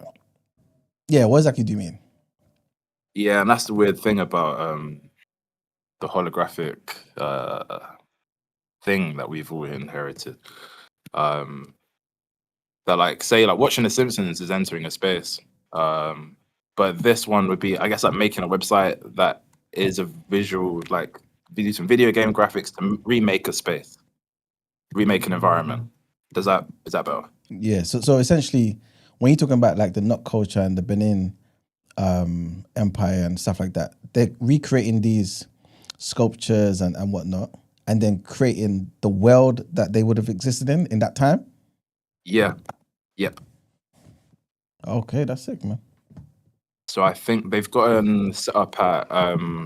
exactly do you mean? Yeah, and that's the weird thing about the holographic thing that we've all inherited. That like say like watching The Simpsons is entering a space, but this one would be, I guess, like making a website that is a visual, like do some video game graphics to remake a space, remake an environment. Is that better? Yeah. So essentially, when you're talking about like the Nok culture and the Benin empire and stuff like that, they're recreating these sculptures and whatnot, and then creating the world that they would have existed in that time? Yeah. Yep. Okay, that's sick, man. So I think they've got set up at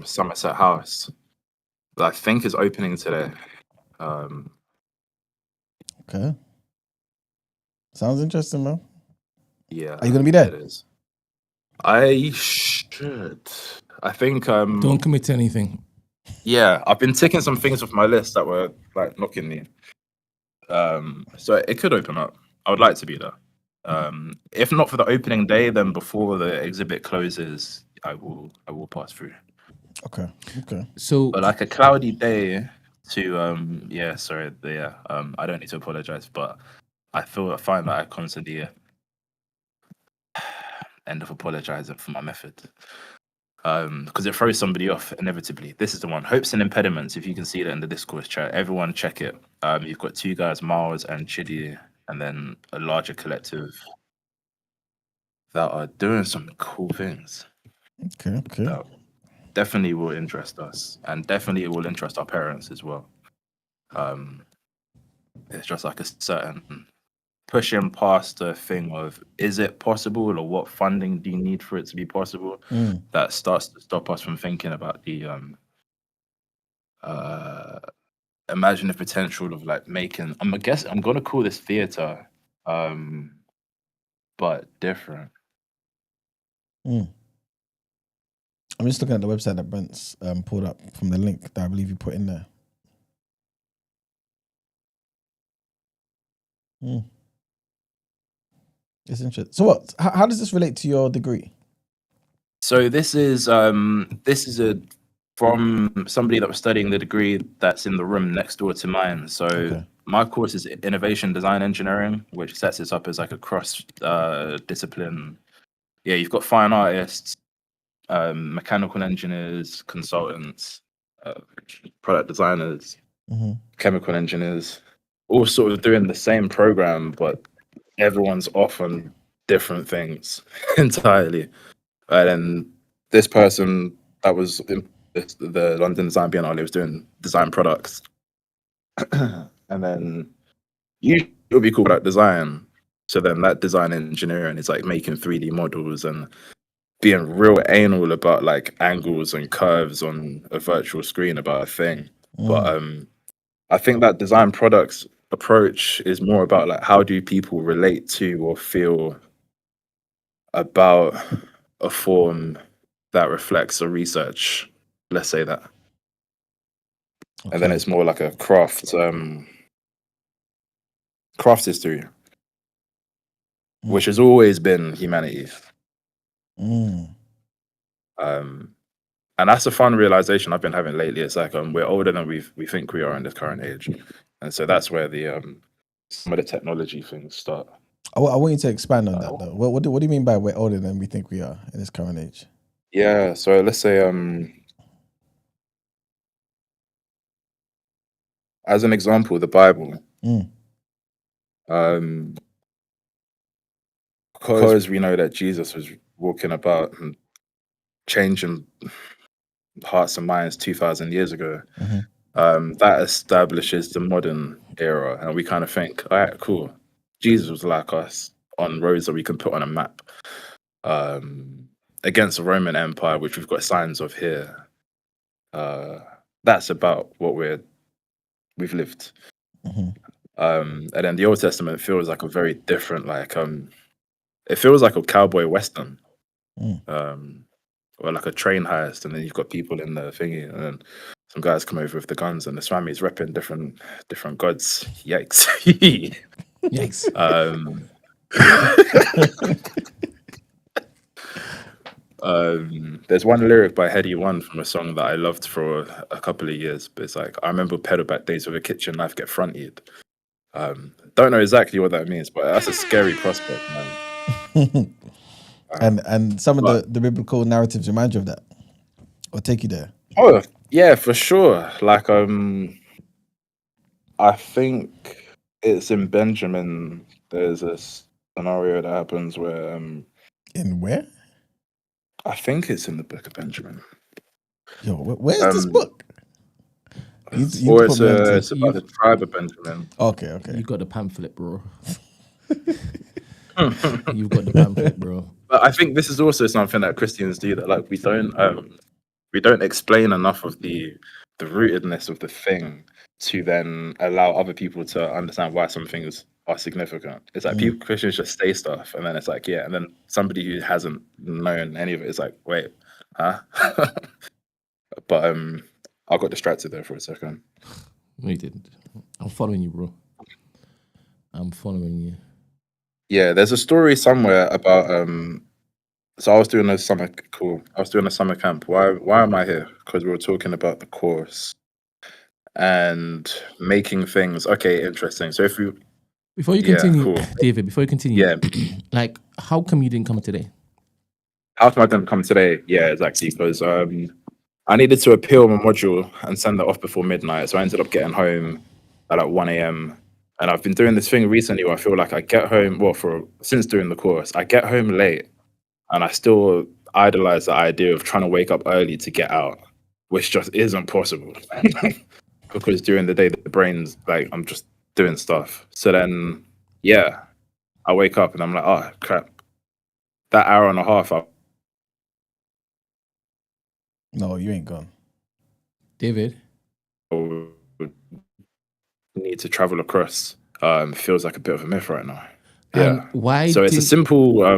Somerset House that I think is opening today. Okay. Sounds interesting, man. Yeah. Are you going to be there? It is. I should. I think... Don't commit to anything. Yeah, I've been ticking some things off my list that were like knocking me. So it could open up. I would like to be there. If not for the opening day, then before the exhibit closes, I will pass through. Okay. So, but like a cloudy day to I don't need to apologize, but I find that I constantly end up apologizing for my method. Because it throws somebody off inevitably. This is the one. Hopes and impediments. If you can see that in the Discourse chat, everyone check it. You've got two guys, Miles and Chidi, and then a larger collective that are doing some cool things. Okay. definitely will interest us, and definitely it will interest our parents as well. It's just like a certain pushing past the thing of, is it possible, or what funding do you need for it to be possible? That starts to stop us from thinking about the imaginative potential of like making. I'm gonna call this theater, but different. I'm just looking at the website that Brent's pulled up from the link that I believe you put in there. It's interesting. So what? How does this relate to your degree? So this is from somebody that was studying the degree that's in the room next door to mine. So my course is innovation design engineering, which sets it up as like a cross discipline. Yeah, you've got fine artists, mechanical engineers, consultants, product designers, chemical engineers, all sort of doing the same program, but everyone's off on different things entirely. And then this person that was in the London Design Biennale was doing design products. And then usually it would be called product design. So then that design engineering is like making 3D models and being real anal about like angles and curves on a virtual screen about a thing. But I think that design products approach is more about like, how do people relate to or feel about a form that reflects a research, let's say that. And then it's more like a craft history, which has always been humanities. And that's a fun realization I've been having lately. It's like we're older than we think we are in this current age, and so that's where the some of the technology things start. I want you to expand on that though. What do you mean by we're older than we think we are in this current age? Yeah, so let's say as an example, the Bible. Because we know that Jesus was walking about and changing hearts and minds 2,000 years ago. That establishes the modern era, and we kind of think, all right, cool. Jesus was like us on roads that we can put on a map against the Roman Empire, which we've got signs of here. That's about what we've lived. And then the Old Testament feels like a very different, like it feels like a cowboy western. Or like a train heist, and then you've got people in the thingy, and then some guys come over with the guns, and the Swami's repping different gods. Yikes! Yikes! There's one lyric by Heady One from a song that I loved for a couple of years, but it's like, I remember pedal back days with a kitchen knife get fronted. Don't know exactly what that means, but that's a scary prospect, man. And some of the biblical narratives remind you of that, or take you there. Oh yeah, for sure. Like I think it's in Benjamin. There's a scenario that happens where in where? I think it's in the book of Benjamin. Yo, where's this book? Or it's about the tribe of Benjamin. Okay. You got the pamphlet, bro. You've got the pamphlet, bro. But I think this is also something that Christians do, that like we don't explain enough of the rootedness of the thing to then allow other people to understand why some things are significant. It's like Christians just say stuff, and then it's like, yeah, and then somebody who hasn't known any of it is like, wait, huh? But I got distracted there for a second. No, you didn't. I'm following you, bro. I'm following you. Yeah, there's a story somewhere about so I was doing a summer camp. Why am I here? Because we were talking about the course and making things. Okay, interesting. So if you before you continue, cool. David, like, how come you didn't come today? How come I didn't come today? Yeah, exactly. Because I needed to appeal my module and send that off before midnight. So I ended up getting home at like 1 a.m. And I've been doing this thing recently where I feel like I get home, since doing the course, I get home late and I still idolize the idea of trying to wake up early to get out, which just isn't possible. Because during the day, the brain's like, I'm just doing stuff. So then, yeah, I wake up and I'm like, oh, crap. That hour and a half, No, you ain't gone. David? Need to travel across feels like a bit of a myth right now. And Yeah. why So it's a did- simple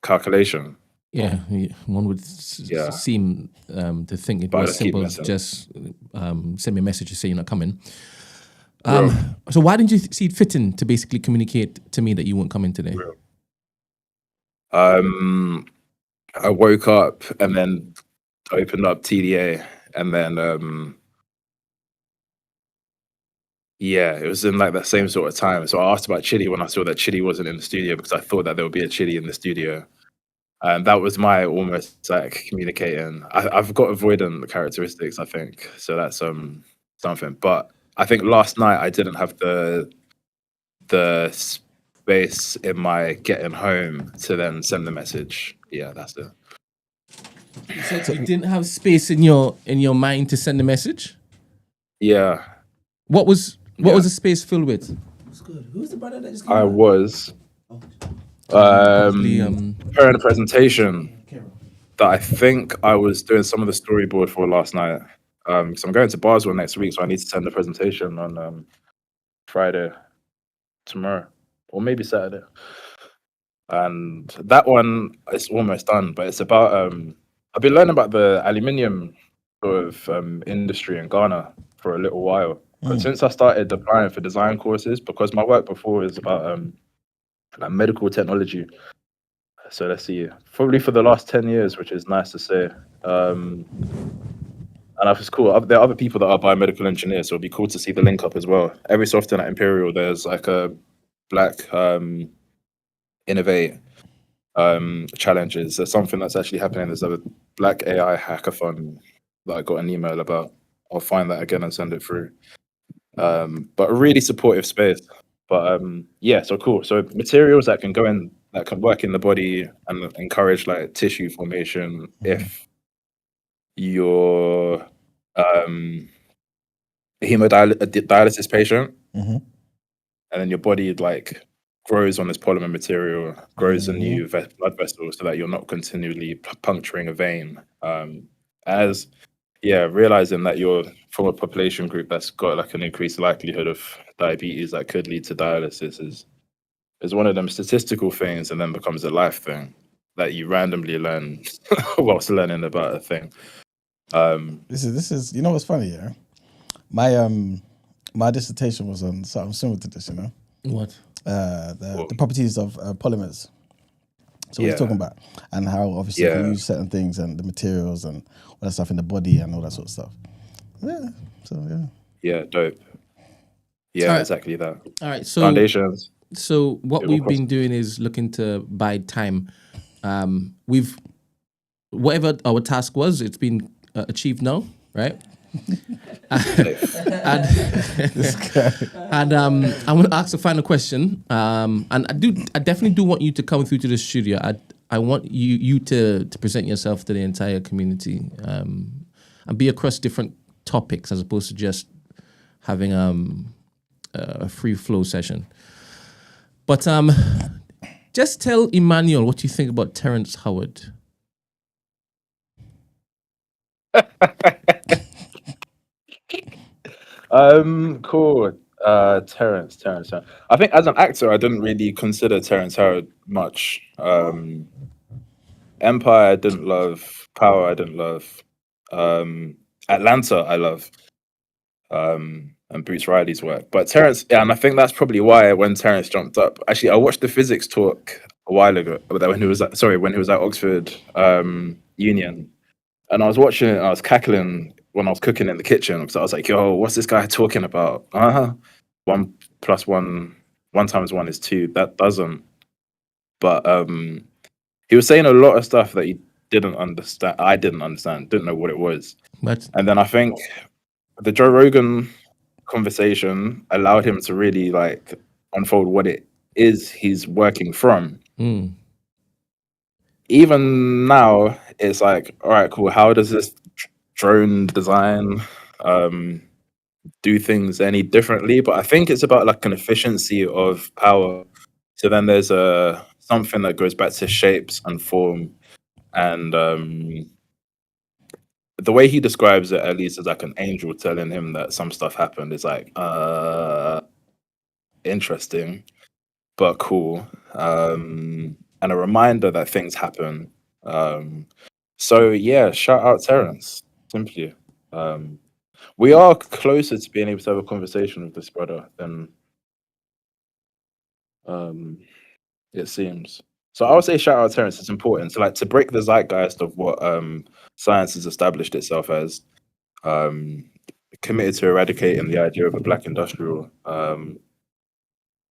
calculation. Yeah, one would seem to think it But I was just keep simple as messing. just send me a message to say you're not coming. Real. So why didn't you see it fitting to basically communicate to me that you weren't coming today? I woke up and then opened up TDA and then yeah, it was in like that same sort of time. So I asked about Chili when I saw that Chili wasn't in the studio because I thought that there would be a Chili in the studio. And that was my almost like communicating. I've got avoidant characteristics, I think. So that's something. But I think last night I didn't have the space in my getting home to then send the message. Yeah, that's it. You said you didn't have space in your mind to send a message? Yeah, What was the space filled with? Who's the brother that just I was Probably, preparing a presentation that I think I was doing some of the storyboard for last night. So I'm going to Basel next week, so I need to send a presentation on Friday, tomorrow, or maybe Saturday. And that one is almost done, but it's about I've been learning about the aluminium sort of industry in Ghana for a little while. But since I started applying for design courses, because my work before is about like medical technology. So let's see, probably for the last 10 years, which is nice to say. And I was cool. There are other people that are biomedical engineers, so it'd be cool to see the link up as well. Every so often at Imperial, there's like a Black Innovate challenges. There's something that's actually happening. There's a Black AI hackathon that I got an email about. I'll find that again and send it through. But a really supportive space. But yeah, so cool. So materials that can go in, that can work in the body and encourage like tissue formation if you're a hemodialysis patient, and then your body like grows on this polymer material, grows a new blood vessel so that you're not continually puncturing a vein. Realizing that you're from a population group that's got like an increased likelihood of diabetes that could lead to dialysis is one of them statistical things, and then becomes a life thing that you randomly learn whilst learning about a thing. This is you know what's funny, yeah? My dissertation was on something similar to this, you know? What? The properties of polymers. So what he's Yeah. talking about, and how obviously you can use certain things and the materials and all that stuff in the body and all that sort of stuff. Yeah. So yeah. Yeah, dope. Yeah, Alright. exactly that. All right, so Foundations. So what It will we've been doing is looking to bide time. We've whatever our task was, it's been achieved now, right? and I'm going to ask a final question. And I definitely do want you to come through to the studio. I want you to present yourself to the entire community, and be across different topics as opposed to just having a free flow session. But just tell Emmanuel what you think about Terrence Howard. Cool. Terrence. I think as an actor, I didn't really consider Terrence Howard much. Empire, I didn't love. Power, I didn't love. Atlanta, I love. And Boots Riley's work. But Terrence, and I think that's probably why when Terrence jumped up, actually, I watched the physics talk a while ago, when he was at Oxford Union, and I was watching it and I was cackling when I was cooking in the kitchen because I was like, yo, what's this guy talking about? 1 + 1, 1 × 1 is 2. That doesn't. But he was saying a lot of stuff that he didn't understand. I didn't understand, didn't know what it was. And then I think the Joe Rogan conversation allowed him to really like unfold what it is he's working from. even now, it's like, all right, cool. How does this drone design do things any differently? But I think it's about like an efficiency of power. So then there's something that goes back to shapes and form, and the way he describes it, at least, is like an angel telling him that some stuff happened. Is like interesting, but cool, and a reminder that things happen. So yeah, shout out Terrence. Simply, we are closer to being able to have a conversation with this brother than it seems. So I would say shout out Terrence. It's important to break the zeitgeist of what science has established itself as, committed to eradicating the idea of a black industrial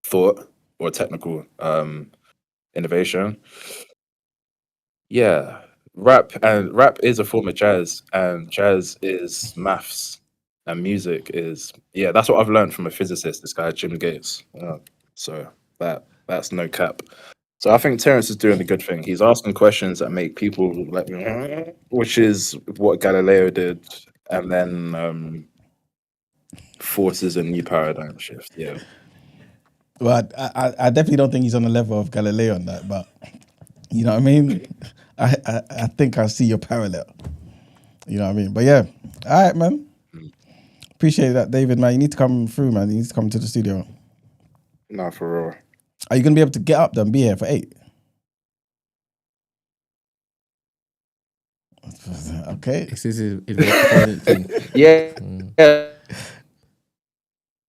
thought or technical innovation. Yeah, rap is a form of jazz, and jazz is maths, and music is that's what I've learned from a physicist, this guy Jim Gates. So that's no cap. So I think Terrence is doing a good thing. He's asking questions that make people like, which is what Galileo did, and then forces a new paradigm shift. Yeah. Well, I definitely don't think he's on the level of Galileo on that, but you know what I mean? I think I see your parallel. You know what I mean? But yeah, all right, man. Appreciate that, David, man. You need to come through, man. You need to come to the studio. Nah, for real. Are you going to be able to get up there and be here for 8? Okay. This is an important thing. Yeah.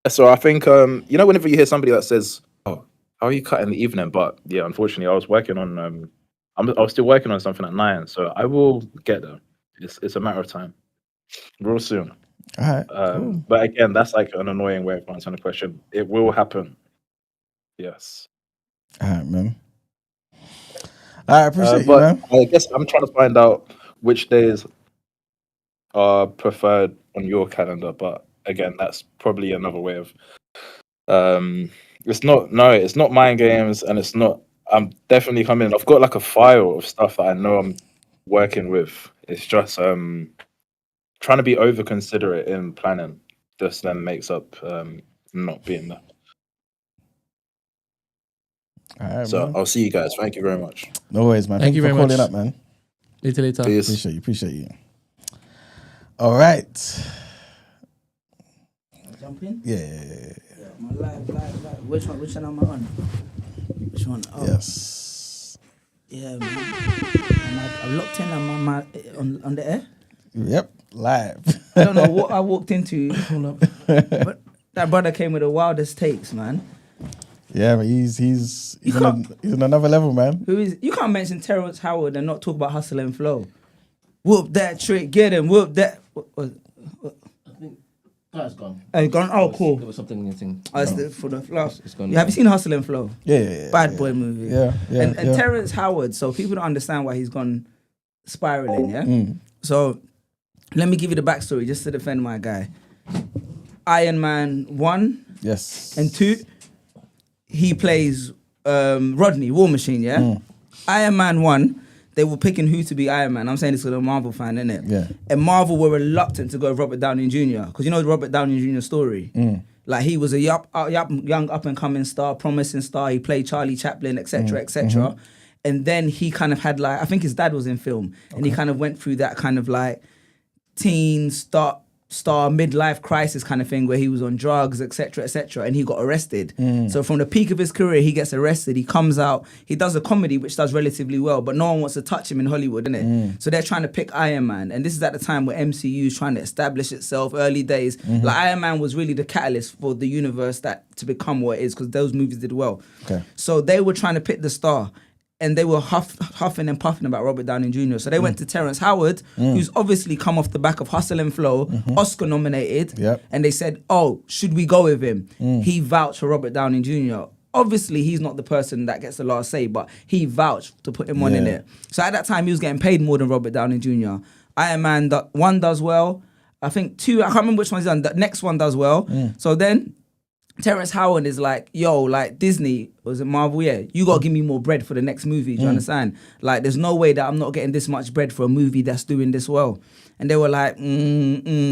So I think, whenever you hear somebody that says, "Oh, how are you cutting the evening?" But yeah, unfortunately, I was working on, I was still working on something at 9, so I will get there. It's a matter of time, real soon. All right. Cool. But again, that's like an annoying way of answering the question. It will happen. Yes. All right, man. I appreciate you, man. I guess I'm trying to find out which days are preferred on your calendar, but again, that's probably another way of it's not mind games, and it's not. I'm definitely coming. I've got like a file of stuff that I know I'm working with. It's just trying to be over considerate in planning. Just then makes up not being there. All right, So man. I'll see you guys. Thank you very much. No worries, man. Thank you for very calling much. up, man. Later. Peace. Appreciate you. All right. Jump in? Yeah. My live. Which one am I on? Which one? Oh. Yes. Yeah, man. I'm locked in. I'm on the air. Yep, live. I don't know what I walked into. But that brother came with the wildest takes, man. Yeah, but he's on another level, man. You can't mention Terrence Howard and not talk about hustle and flow. Whoop that trick, get him. Whoop that. What? It's gone. It's gone. Oh, cool. There was something in the thing. For the last. It's gone. Have you seen Hustle and Flow? Yeah. Bad boy movie. Yeah. And Terrence Howard. So people don't understand why he's gone spiraling. Yeah. So let me give you the backstory just to defend my guy. Iron Man 1. Yes. And 2. He plays Rodney, War Machine. Yeah. Iron Man 1. They were picking who to be Iron Man. I'm saying this because I'm a Marvel fan, innit? Yeah. And Marvel were reluctant to go with Robert Downey Jr. Because you know the Robert Downey Jr. story? Like he was a young up-and-coming star, promising star. He played Charlie Chaplin, etc., etc. And then he kind of had like, I think his dad was in film. And he kind of went through that kind of like teen star midlife crisis kind of thing where he was on drugs, etc., and he got arrested. So from the peak of his career, he gets arrested. He comes out. He does a comedy which does relatively well, but no one wants to touch him in Hollywood, innit? So they're trying to pick Iron Man, and this is at the time where MCU is trying to establish itself. Early days, like Iron Man was really the catalyst for the universe to become what it is because those movies did well. Okay. So they were trying to pick the star. And they were huffing and puffing about Robert Downey Jr. So they went to Terrence Howard, who's obviously come off the back of Hustle and Flow, Oscar nominated. Yep. And they said, oh, should we go with him? He vouched for Robert Downey Jr. Obviously, he's not the person that gets the last say, but he vouched to put him on in it. So at that time, he was getting paid more than Robert Downey Jr. Iron Man 1 does well. I think 2, I can't remember which one's done. The next one does well. So then Terrence Howard is like, yo, like Disney, was it Marvel? Yeah, you gotta give me more bread for the next movie. Do you understand? Like, there's no way that I'm not getting this much bread for a movie that's doing this well. And they were like,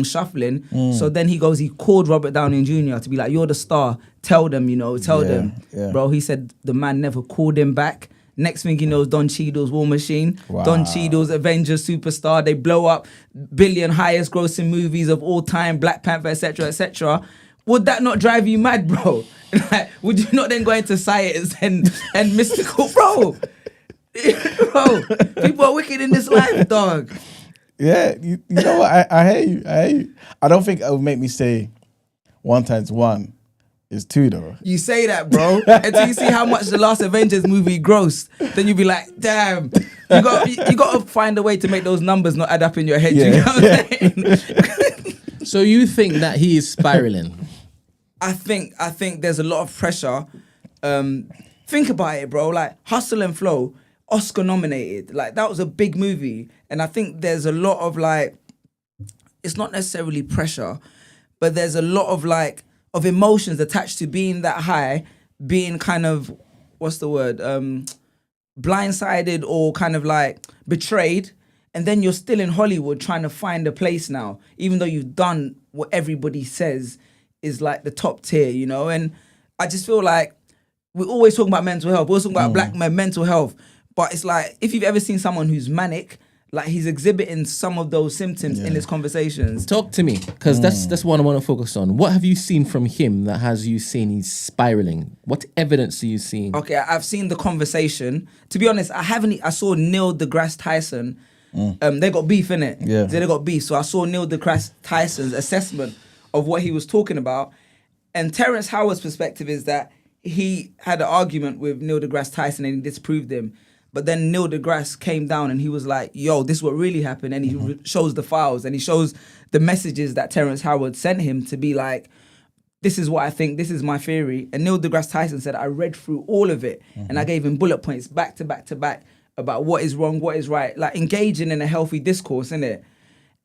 shuffling. So then he called Robert Downey Jr. to be like, you're the star. Tell them, tell them. Yeah. Bro, he said the man never called him back. Next thing he knows, Don Cheadle's War Machine. Wow. Don Cheadle's Avengers superstar. They blow up, billion highest grossing movies of all time, Black Panther, etc., etc. Would that not drive you mad, bro? Like, would you not then go into science and mystical, bro? Bro, people are wicked in this life, dog. Yeah, you know what? I hear you. I don't think it would make me say 1 × 1 is 2, though. You say that, bro, until you see how much the last Avengers movie grossed. Then you be like, damn. You got to find a way to make those numbers not add up in your head. Yeah. You know what I'm saying? So you think that he is spiraling? I think there's a lot of pressure. Think about it, bro. Like, Hustle and Flow, Oscar nominated. Like, that was a big movie. And I think there's a lot of, like, it's not necessarily pressure, but there's a lot of, like, of emotions attached to being that high, being kind of, what's the word? Blindsided or kind of, like, betrayed. And then you're still in Hollywood trying to find a place now, even though you've done what everybody says is like the top tier, And I just feel like we're always talking about mental health. We're always talking about black men, mental health. But it's like, if you've ever seen someone who's manic, like he's exhibiting some of those symptoms in his conversations. Talk to me, because that's what I want to focus on. What have you seen from him that has you saying he's spiraling? What evidence are you seeing? Okay, I've seen the conversation. To be honest, I saw Neil deGrasse Tyson. They got beef, innit? Yeah. They got beef. So I saw Neil deGrasse Tyson's assessment of what he was talking about. And Terrence Howard's perspective is that he had an argument with Neil deGrasse Tyson and he disproved him. But then Neil deGrasse came down and he was like, yo, this is what really happened. And he shows the files and he shows the messages that Terrence Howard sent him to be like, this is what I think, this is my theory. And Neil deGrasse Tyson said, I read through all of it and I gave him bullet points back to back to back about what is wrong, what is right, like engaging in a healthy discourse, innit?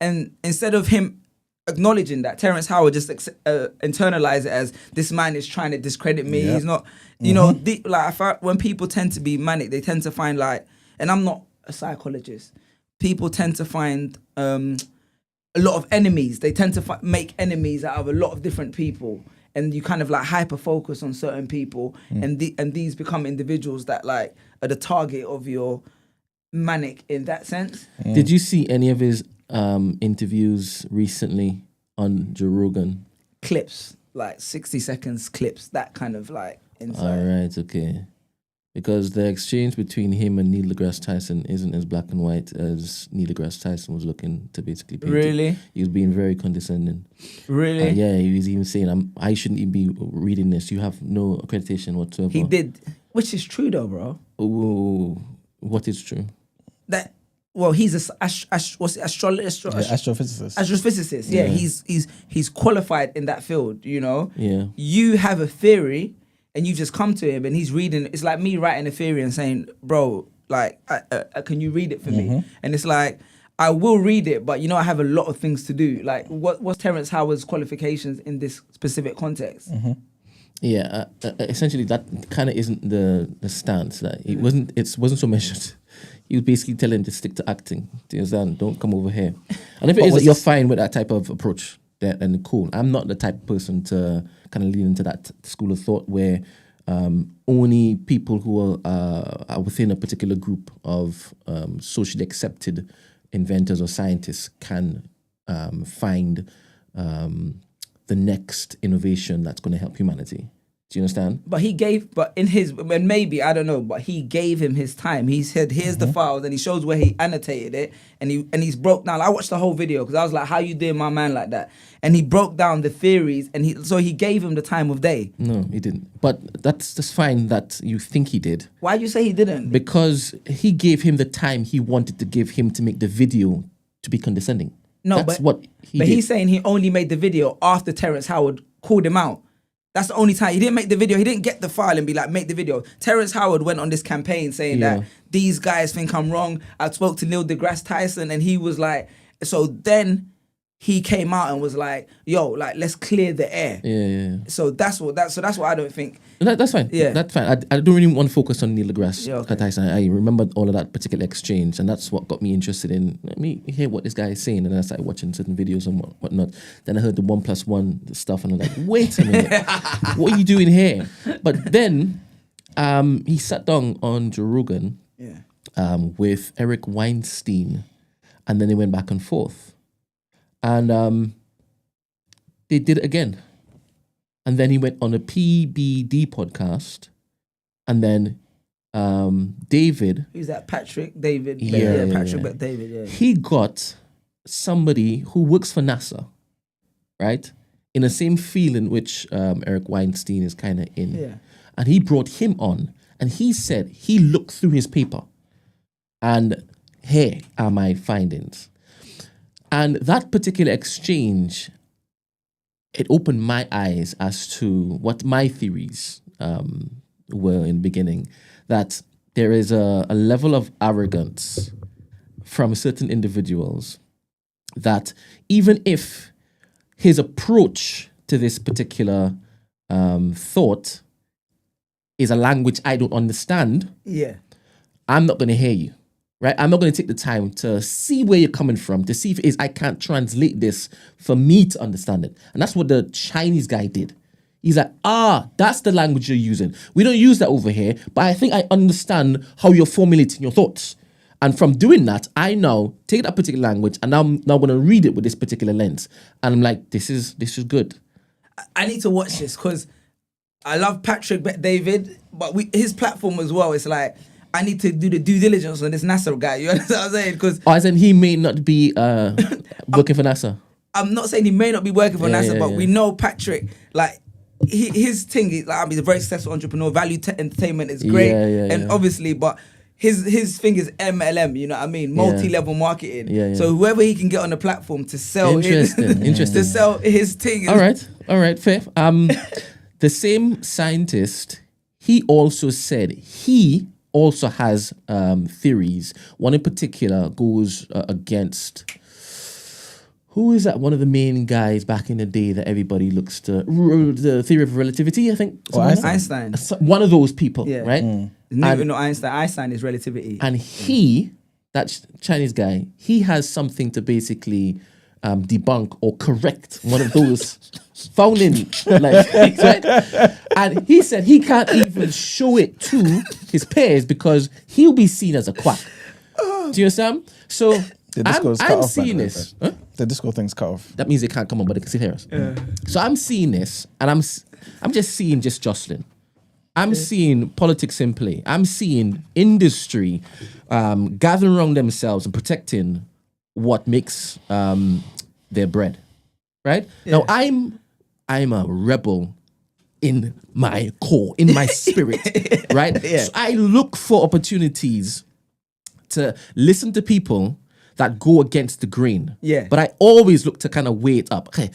And instead of him acknowledging that, Terrence Howard just internalized it as, this man is trying to discredit me. He's not, when people tend to be manic, they tend to find like, and I'm not a psychologist, people tend to find a lot of enemies. They tend to make enemies out of a lot of different people. And you kind of like hyper focus on certain people, and these become individuals that like are the target of your manic in that sense. Did you see any of his interviews recently on Joe Rogan? Clips, like 60 seconds clips, that kind of like insight. All right, okay. Because the exchange between him and Neil deGrasse Tyson isn't as black and white as Neil deGrasse Tyson was looking to basically paint. Really? He was being very condescending. Really? Yeah, he was even saying, I shouldn't even be reading this. You have no accreditation whatsoever. He did, which is true though, bro. Oh, what is true? That, well, he's astrophysicist. Astrophysicist. Yeah, he's qualified in that field. Yeah. You have a theory. And you just come to him and he's reading. It's like me writing a theory and saying, bro, like, can you read it for me? And it's like, I will read it, but I have a lot of things to do. Like, what's Terrence Howard's qualifications in this specific context? Yeah, essentially that kind of isn't the stance. Like, it wasn't so measured. He was basically telling him to stick to acting. Do you understand? Don't come over here. And if it is that you're fine with that type of approach, then cool. I'm not the type of person to kind of lean into that school of thought where only people who are within a particular group of socially accepted inventors or scientists can find the next innovation that's going to help humanity. Do you understand? But he gave him his time. He said, here's the files, and he shows where he annotated it, and he's broke down. I watched the whole video because I was like, how you doing my man like that? And he broke down the theories, and he gave him the time of day. No, he didn't. But that's fine that you think he did. Why do you say he didn't? Because he gave him the time he wanted to give him to make the video to be condescending. No, that's what he did. He's saying he only made the video after Terrence Howard called him out. That's the only time. He didn't make the video. He didn't get the file and be like, make the video. Terrence Howard went on this campaign saying that these guys think I'm wrong. I spoke to Neil deGrasse Tyson and he was like, so then he came out and was like, "Yo, like let's clear the air." Yeah. So that's what I don't think. That's fine. Yeah. That's fine. I don't really want to focus on Neil deGrasse Yeah, okay. Tyson. I remember all of that particular exchange, and that's what got me interested in. Let me hear what this guy is saying, and then I started watching certain videos and whatnot. Then I heard the 1+1 stuff, and I'm like, wait a minute, what are you doing here? But then he sat down on Joe Rogan with Eric Weinstein, and then they went back and forth. And they did it again. And then he went on a PBD podcast. And then David. Who's that? Patrick David. Patrick Bet David, yeah. He got somebody who works for NASA, right? In the same field in which Eric Weinstein is kind of in. Yeah. And he brought him on. And he said he looked through his paper. And here are my findings. And that particular exchange, it opened my eyes as to what my theories were in the beginning, that there is a level of arrogance from certain individuals that even if his approach to this particular thought is a language I don't understand, I'm not going to hear you. Right, I'm not going to take the time to see where you're coming from, to see if it is I can't translate this for me to understand it. And that's what the Chinese guy did. He's like, that's the language you're using. We don't use that over here, but I think I understand how you're formulating your thoughts. And from doing that, I now take that particular language and I'm now going to read it with this particular lens. And I'm like, this is good. I need to watch this because I love Patrick Bet David, but his platform as well, it's like, I need to do the due diligence on this NASA guy. You understand what I'm saying? Because as in he may not be working for NASA. I'm not saying he may not be working for NASA, but we know Patrick, like his thing is like he's a very successful entrepreneur. Value entertainment is great, and obviously, but his thing is MLM. You know what I mean? Multi-level marketing. So whoever he can get on the platform to sell, to sell his thing. All right, fair. The same scientist, he also said he also has theories. One in particular goes against, who is that? One of the main guys back in the day that everybody looks to, the theory of relativity, I think. Einstein. One of those people, right? No, Einstein. Einstein is relativity. And that Chinese guy, he has something to basically debunk or correct one of those founding right? And he said he can't even show it to his peers because he'll be seen as a quack. Do you understand? So I'm seeing this. Huh? The Discord thing's cut off. That means they can't come on, but they can still hear us. So I'm seeing this, and I'm just seeing jostling. I'm seeing politics in play. I'm seeing industry gathering around themselves and protecting what makes their bread, right? Now I'm a rebel in my core, in my spirit, right? So I look for opportunities to listen to people that go against the grain. But I always look to kind of weigh it up. Okay,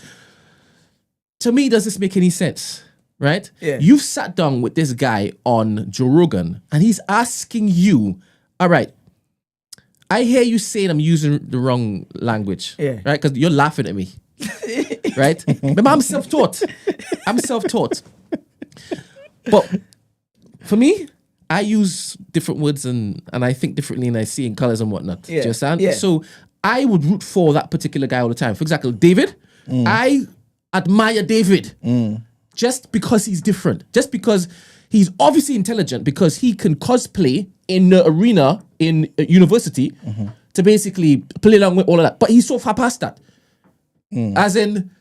to me, does this make any sense? Right? You've sat down with this guy on Joe Rogan and he's asking you, all right, I hear you saying I'm using the wrong language, right? Because you're laughing at me, right? Remember, I'm self-taught. But for me, I use different words and I think differently and I see in colors and whatnot. Do you understand? So I would root for that particular guy all the time. For example, David, I admire David just because he's different. Just because he's obviously intelligent, because he can cosplay in the arena in university to basically play along with all of that. But he's so far past that. As in,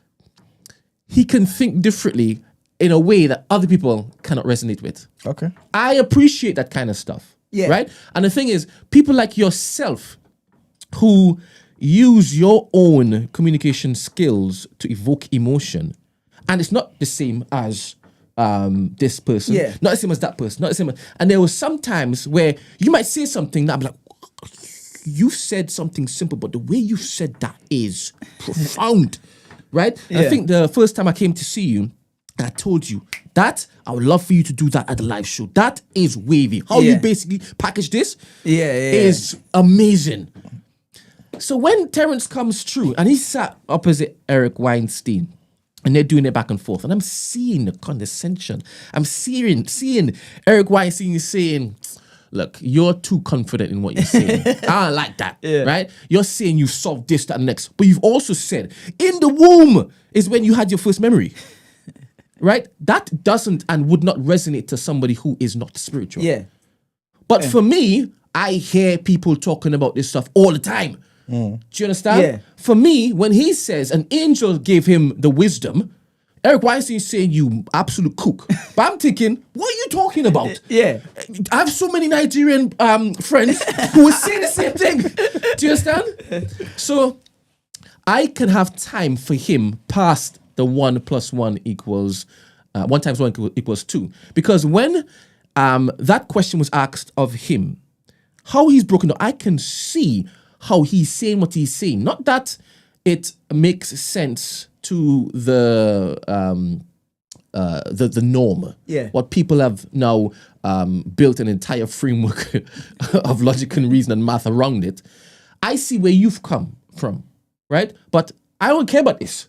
he can think differently in a way that other people cannot resonate with. Okay. I appreciate that kind of stuff. Right? And the thing is, people like yourself who use your own communication skills to evoke emotion, and it's not the same as this person, not the same as that person, not the same as, and there were some times where you might say something that I'm like, you said something simple, but the way you said that is profound, right? I think the first time I came to see you, I told you that I would love for you to do that at the live show. That is wavy. How you basically package this is amazing. So when Terrence comes through and he sat opposite Eric Weinstein and they're doing it back and forth, and I'm seeing the condescension. I'm seeing Eric Weinstein saying, look, you're too confident in what you're saying. I don't like that, right? You're saying you've solved this, that, and next. But you've also said, in the womb is when you had your first memory. Right? That doesn't and would not resonate to somebody who is not spiritual. Yeah. But for me, I hear people talking about this stuff all the time. Do you understand? Yeah. For me, when he says an angel gave him the wisdom, Eric Weinstein is saying you absolute kook. But I'm thinking, what are you talking about? Yeah. I have so many Nigerian friends who will say the same thing. Do you understand? So I can have time for him past the 1 + 1 equals 1 × 1 equals 2. Because when that question was asked of him, how he's broken down, I can see how he's saying what he's saying. Not that it makes sense to the norm. Yeah. What people have now built an entire framework of logic and reason and math around it. I see where you've come from, right? But I don't care about this.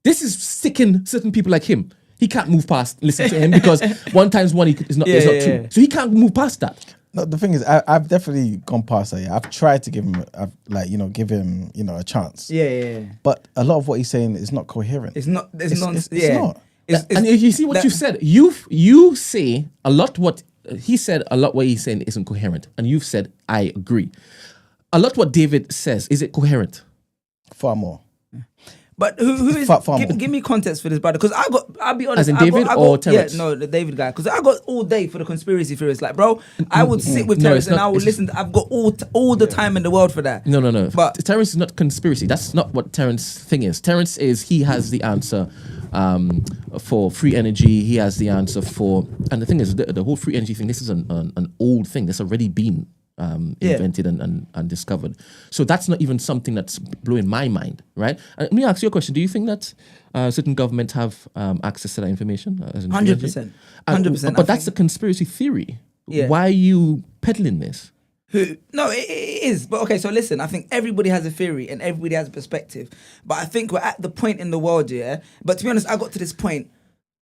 This is sticking certain people like him. He can't move past listen to him because 1 × 1 is not 2. So he can't move past that. No, the thing is, I've definitely gone past that. Yeah. I've tried to give him, give him, a chance. Yeah. But a lot of what he's saying is not coherent. It's not. It's not. And you see what you said. You say a lot. What he said, a lot. What he's saying isn't coherent, and you've said I agree. A lot. What David says, is it coherent? Far more. But who is? Give me context for this, brother. Because I'll be honest. As in David or Terrence? Yeah, no, the David guy. Because I got all day for the conspiracy theorists. Like, bro, I would sit with Terrence and I would listen. I've got all the time in the world for that. No. But Terrence is not conspiracy. That's not what Terrence thing is. Terrence is he has the answer for free energy. He has the answer for, and the thing is, the whole free energy thing. This is an old thing that's already been invented and discovered. So that's not even something that's blowing my mind, right? Let me ask you a question. Do you think that certain governments have access to that information? 100%. 100%. But that's a conspiracy theory. Yeah. Why are you peddling this? No, it is. But okay, so listen, I think everybody has a theory and everybody has a perspective. But I think we're at the point in the world, But to be honest, I got to this point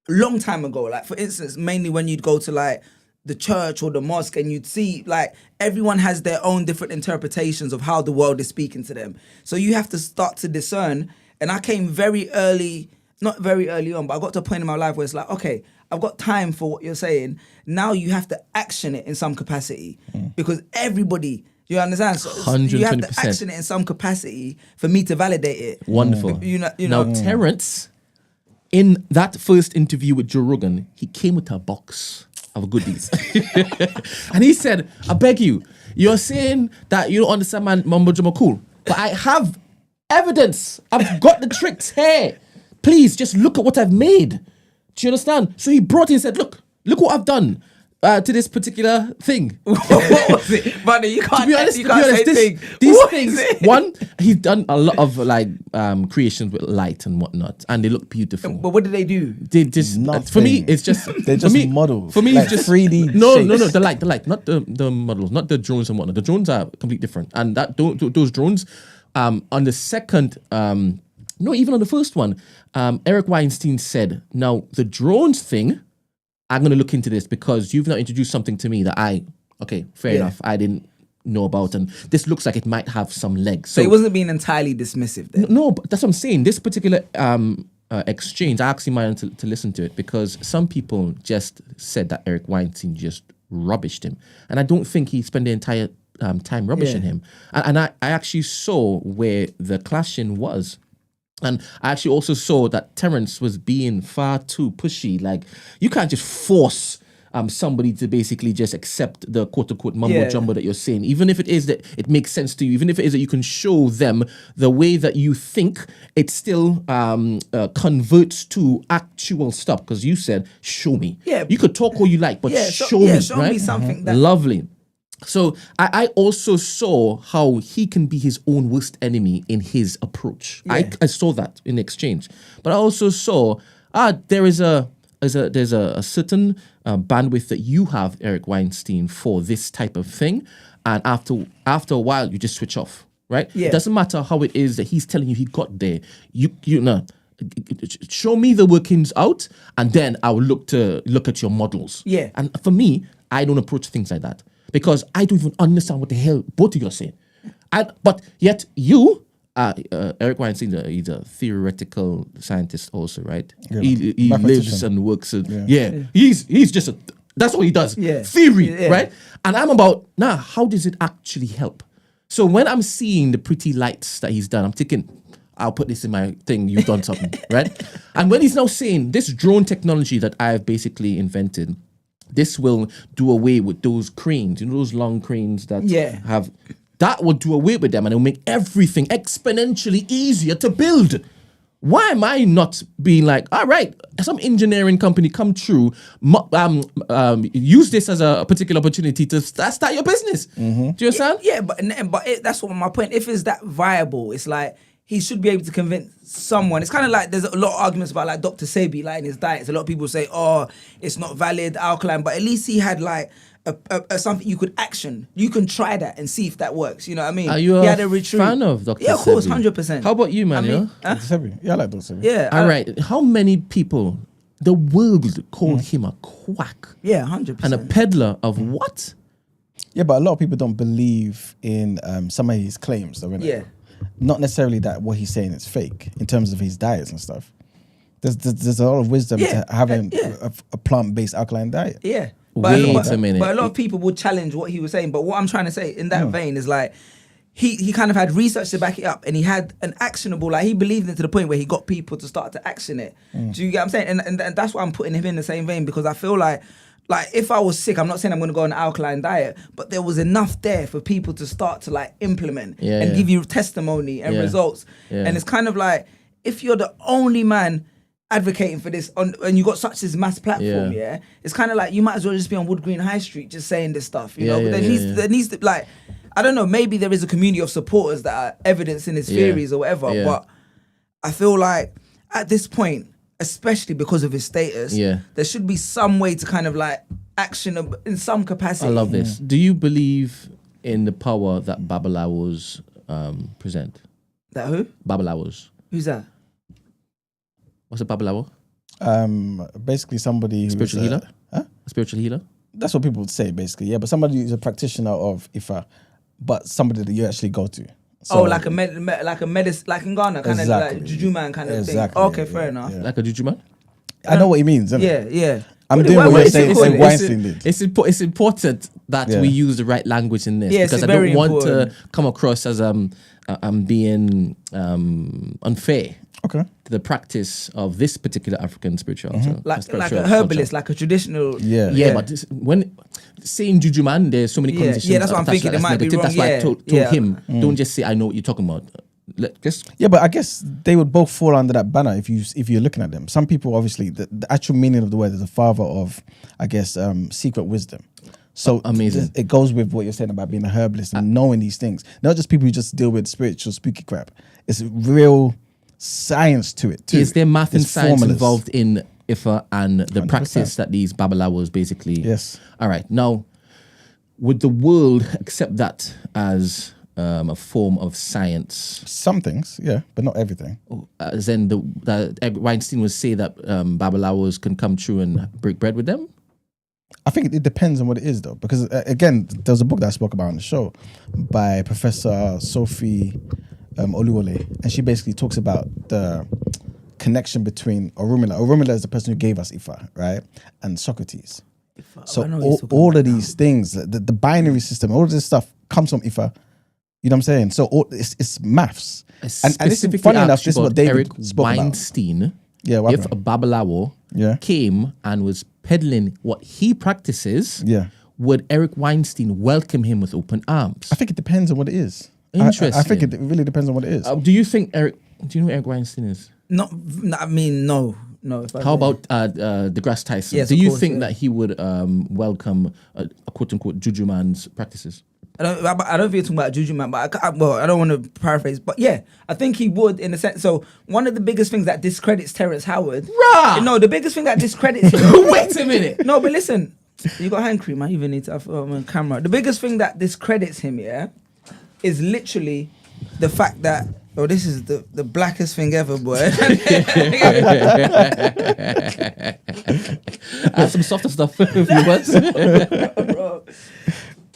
a long time ago. Like, for instance, mainly when you'd go to like the church or the mosque and you'd see like everyone has their own different interpretations of how the world is speaking to them. So you have to start to discern. And I came very early, not very early on, but I got to a point in my life where it's like, okay, I've got time for what you're saying. Now you have to action it in some capacity because everybody, you understand? So 120%. You have to action it in some capacity for me to validate it. Wonderful. You know. Now, Terrence, in that first interview with Joe Rogan, he came with a box of goodies. And he said, I beg you, you're saying that you don't understand my mumbo jumbo cool, but I have evidence. I've got the tricks here. Please just look at what I've made. Do you understand? So he brought in and said, look what I've done to this particular thing. What was it? Buddy, you can't, to be honest, say these things, one, he's done a lot of like creations with light and whatnot, and they look beautiful. But what did they do? They just, for me, it's just, they're just models. For me, like it's just 3D No, shapes. the light, not the models, not the drones and whatnot. The drones are completely different. And those drones, on the second, no, even on the first one, Eric Weinstein said, now the drones thing, I'm going to look into this because you've now introduced something to me that fair enough, I didn't know about, and this looks like it might have some legs. So he wasn't being entirely dismissive then? No, but that's what I'm saying. This particular exchange, I actually wanted to listen to it because some people just said that Eric Weinstein just rubbished him. And I don't think he spent the entire time rubbishing him. And I actually saw where the clashing was. And I actually also saw that Terrence was being far too pushy. Like, you can't just force somebody to basically just accept the quote-unquote mumbo-jumbo that you're saying. Even if it is that it makes sense to you, even if it is that you can show them the way that you think, it still converts to actual stuff. Because you said, show me. Yeah. You could talk all you like, but show me. Show right? me something. That... Lovely. So I also saw how he can be his own worst enemy in his approach. Yeah. I saw that in exchange, but I also saw there's a certain bandwidth that you have, Eric Weinstein, for this type of thing, and after a while you just switch off, right? Yeah. It doesn't matter how it is that he's telling you he got there. You know, show me the workings out, and then I will look at your models. Yeah. And for me, I don't approach things like that because I don't even understand what the hell both of you are saying. But yet you, Eric Weinstein, he's a theoretical scientist also, right? Yeah, he lives and works. He's just that's what he does. Yeah. Theory, right? And I'm about, how does it actually help? So when I'm seeing the pretty lights that he's done, I'm thinking, I'll put this in my thing, you've done something, right? And when he's now saying this drone technology that I've basically invented, this will do away with those cranes, those long cranes that that will do away with them, and it'll make everything exponentially easier to build. Why am I not being like, all right, some engineering company come through, use this as a particular opportunity to start your business? Do you understand? Yeah, but that's what my point. If it's that viable, it's like he should be able to convince someone. It's kind of like there's a lot of arguments about like Dr. Sebi, like in his diets. A lot of people say, oh, it's not valid, alkaline, but at least he had like a something you could action. You can try that and see if that works. You know what I mean? Are you a fan of Dr. Sebi? Yeah, of course, 100%. How about you, man? Dr. Sebi? Yeah, I like Dr. Sebi. Yeah. All right. How many people, the world called him a quack? Yeah, 100%. And a peddler of what? Yeah, but a lot of people don't believe in some of his claims, though, innit? Yeah. Not necessarily that what he's saying is fake in terms of his diets and stuff. There's a lot of wisdom to having a plant-based alkaline diet. Yeah. Wait a minute. But a lot of people would challenge what he was saying. But what I'm trying to say in that vein is like, he kind of had research to back it up, and he had an actionable, like he believed it to the point where he got people to start to action it. Do you get what I'm saying? And that's why I'm putting him in the same vein, because I feel like if I was sick, I'm not saying I'm going to go on an alkaline diet, but there was enough there for people to start to like implement and give you testimony and results. Yeah. And it's kind of like, if you're the only man advocating for this and you got such this mass platform, it's kind of like you might as well just be on Wood Green High Street just saying this stuff, you know. But there needs to, like, I don't know, maybe there is a community of supporters that are evidencing his theories or whatever, but I feel like at this point, especially because of his status, there should be some way to kind of like action in some capacity. I love this. Do you believe in the power that Babalawos present? That who? Babalawos. Who's that? What's a Babalawo? Basically somebody who's spiritual healer. A spiritual healer. That's what people would say, basically. Yeah, but somebody who's a practitioner of Ifa, but somebody that you actually go to. So, like a medicine, like in Ghana, kind of like Juju man kind of thing. Okay, fair enough. Like a Juju man. I know what he means. Yeah. I'm doing what you're saying. Weinstein did. It's important that we use the right language in this, because I don't want to come across as I'm being unfair. Okay. To the practice of this particular African spirituality, like a herbalist, like a traditional. But when saying Juju man, there's so many connotations. Yeah, that's what I'm thinking. It might be wrong. That's why I told him, don't just say I know what you're talking about. But I guess they would both fall under that banner if you're looking at them. Some people, obviously, the actual meaning of the word is the father of, I guess, secret wisdom. So amazing. It goes with what you're saying about being a herbalist and knowing these things. Not just people who just deal with spiritual spooky crap. It's real science to it too. Is there math and science involved in Ifa and the 100%. Practice that these Babalawos basically? Yes. All right. Now, would the world accept that as a form of science? Some things, yeah, but not everything. As in, Weinstein would say that Babalawos can come through and break bread with them? I think it depends on what it is, though, because again, there was a book that I spoke about on the show by Professor Sophie Oluwole, and she basically talks about the connection between Orunmila. Orunmila is the person who gave us Ifa, right? And Socrates. So all of these things, the binary system, all of this stuff comes from Ifa. You know what I'm saying? So it's maths. And this is funny enough, this is what David Eric spoke Weinstein, about. Yeah, if a Babalawo came and was peddling what he practices, would Eric Weinstein welcome him with open arms? I think it depends on what it is. Interesting. I think it really depends on what it is. Do you know who Eric Weinstein is? No. How about DeGrasse Tyson? Yes, do you think that he would welcome a quote unquote Juju man's practices? I don't think you're talking about Juju man, but I don't want to paraphrase. But yeah, I think he would in a sense. So one of the biggest things that discredits Terrence Howard. No, the biggest thing that discredits him. Wait a minute. No, but listen, you got hand cream. I even need to have on camera. The biggest thing that discredits him, is literally the fact that this is the blackest thing ever, boy. I have some softer stuff if you want.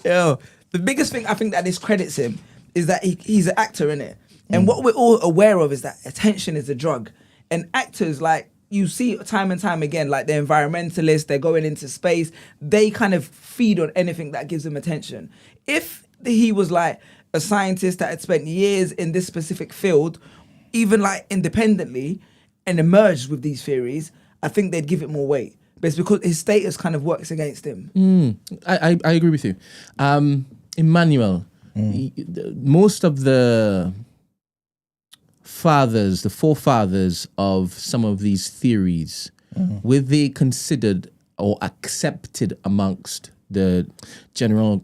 Yo, the biggest thing I think that discredits him is that he's an actor, innit? And what we're all aware of is that attention is a drug. And actors, like, you see time and time again, like, they're environmentalists, they're going into space, they kind of feed on anything that gives them attention. If he was like a scientist that had spent years in this specific field, even like independently, and emerged with these theories, I think they'd give it more weight. But it's because his status kind of works against him. I agree with you. Emmanuel, most of the forefathers of some of these theories, were they considered or accepted amongst the general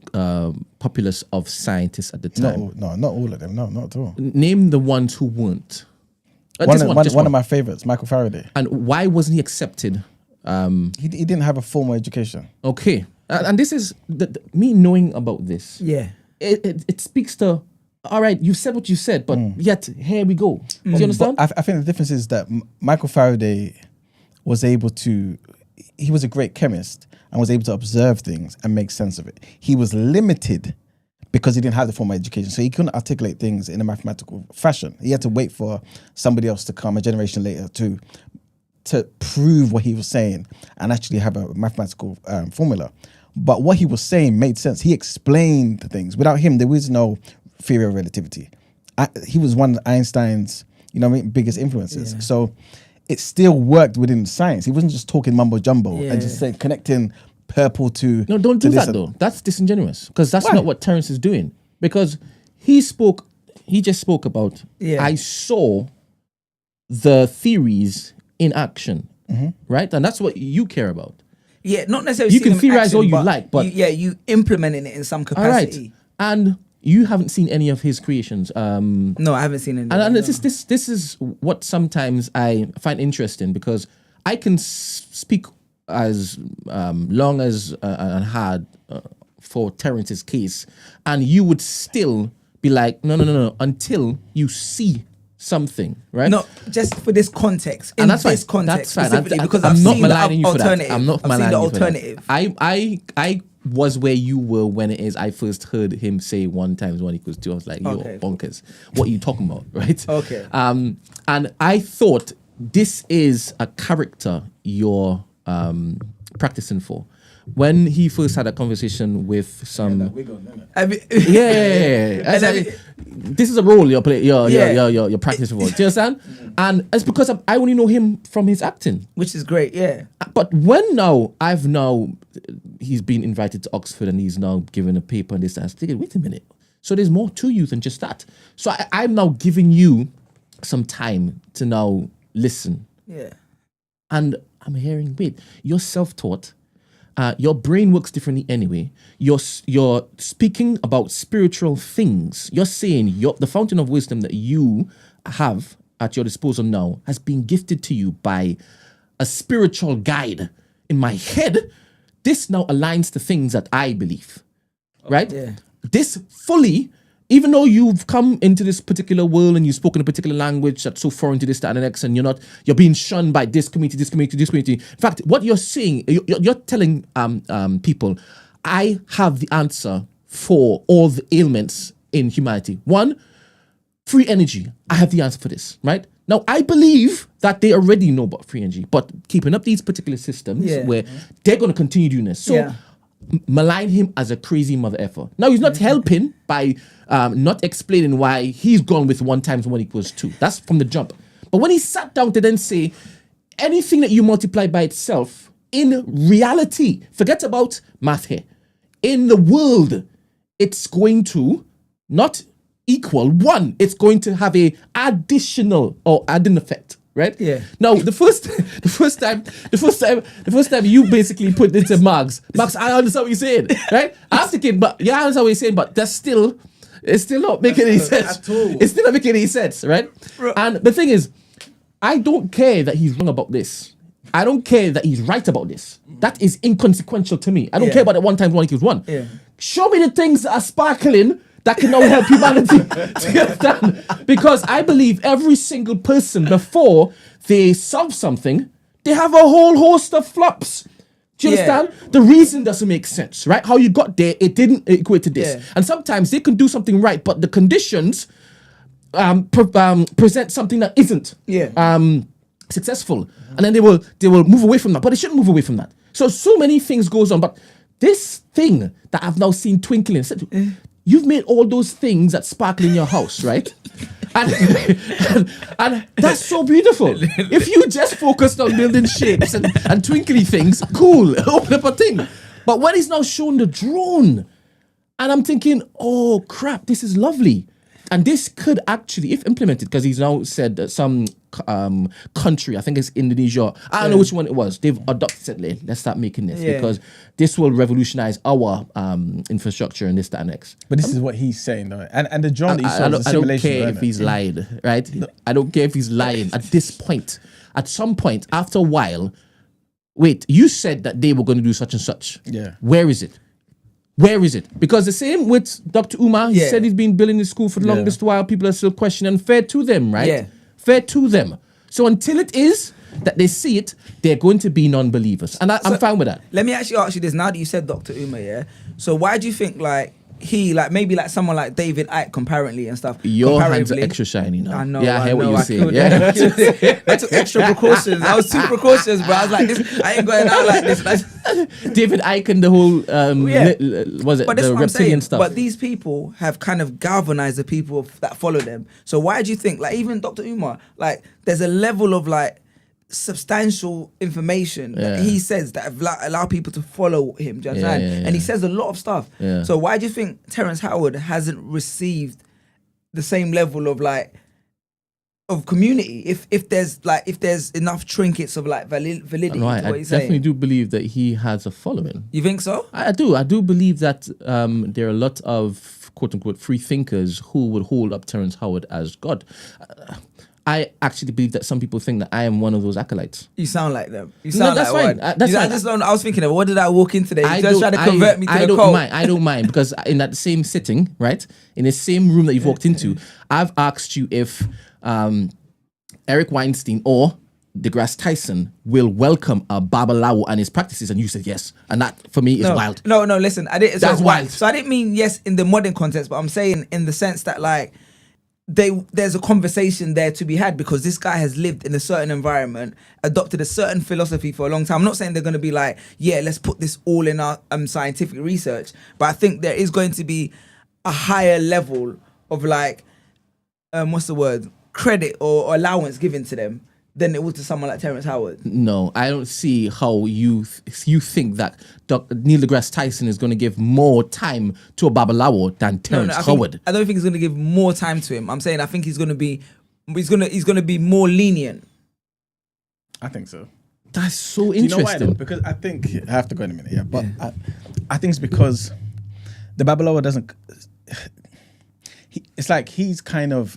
populace of scientists at the time? No, not all of them. No, not at all. Name the ones who weren't. One of my favorites, Michael Faraday. And why wasn't he accepted? He didn't have a formal education. Okay. And this is me knowing about this. Yeah. It speaks to, all right, you said what you said, but yet here we go. Do you understand? I think the difference is that Michael Faraday was able to, he was a great chemist and was able to observe things and make sense of it. He was limited because he didn't have the formal education, so he couldn't articulate things in a mathematical fashion. He had to wait for somebody else to come a generation later to prove what he was saying and actually have a mathematical formula. But what he was saying made sense. He explained the things. Without him, there was no theory of relativity. He was one of Einstein's, biggest influences. Yeah. So it still worked within science. He wasn't just talking mumbo jumbo and just saying connecting purple to. No, don't do that though. That's disingenuous because that's not what Terrence is doing. Because he just spoke about. Yeah. I saw the theories in action, right? And that's what you care about. Yeah, not necessarily. You can theorize all you like, but you implementing it in some capacity. All right. And you haven't seen any of his creations. No, I haven't seen any. And this is what sometimes I find interesting because I can speak as long as and hard for Terrence's case, and you would still be like, no, until you see something, right? No, just for this context. And that's this fine. Context that's fine. Because I'm not maligning you for that. I'm not maligning you for that. Alternative. I was where you were when it is I first heard him say 1 × 1 = 2. I was like, you're bonkers. What are you talking about, right? Okay. And I thought this is a character you're practicing for. When he first had a conversation with some, this is a role you're playing. You're practicing for. Do you understand? And it's because I only know him from his acting, which is great. Yeah. But when he's been invited to Oxford and he's now given a paper and this and thinking, wait a minute. So there's more to you than just that. So I'm now giving you some time to now listen. Yeah. And I'm hearing, wait, you're self-taught. Your brain works differently anyway. You're speaking about spiritual things. You're saying the fountain of wisdom that you have at your disposal now has been gifted to you by a spiritual guide. In my head, this now aligns to things that I believe, right? Yeah. This fully, even though you've come into this particular world and you've spoken a particular language that's so foreign to this, that, and the next, and you're being shunned by this community, this community, this community. In fact, what you're saying, you're telling people, I have the answer for all the ailments in humanity. 1, free energy. I have the answer for this, right? Now, I believe that they already know about free energy, but keeping up these particular systems where they're going to continue doing this. So malign him as a crazy mother effer. Now, he's not helping by not explaining why he's gone with 1 × 1 = 2. That's from the jump. But when he sat down to then say, anything that you multiply by itself, in reality, forget about math here, in the world, it's going to not equal 1. It's going to have a additional or adding effect. Right? Yeah. Now the first time you basically put it to Marx, I understand what you're saying, right? I'm thinking, but I understand what you're saying, but it's still not making any sense. At all. It's still not making any sense, right? And the thing is, I don't care that he's wrong about this. I don't care that he's right about this. That is inconsequential to me. I don't care about the 1 × 1 = 1. Yeah. Show me the things that are sparkling that can now help humanity. Do you understand? Because I believe every single person, before they solve something, they have a whole host of flops. Do you understand? The reason doesn't make sense, right? How you got there, it didn't equate to this. Yeah. And sometimes they can do something right, but the conditions present something that isn't successful. And then they will move away from that. But they shouldn't move away from that. So many things goes on. But this thing that I've now seen twinkling, you've made all those things that sparkle in your house, right? and that's so beautiful. If you just focused on building shapes and twinkly things, cool, open up a thing. But when he's now shown the drone, and I'm thinking, oh crap, this is lovely. And this could actually, if implemented, because he's now said that some country, I think it's Indonesia, I don't know which one it was, they've adopted it. Let's start making this because this will revolutionize our infrastructure and this, that, and next. But this is what he's saying, though. And the drone that you saw is a I don't simulation. care if he's lying, right? No. I don't care if he's lying at this point. At some point, after a while, wait, you said that they were going to do such and such. Yeah. Where is it? Where is it? Because the same with Dr. Umar, he said he's been building the school for the longest while. People are still questioning. Fair to them, right? Yeah. Fair to them. So until it is that they see it, they're going to be non-believers. And I'm fine with that. Let me actually ask you this. Now that you said Dr. Umar, yeah? So why do you think, like, maybe like someone like David Icke comparatively and stuff. Your hands are extra shiny now. I know. Yeah, I hear what you're saying. Yeah. I took extra precautions. I was too precautious, bro. I was like, I ain't going out like this. David Icke and the whole, was it but the reptilian stuff? But these people have kind of galvanized the people that follow them. So why do you think, like, even Dr. Umar, like, there's a level of like substantial information that he says that allow people to follow him, do you understand? And he says a lot of stuff. So why do you think Terrence Howard hasn't received the same level of like of community if there's enough trinkets of like validity to what he's saying? I definitely do believe that he has a following. You think so? I do believe that there are a lot of quote unquote free thinkers who would hold up Terrence Howard as God. I actually believe that some people think that I am one of those acolytes. You sound like them. You sound that's like fine. one. That's I fine. just don't. I was thinking of what did I walk in today? You just trying to convert me to the cult. I don't mind because in that same sitting, right, in the same room that you've walked into, I've asked you if Eric Weinstein or DeGrasse Tyson will welcome a Babalawo and his practices, and you said yes, and that for me is wild. No, listen, I didn't. That's wild. So I didn't mean yes in the modern context, but I'm saying in the sense that like. There's a conversation there to be had because this guy has lived in a certain environment, adopted a certain philosophy for a long time. I'm not saying they're going to be like, yeah, let's put this all in our scientific research, but I think there is going to be a higher level of like, what's the word, credit or allowance given to them than it was to someone like Terrence Howard. No, I don't see how you think that Neil deGrasse Tyson is going to give more time to a Babalawo than Terrence Howard. I don't think he's going to give more time to him. I'm saying I think he's going to be more lenient. I think so. That's so interesting. interesting. You know why, because I think I have to go in a minute. Yeah, but I think it's because the Babalawo doesn't. It's like he's kind of.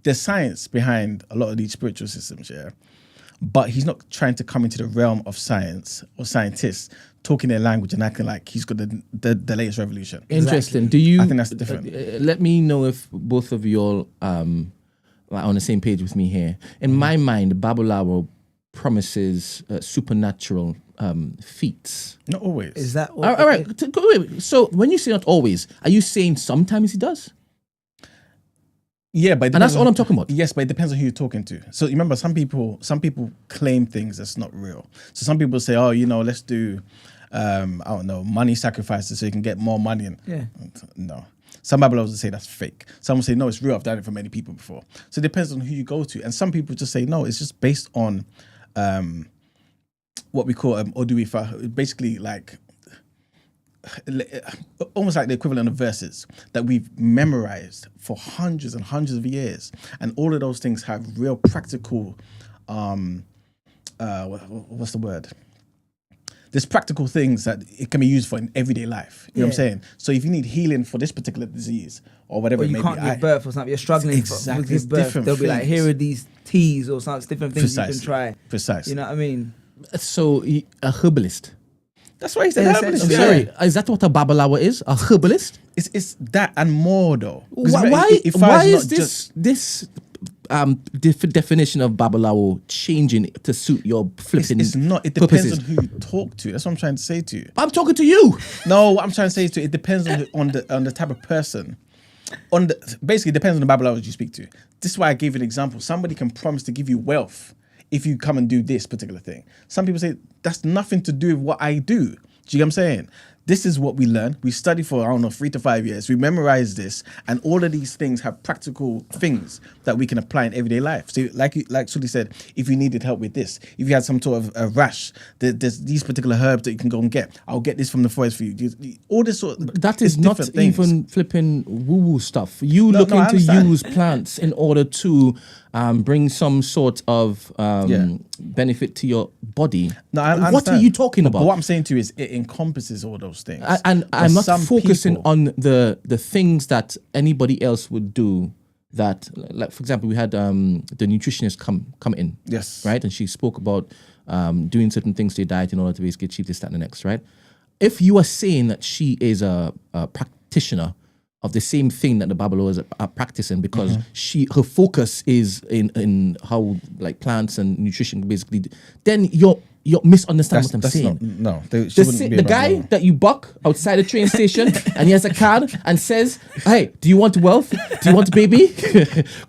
There's science behind a lot of these spiritual systems, yeah. But he's not trying to come into the realm of science or scientists talking their language and acting like he's got the latest revolution. Interesting. Exactly. Do you? I think that's different. Let me know if both of you all are on the same page with me here. In my mind, Babalawo promises supernatural feats. Not always. Is that all right? Wait. So when you say not always, are you saying sometimes he does? Yeah, but and that's all I'm talking about. Yes, but it depends on who you're talking to. So remember, some people claim things that's not real. So some people say, oh, let's do, I don't know, money sacrifices so you can get more money. And no, some Babylons will say that's fake. Some will say no, it's real. I've done it for many people before. So it depends on who you go to. And some people just say no, it's just based on what we call oduifa, basically like. Almost like the equivalent of verses that we've memorized for hundreds and hundreds of years, and all of those things have real practical what's the word? There's practical things that it can be used for in everyday life. You know what I'm saying? So if you need healing for this particular disease or whatever, or you can't give birth or something, you're struggling exactly. to give birth. They'll be like, here are these teas or something, different things Precisely. you can try. Precisely. You know what I mean? So a herbalist. That's why he said herbalist. I'm sorry, is that what a babalawo is? A herbalist? It's that and more though. 'Cause Why if why it's is not just- this definition of babalawo changing to suit your flipping It's not. It depends purposes? on who you talk to. That's what I'm trying to say to you. I'm talking to you. No, what I'm trying to say is it depends on the type of person. Basically, it depends on the babalawo you speak to. This is why I gave you an example. Somebody can promise to give you wealth if you come and do this particular thing. Some people say that's nothing to do with what I do. Do you get what I'm saying? This is what we learn. We study for, 3 to 5 years. We memorize this. And all of these things have practical things that we can apply in everyday life. So like Suli said, if you needed help with this, if you had some sort of a rash, there's these particular herbs that you can go and get. I'll get this from the forest for you. All this sort of... That is not different things. even flipping woo-woo stuff. You No, looking I to understand. use plants in order to bring some sort of benefit to your body. No, I what are understand. you talking about? But what I'm saying to you is it encompasses all those things. And But I'm not some focusing people- on the things that anybody else would do. That, like for example, we had the nutritionist come in. Yes. Right, and she spoke about doing certain things to your diet in order to basically achieve this, that, and the next. Right. If you are saying that she is a practitioner of the same thing that the Babalawas are practicing, because her focus is in how like plants and nutrition basically, then you're misunderstanding what I'm saying. The guy that you buck outside the train station and he has a card and says, "Hey, do you want wealth? Do you want a baby?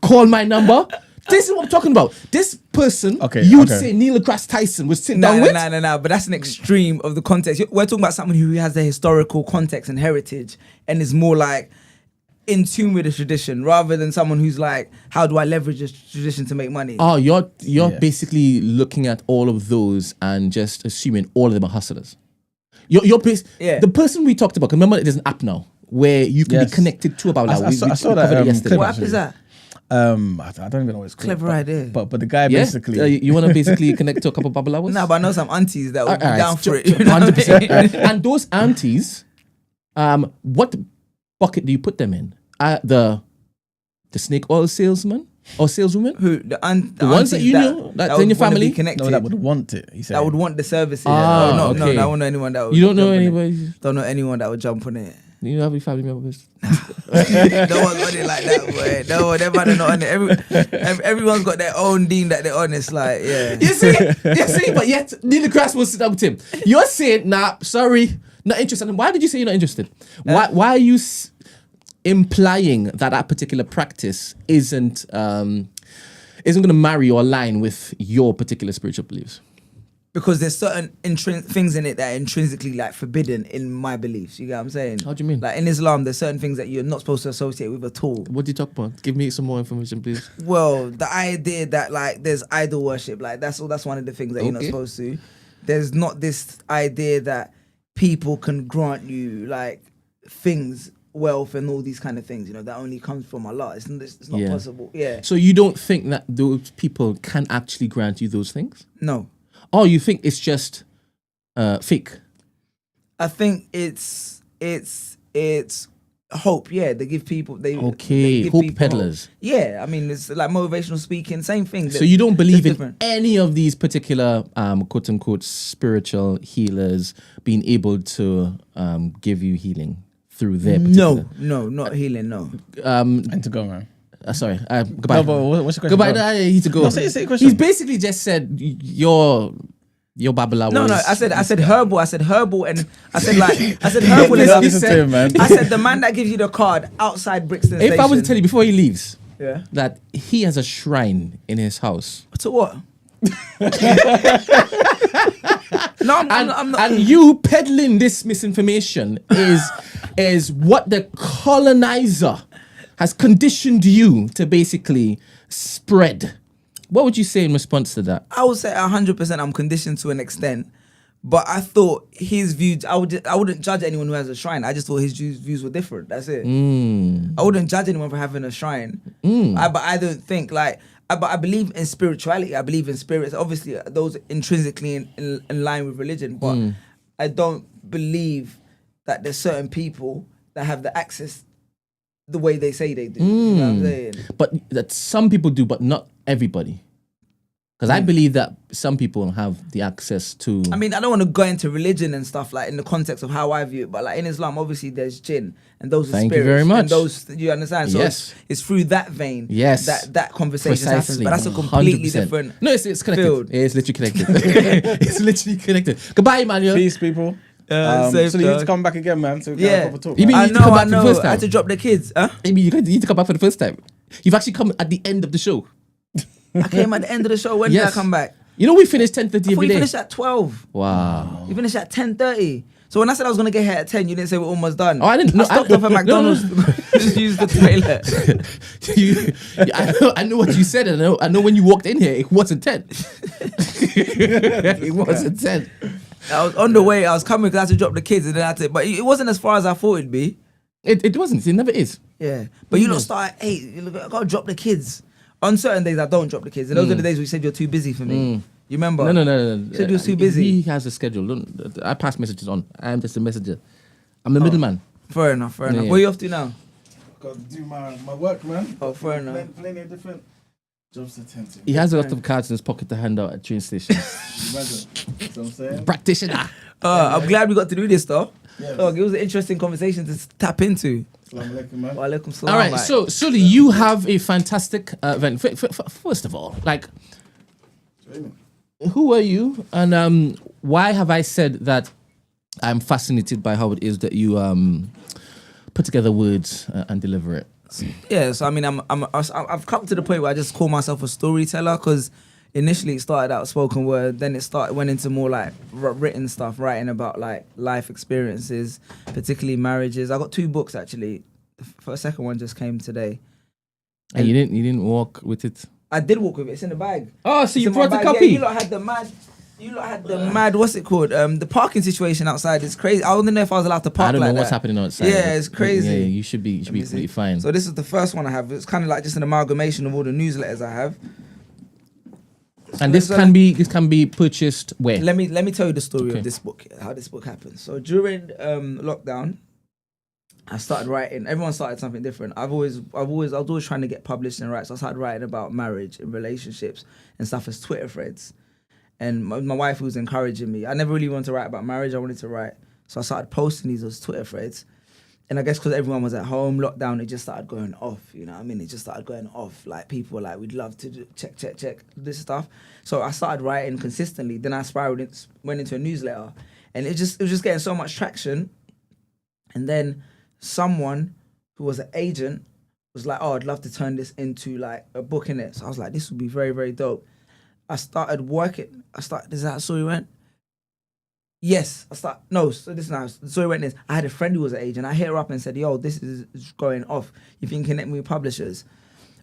Call my number." This is what I'm talking about. This person, you would say Neil deGrasse Tyson was sitting down with. No. But that's an extreme of the context. We're talking about someone who has the historical context and heritage and is more like in tune with the tradition, rather than someone who's like, how do I leverage this tradition to make money? Oh, you're basically looking at all of those and just assuming all of them are hustlers. The person we talked about, remember there's an app now where you can be connected to about that. I saw that yesterday. What app is that? I don't even know what it's called. Clever idea. But the guy basically... you want to basically connect to a couple of babalawas? No, but I know some aunties that would be down for it. 100%. And those aunties, what bucket do you put them in? The snake oil salesman or saleswoman? Who the ones that you know that's in your family? No, that would want it. He said. That would want the services. Okay. No, I don't know anyone that would. You don't know jump on anybody? it. Don't know anyone that would jump on it. Do you have any family members? No one's on it like that, boy. No, they're not on it. Everyone's got their own dean that they're on. It's like, yeah. You see, but yet Neil deGrasse was sitting down with him. You're saying, nah, sorry, not interested. And why did you say you're not interested? Why are you implying that particular practice isn't going to marry or align with your particular spiritual beliefs? Because there's certain things in it that are intrinsically like forbidden in my beliefs. You get what I'm saying? How do you mean? Like in Islam, there's certain things that you're not supposed to associate with at all. What do you talk about? Give me some more information, please. Well, the idea that like there's idol worship, like that's one of the things that you're not supposed to. There's not this idea that people can grant you like things, wealth and all these kind of things, that only comes from Allah. It's not possible. Yeah. So you don't think that those people can actually grant you those things? No. Or you think it's just fake? I think it's hope. Yeah, they give people hope people peddlers. Hope. Yeah, I mean it's like motivational speaking, same thing. So you don't believe in any of these particular quote unquote spiritual healers being able to give you healing through their particular... No, not healing. No. And to go, man. Sorry. Goodbye. No, but what's your question? Goodbye. I need to go. No, say your question. He's basically just said your babalawas. No. I said herbal. I said herbal, and I said herbal. I said the man that gives you the card outside Brixton Station. If I was to tell you before he leaves, yeah, that he has a shrine in his house. To what? No, I'm not. And you peddling this misinformation is what the colonizer has conditioned you to basically spread. What would you say in response to that? I would say 100% I'm conditioned to an extent, but I thought his views, I wouldn't judge anyone who has a shrine. I just thought his views were different. That's it. I wouldn't judge anyone for having a shrine. But I don't think but I believe in spirituality. I believe in spirits. Obviously, those intrinsically in line with religion, but I don't believe that there's certain people that have the access the way they say they do. You know what I'm saying? But that some people do, but not everybody. Because I believe that some people have the access to. I mean, I don't want to go into religion and stuff like in the context of how I view it, but like in Islam, obviously there's jinn and those are Thank spirits. you very much. And those, you understand? So Yes. it's through that vein Yes. that conversation happens. Precisely. But that's a completely 100%. different. No, it's connected. field. It's literally connected. It's literally connected. Goodbye, Emmanuel. Peace, people. Safe so you need dog. to come back again, man. So we can have a proper talk. You mean man. you need to come back for the first I time? had to drop the kids. Huh? You mean you need to come back for the first time? You've actually come at the end of the show. I came at the end of the show. When Yes. did I come back? You know we finished 10:30 I thought every you day. finished at 12. Wow. You finished at 10:30. So when I said I was gonna get here at 10, you didn't say we're almost done. Oh, I didn't. I stopped off at McDonald's. Just use the toilet. I know what you said. And I know when you walked in here, it wasn't 10. It wasn't 10. I was on the way. I was coming because I had to drop the kids, and then I had to. But it wasn't as far as I thought it'd be. It wasn't. It never is. Yeah, but you don't start at 8. You look, I gotta drop the kids. On certain days, I don't drop the kids, and those are the days where you said you're too busy for me. You remember? No. You said you were too busy. He has a schedule. I pass messages on. I am just a messenger. I'm the middleman. Fair enough. Fair enough. Yeah. What are you off to now? Got to do my work, man. Oh, fair enough. Plenty of different jobs to attend to. He has a lot of cards in his pocket to hand out at train stations. Imagine. You know what I'm saying? Practitioner. I'm glad we got to do this, though. Yes. Oh, it was an interesting conversation to tap into. Assalamu alaikum, man. Wa alaikum salam. All right, mate. so Suli, you have a fantastic event. First of all, like, who are you, and why have I said that I'm fascinated by how it is that you put together words and deliver it? Yeah, so I mean, I've come to the point where I just call myself a storyteller because initially it started out spoken word, then went into more like written stuff, writing about like life experiences, particularly marriages. I got 2 books actually. The second one just came today. And you didn't walk with it. I did walk with it. It's in the bag. Oh, so It's you in my brought a bag. copy? Yeah, you lot had the mad. What's it called? The parking situation outside is crazy. I don't know if I was allowed to park. I don't know like what's that. happening outside. Yeah, it's crazy. Yeah, you should be completely fine. So this is the first one I have. It's kind of like just an amalgamation of all the newsletters I have. And this can be purchased where? Let me tell you the story of this book, how this book happened. So during lockdown, I started writing. Everyone started something different. I was always trying to get published and write. So I started writing about marriage and relationships and stuff as Twitter threads. And my wife was encouraging me. I never really wanted to write about marriage. I wanted to write. So I started posting these as Twitter threads. And I guess because everyone was at home, lockdown, it just started going off. You know what I mean? It just started going off. Like people were like, we'd love to check this stuff. So I started writing consistently. Then I went into a newsletter. And it was just getting so much traction. And then someone who was an agent was like, oh, I'd love to turn this into like a book in it. So I was like, this would be very, very dope. I started working. Is that how the story went? Yes. So this is how the story went is, I had a friend who was an agent. I hit her up and said, yo, this is going off. You can connect me with publishers.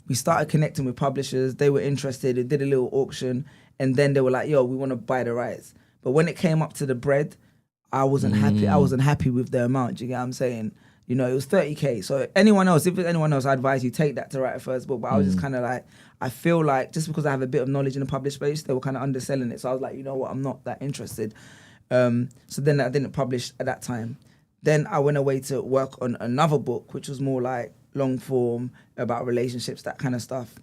We started connecting with publishers. They were interested. They did a little auction. And then they were like, yo, we want to buy the rights. But when it came up to the bread, I wasn't happy. I wasn't happy with the amount. Do you get what I'm saying? You know, it was 30K. So if it's anyone else, I advise you take that to write a first book. But I was just kind of like, I feel like just because I have a bit of knowledge in the published space, they were kind of underselling it. So I was like, you know what, I'm not that interested. So then I didn't publish at that time. Then I went away to work on another book, which was more like long form about relationships, that kind of stuff.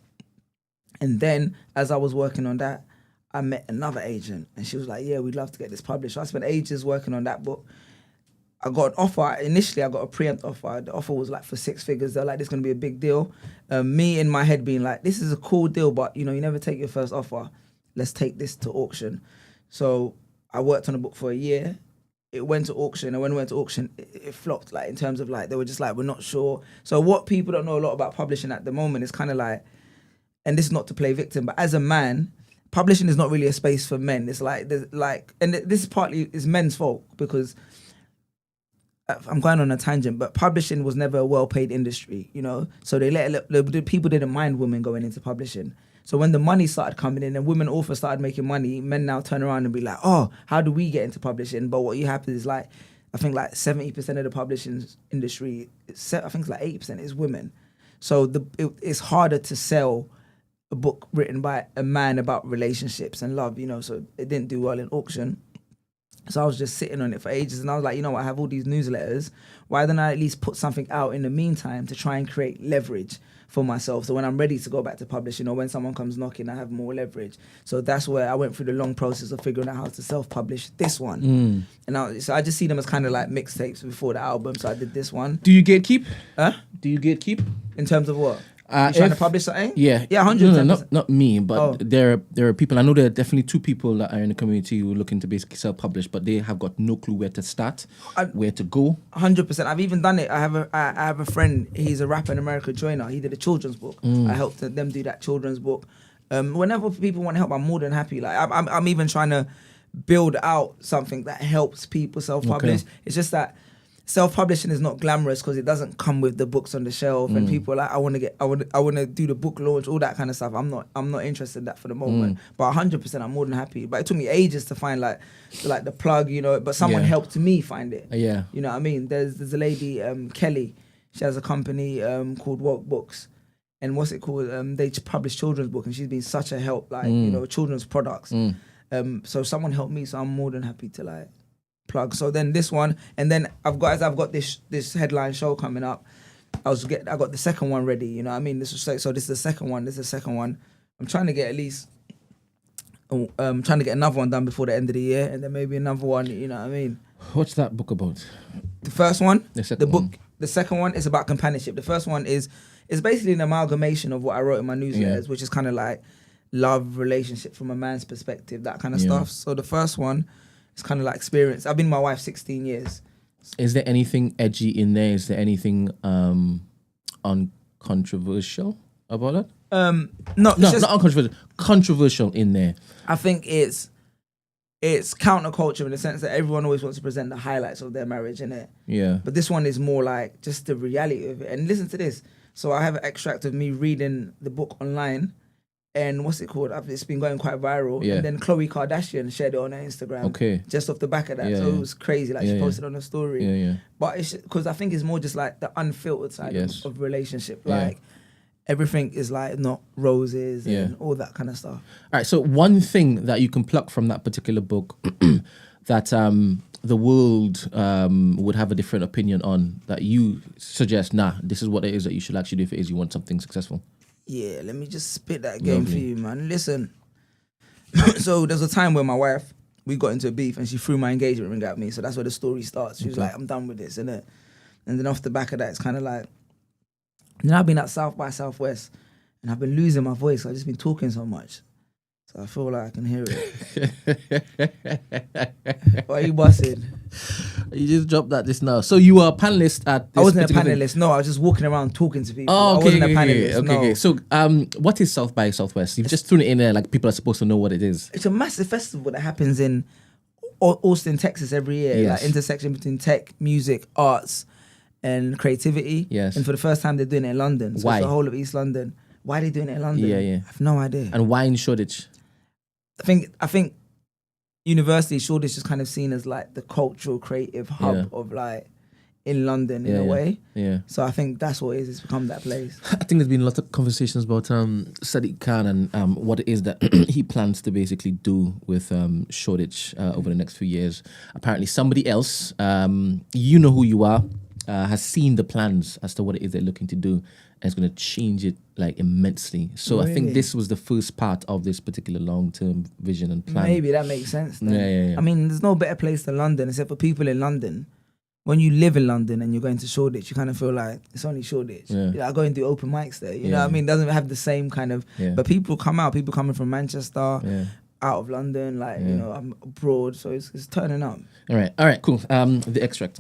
And then as I was working on that, I met another agent and she was like, yeah, we'd love to get this published. So I spent ages working on that book. I got an offer. Initially, I got a preempt offer. The offer was like for 6 figures. They're like, this is going to be a big deal. Me in my head being like, this is a cool deal, but you know, you never take your first offer. Let's take this to auction. So I worked on the book for a year. It went to auction, and when it went to auction, it flopped. Like in terms of like, they were just like, we're not sure. So what people don't know a lot about publishing at the moment is kind of like, and this is not to play victim, but as a man, publishing is not really a space for men. It's like, and this is partly is men's fault because I'm going on a tangent, but publishing was never a well-paid industry, you know? So people didn't mind women going into publishing. So when the money started coming in and women authors started making money, men now turn around and be like, oh, how do we get into publishing? But what happens is like, I think like 70% of the publishing industry, I think it's like 80% is women. So it's harder to sell a book written by a man about relationships and love, you know? So it didn't do well in auction. So I was just sitting on it for ages, and I was like, you know what, I have all these newsletters. Why don't I at least put something out in the meantime to try and create leverage for myself? So when I'm ready to go back to publishing, or when someone comes knocking, I have more leverage. So that's where I went through the long process of figuring out how to self-publish this one. And so I just see them as kind of like mixtapes before the album. So I did this one. Do you gatekeep? Huh? Do you gatekeep? In terms of what? You trying to publish something? Yeah. Yeah, 100%. No, not me, but there are people. I know there are definitely 2 people that are in the community who are looking to basically self-publish, but they have got no clue where to start, where to go. 100%. I've even done it. I have a friend. He's a rapper in America, Joyner. He did a children's book. I helped them do that children's book. Whenever people want help, I'm more than happy. Like I'm even trying to build out something that helps people self-publish. Okay. It's just that self-publishing is not glamorous because it doesn't come with the books on the shelf, and people are like, I want to do the book launch, all that kind of stuff. I'm not interested in that for the moment. But 100%, I'm more than happy. But it took me ages to find like the plug, you know. But someone helped me find it. Yeah, you know what I mean. There's a lady, Kelly. She has a company called Woke Books, and what's it called? They publish children's book, and she's been such a help, like you know, children's products. So someone helped me, so I'm more than happy to like plug. So then this one, and then I've got this headline show coming up. I got the second one ready. You know what I mean? This is the second one. I'm trying to get at least. I'm trying to get another one done before the end of the year, and then maybe another one. You know what I mean? What's that book about? The first one, the second one is about companionship. The first one is basically an amalgamation of what I wrote in my newsletters, which is kind of like love, relationship from a man's perspective, that kind of stuff. So the first one is kind of like experience. I've been with my wife 16 years. Is there anything edgy in there? Is there anything uncontroversial about it? Not uncontroversial. Controversial in there. I think it's counterculture in the sense that everyone always wants to present the highlights of their marriage, innit? Yeah. But this one is more like just the reality of it. And listen to this. So I have an extract of me reading the book online, and what's it called? It's been going quite viral. Yeah. And then Khloe Kardashian shared it on her Instagram. Okay. Just off the back of that. Yeah, So it was crazy. Like she posted on her story. Yeah. But it's because I think it's more just like the unfiltered side of relationship. Yeah. Like everything is like not roses and all that kind of stuff. All right. So one thing that you can pluck from that particular book that the world would have a different opinion on, that you suggest, this is what it is that you should actually do if it is you want something successful. Yeah, let me just spit that game for you, man. Listen. So there's a time where my wife, we got into a beef and she threw my engagement ring at me. So that's where the story starts. She was like, I'm done with this, innit? And then off the back of that, it's kind of like, I've been at South by Southwest and I've been losing my voice. I've just been talking so much. So I feel like I can hear it. Why are you busting? You just dropped that just now. So you were a panelist at this I wasn't a panelist. No, I was just walking around talking to people. Oh, okay, I wasn't a panelist. Okay. So what is South by Southwest? You've just thrown it in there like people are supposed to know what it is. It's a massive festival that happens in Austin, Texas every year. Yes. Like intersection between tech, music, arts, and creativity. Yes. And for the first time, they're doing it in London. So Why? it's the whole of East London. Why are they doing it in London? Yeah. I have no idea. And why in Shoreditch? I think university, Shoreditch is kind of seen as like the cultural creative hub of like in London in a way. Yeah. So I think that's what it is. It's become that place. I think there's been a lot of conversations about Sadiq Khan and what it is that he plans to basically do with Shoreditch over the next few years. Apparently somebody else, you know who you are, has seen the plans as to what it is they're looking to do, and it's going to change it like immensely. So I think this was the first part of this particular long-term vision and plan. Maybe that makes sense then. Yeah. I mean, there's no better place than London, except for people in London. When you live in London and you're going to Shoreditch, you kind of feel like it's only Shoreditch. Yeah. I go and do open mics there. You know what I mean? It doesn't have the same kind of... Yeah. But people come out. People coming from Manchester, out of London, like, you know, I'm abroad. So it's turning up. All right, cool. The extract.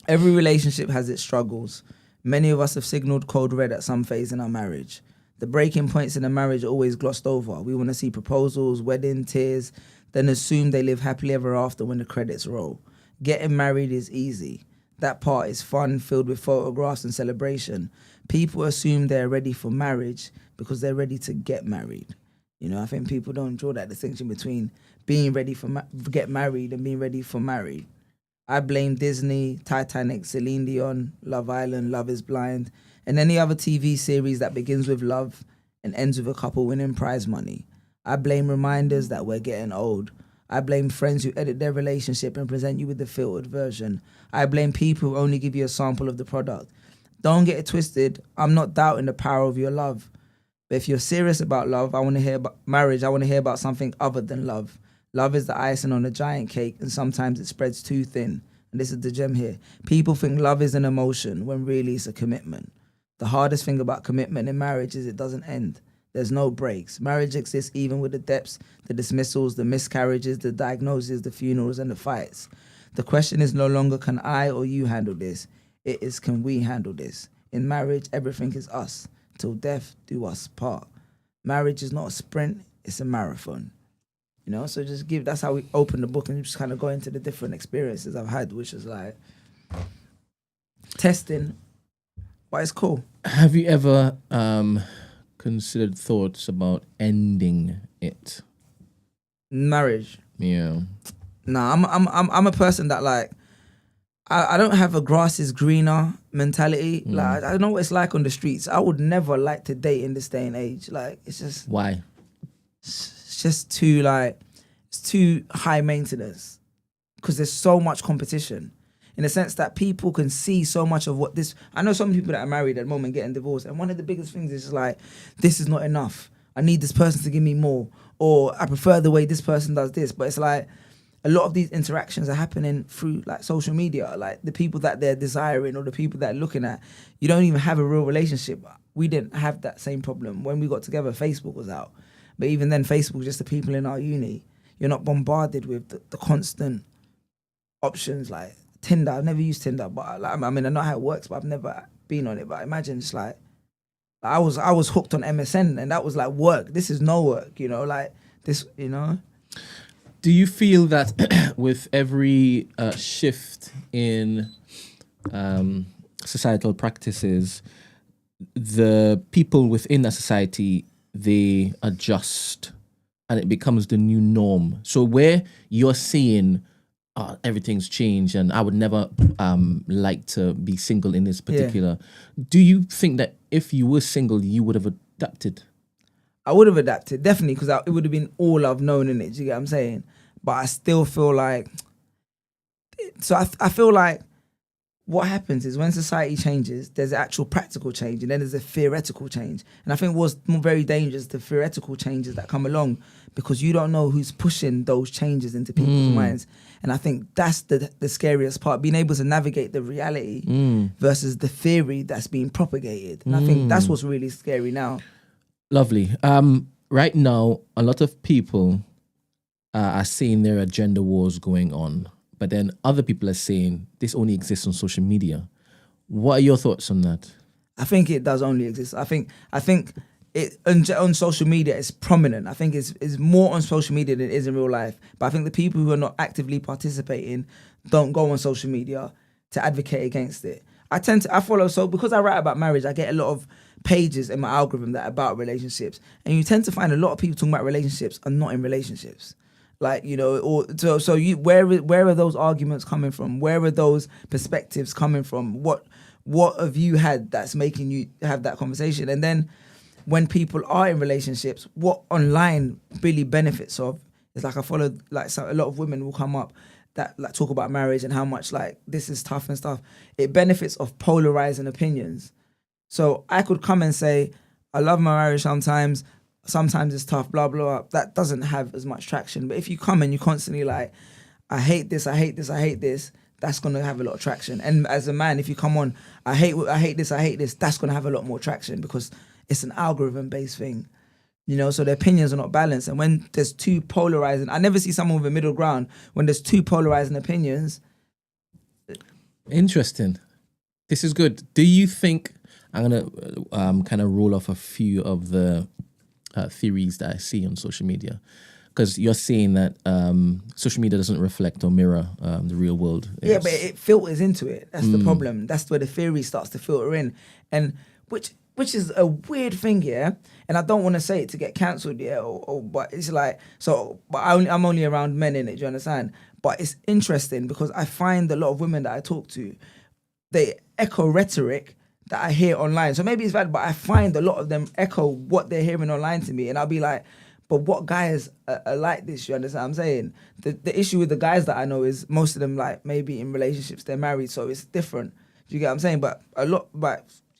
Every relationship has its struggles. Many of us have signaled code red at some phase in our marriage. The breaking points in a marriage are always glossed over. We want to see proposals, wedding, tears, then assume they live happily ever after when the credits roll. Getting married is easy. That part is fun, filled with photographs and celebration. People assume they're ready for marriage because they're ready to get married. You know, I think people don't draw that distinction between being ready for get married and being ready for married. I blame Disney, Titanic, Celine Dion, Love Island, Love is Blind, and any other TV series that begins with love and ends with a couple winning prize money. I blame reminders that we're getting old. I blame friends who edit their relationship and present you with the filtered version. I blame people who only give you a sample of the product. Don't get it twisted. I'm not doubting the power of your love. But if you're serious about love, I want to hear about marriage. I want to hear about something other than love. Love is the icing on a giant cake, and sometimes it spreads too thin. And this is the gem here. People think love is an emotion when really it's a commitment. The hardest thing about commitment in marriage is it doesn't end. There's no breaks. Marriage exists even with the depths, the dismissals, the miscarriages, the diagnoses, the funerals, and the fights. The question is no longer can I or you handle this. It is can we handle this. In marriage, everything is us. Till death do us part. Marriage is not a sprint, it's a marathon. You know, so that's how we open the book and just kind of go into the different experiences I've had, which is like testing, but it's cool. Have you ever considered thoughts about ending it? Marriage? Yeah. Nah, I'm a person that like I don't have a grass is greener mentality. Like I know what it's like on the streets. I would never like to date in this day and age. Like it's just why? It's just too it's too high maintenance because there's so much competition. In the sense that people can see so much of what this. I know some people that are married at the moment getting divorced, and one of the biggest things is just like, this is not enough. I need this person to give me more, or I prefer the way this person does this. But it's like a lot of these interactions are happening through like social media, like the people that they're desiring or the people that they're looking at. You don't even have a real relationship. We didn't have that same problem when we got together. Facebook was out, but even then, Facebook was just the people in our uni. You're not bombarded with the constant options like Tinder. I've never used Tinder, but like, I mean, I know how it works, but I've never been on it. But imagine just like I was hooked on MSN, and that was like work. This is no work, you know, like this, you know. Do you feel that with every shift in societal practices, the people within that society, they adjust and it becomes the new norm? So where you're seeing everything's changed and I would never like to be single in this particular, do you think that if you were single, you would have adapted? I would have adapted, definitely, because it would have been all I've known in it. Do you get what I'm saying? But I still feel like, so I feel like what happens is when society changes, there's an actual practical change and then there's a theoretical change. And I think what's very dangerous, the theoretical changes that come along, because you don't know who's pushing those changes into people's minds. And I think that's the scariest part, being able to navigate the reality versus the theory that's being propagated. And I think that's what's really scary now. Lovely. Right now, a lot of people are saying there are gender wars going on, but then other people are saying this only exists on social media. What are your thoughts on that? I think it does only exist. I think it on social media is prominent. I think it's more on social media than it is in real life. But I think the people who are not actively participating don't go on social media to advocate against it. I follow, so because I write about marriage, I get a lot of pages in my algorithm that are about relationships. And you tend to find a lot of people talking about relationships are not in relationships. Like, you know, or so you where are those arguments coming from? Where are those perspectives coming from? What have you had that's making you have that conversation? And then when people are in relationships, what online really benefits of is like I follow like a lot of women will come up that like talk about marriage and how much like this is tough and stuff. It benefits of polarizing opinions. So I could come and say, I love my marriage sometimes it's tough, blah, blah, blah. That doesn't have as much traction. But if you come and you constantly like, I hate this, that's going to have a lot of traction. And as a man, if you come on, I hate this, that's going to have a lot more traction because it's an algorithm-based thing. You know, so the opinions are not balanced. And when there's two polarizing, I never see someone with a middle ground. When there's two polarizing opinions. Interesting. This is good. Do you think, I'm going to kind of roll off a few of the theories that I see on social media, because you're saying that social media doesn't reflect or mirror the real world. Yeah, but it filters into it. That's the problem. That's where the theory starts to filter in, and which is a weird thing, yeah. And I don't want to say it to get cancelled, yeah. But it's like so. But I'm only around men in it. Do you understand? But it's interesting because I find a lot of women that I talk to, they echo rhetoric that I hear online. So maybe it's valid, but I find a lot of them echo what they're hearing online to me. And I'll be like, But what guys are like this? You understand what I'm saying? The issue with the guys that I know is most of them, like, maybe in relationships, they're married, so it's different. Do you get what I'm saying? But a lot,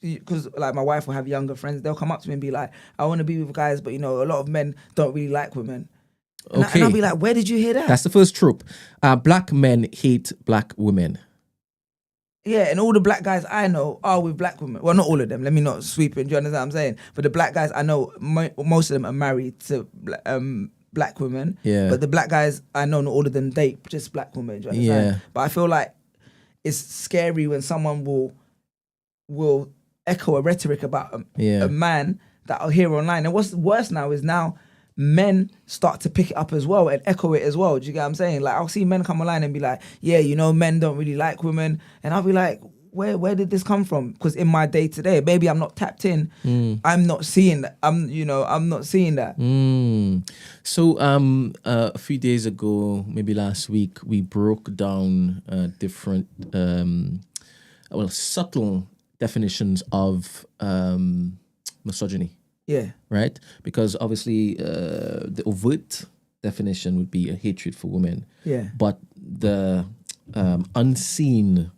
because like my wife will have younger friends, they'll come up to me and be like, I want to be with guys, but you know, a lot of men don't really like women. And, and I'll be like, where did you hear that? That's the first trope. Black men hate black women. Yeah, and all the black guys I know are with black women. Well, not all of them. Let me not sweep it. Do you understand what I'm saying? But the black guys I know, most of them are married to black women. Yeah. But the black guys I know, not all of them date just black women. Do you understand? Yeah. But I feel like it's scary when someone will echo a rhetoric about a man that I'll hear online. And what's worse now is men start to pick it up as well and echo it as well. Do you get what I'm saying? Like, I'll see men come online and be like, yeah, you know, men don't really like women. And I'll be like, where did this come from? Because in my day to day, maybe I'm not tapped in. I'm not seeing that. I'm not seeing that. So a few days ago, maybe last week, we broke down different, subtle definitions of misogyny. Yeah. Right? Because obviously the overt definition would be a hatred for women. Yeah. But the unseen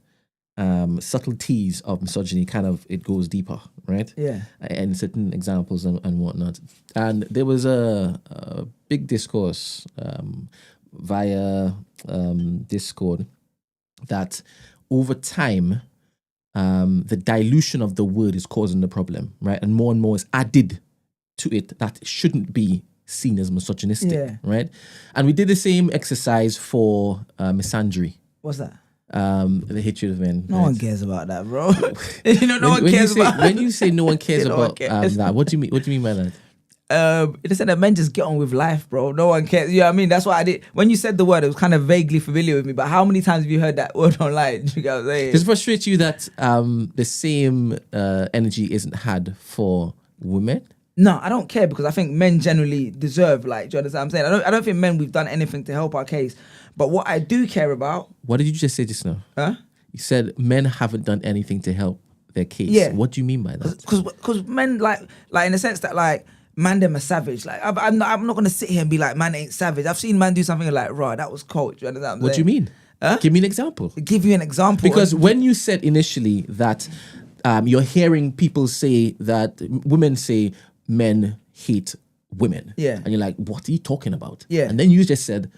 subtleties of misogyny it goes deeper, right? Yeah. And certain examples and whatnot. And there was a big discourse via Discord that over time, the dilution of the word is causing the problem, right? And more is added to it that shouldn't be seen as misogynistic, right? And we did the same exercise for misandry. What's that? The hatred of men. No one cares about that, bro. You know, no one cares about when you say no one cares No one about cares. that, what do you mean? What do you mean by that? It said that men just get on with life, bro. No one cares. You know what I mean? That's why I did. When you said the word, it was kind of vaguely familiar with me. But how many times have you heard that word online? You get what I'm saying? Does it frustrate you that the same energy isn't had for women? No, I don't care because I think men generally deserve, like, do you understand what I'm saying? I don't think men, we've done anything to help our case. But what I do care about... What did you just say just now? Huh? You said men haven't done anything to help their case. Yeah. What do you mean by that? Because men, like in the sense that, like, man, them are savage. Like, I'm not going to sit here and be like, man ain't savage. I've seen man do something like, right, that was cold. Do you understand What do you mean? Huh? Give me an example. Give you an example. Because when you said initially that you're hearing people say that women say men hate women. Yeah. And you're like, what are you talking about? Yeah. And then you just said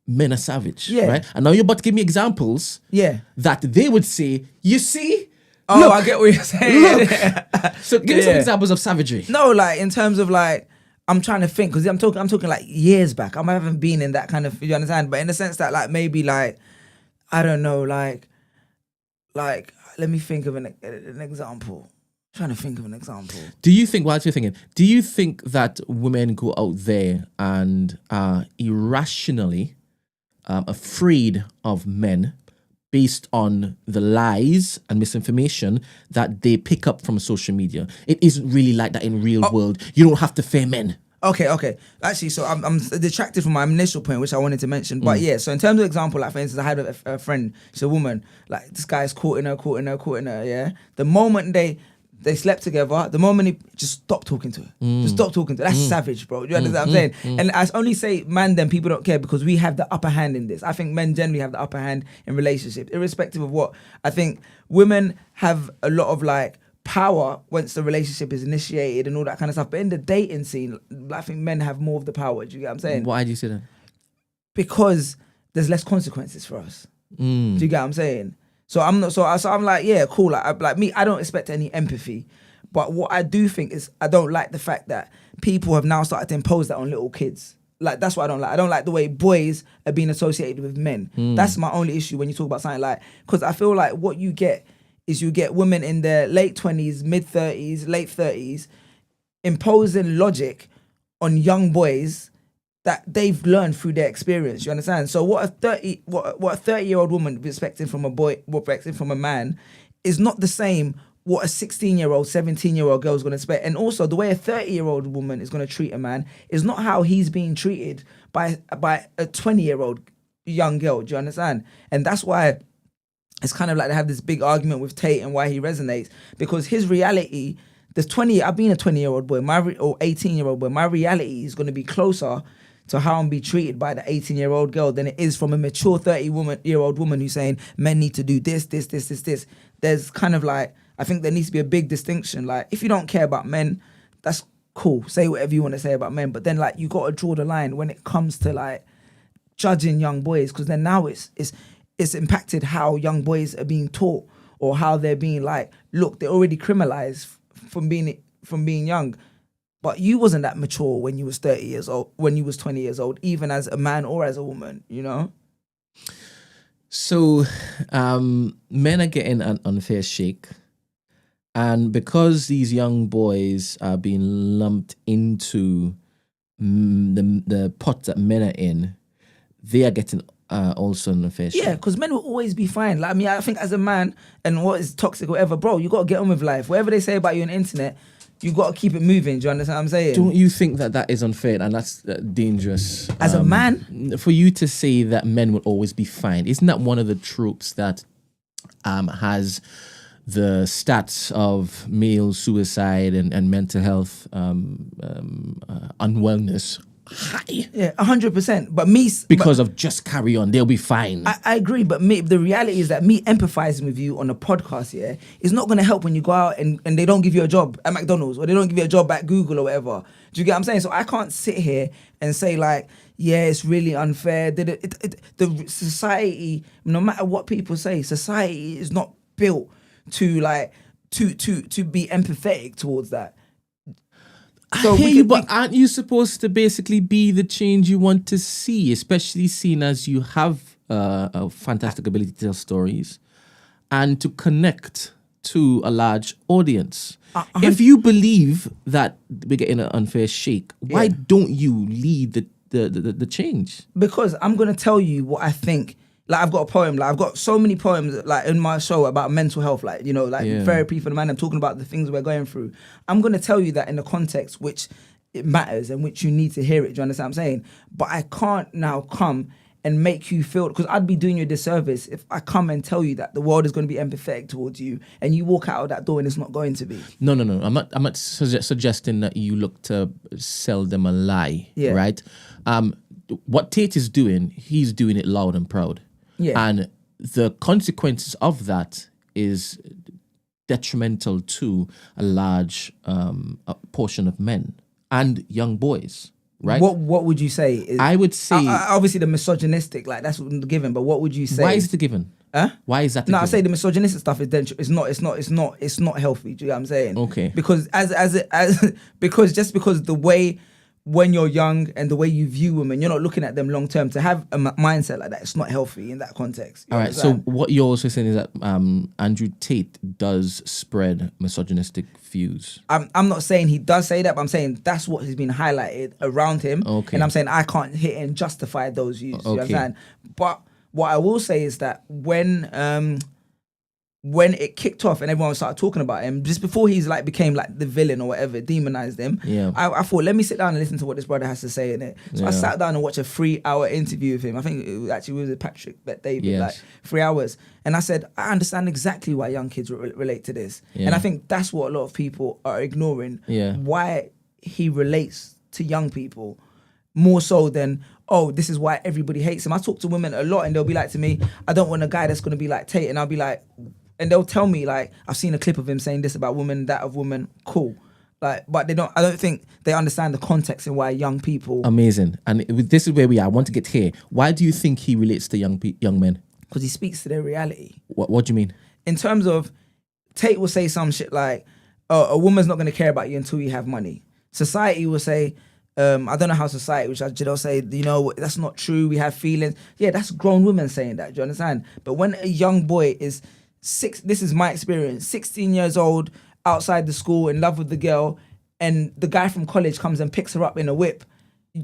men are savage. Yeah. Right? And now you're about to give me examples that they would say, you see? Oh, Look, I get what you're saying. Look. So give me some examples of savagery. No, like in terms of like, I'm trying to think because I'm talking like years back. I haven't been in that kind of, you understand? But in the sense that like maybe like, I don't know, like let me think of an example. I'm trying to think of an example. Do you think, while you're thinking, do you think that women go out there and are irrationally afraid of men based on the lies and misinformation that they pick up from social media? It isn't really like that in real world. You don't have to fear men. Okay. Actually, so I'm detracted from my initial point, which I wanted to mention. But yeah, so in terms of example, like for instance, I had a friend, she's a woman, like this guy's courting her, yeah? The moment they slept together, the moment he just stopped talking to her. Just stopped talking to her. That's savage, bro. You understand what I'm saying? And I only say man then people don't care because we have the upper hand in this. I think men generally have the upper hand in relationships, irrespective of what. I think women have a lot of like power once the relationship is initiated and all that kind of stuff. But in the dating scene, I think men have more of the power. Do you get what I'm saying? Why do you say that? Because there's less consequences for us. Do you get what I'm saying? So I'm not. So I'm like, yeah, cool. Like me, I don't expect any empathy, but what I do think is I don't like the fact that people have now started to impose that on little kids. Like that's what I don't like. I don't like the way boys are being associated with men. That's my only issue when you talk about something like, because I feel like what you get is you get women in their late 20s, mid 30s, late 30s, imposing logic on young boys that they've learned through their experience. You understand? So what a 30-year-old woman expecting from a boy, what expecting from a man, is not the same what a 16-year-old, 17-year-old girl is going to expect. And also the way a 30-year-old woman is going to treat a man is not how he's being treated by a 20-year-old young girl. Do you understand? And that's why it's kind of like they have this big argument with Tate and why he resonates, because his reality I've been a 20-year-old boy, or 18-year-old boy. My reality is going to be closer to how I'm be treated by the 18-year-old girl than it is from a mature 30-year-old woman who's saying men need to do this. There's kind of like, I think there needs to be a big distinction. Like, if you don't care about men, that's cool. Say whatever you want to say about men, but then like you got to draw the line when it comes to like judging young boys, because then now it's impacted how young boys are being taught, or how they're being like, look, they're already criminalized from being young. But you wasn't that mature when you was 30 years old, when you was 20 years old, even as a man or as a woman, you know? So men are getting an unfair shake. And because these young boys are being lumped into the pot that men are in, they are getting also an unfair shake. Yeah, because men will always be fine. Like, I mean, I think as a man, and what is toxic or whatever, bro, you got to get on with life. Whatever they say about you on the internet, you got to keep it moving. Do you understand what I'm saying? Don't you think that is unfair and that's dangerous? As a man? For you to say that men will always be fine, isn't that one of the tropes that has the stats of male suicide and mental health unwellness high? Yeah, 100%. But because of just carry on, they'll be fine. I agree, but the reality is that me empathizing with you on a podcast, yeah, is not going to help when you go out and they don't give you a job at McDonald's, or they don't give you a job at Google or whatever. Do you get what I'm saying? So I can't sit here and say like, yeah, it's really unfair. The society, no matter what people say, society is not built to like to be empathetic towards that. So I hear you, but aren't you supposed to basically be the change you want to see, especially seeing as you have a fantastic ability to tell stories and to connect to a large audience? If you believe that we're getting an unfair shake, why don't you lead the change? Because I'm going to tell you what I think. Like, I've got a poem, like I've got so many poems like in my show about mental health, like, you know, like therapy for the man. I'm talking about the things we're going through. I'm going to tell you that in the context which it matters and which you need to hear it. Do you understand what I'm saying? But I can't now come and make you feel, because I'd be doing you a disservice if I come and tell you that the world is going to be empathetic towards you and you walk out of that door and it's not going to be. No. I'm not suggesting that you look to sell them a lie, right? What Tate is doing, he's doing it loud and proud. Yeah. And the consequences of that is detrimental to a large portion of men and young boys, right? What would you say? I would say... obviously the misogynistic, like that's the given, but what would you say? Why is it the given? Huh? Why is that the given? I say the misogynistic stuff is not healthy. Do you know what I'm saying? Okay. Because because the way when you're young and the way you view women, you're not looking at them long term. To have a mindset like that, it's not healthy in that context. All right. So what you're also saying is that Andrew Tate does spread misogynistic views. I'm not saying he does say that, but I'm saying that's what has been highlighted around him. Okay. And I'm saying I can't hit and justify those views. Okay. You know what I'm saying? But what I will say is that when it kicked off and everyone started talking about him, just before he's like became like the villain or whatever, demonized him, I thought, let me sit down and listen to what this brother has to say in it. So I sat down and watched a 3-hour interview with him. I think it was with Patrick Bet-David, like 3 hours. And I said, I understand exactly why young kids relate to this. And I think that's what a lot of people are ignoring, why he relates to young people more so than, oh, this is why everybody hates him. I talk to women a lot and they'll be like to me, I don't want a guy that's going to be like Tate. And I'll be like, and they'll tell me like, I've seen a clip of him saying this about women, that of women, cool. Like, but I don't think they understand the context and why young people. Amazing. And this is where we are. I want to get here. Why do you think he relates to young men? Because he speaks to their reality. What do you mean? In terms of, Tate will say some shit like, oh, a woman's not going to care about you until you have money. Society will say, I don't know how society, which they'll say, you know, that's not true. We have feelings. Yeah, that's grown women saying that. Do you understand? But when a young boy is this is my experience, 16 years old, outside the school, in love with the girl, and the guy from college comes and picks her up in a whip,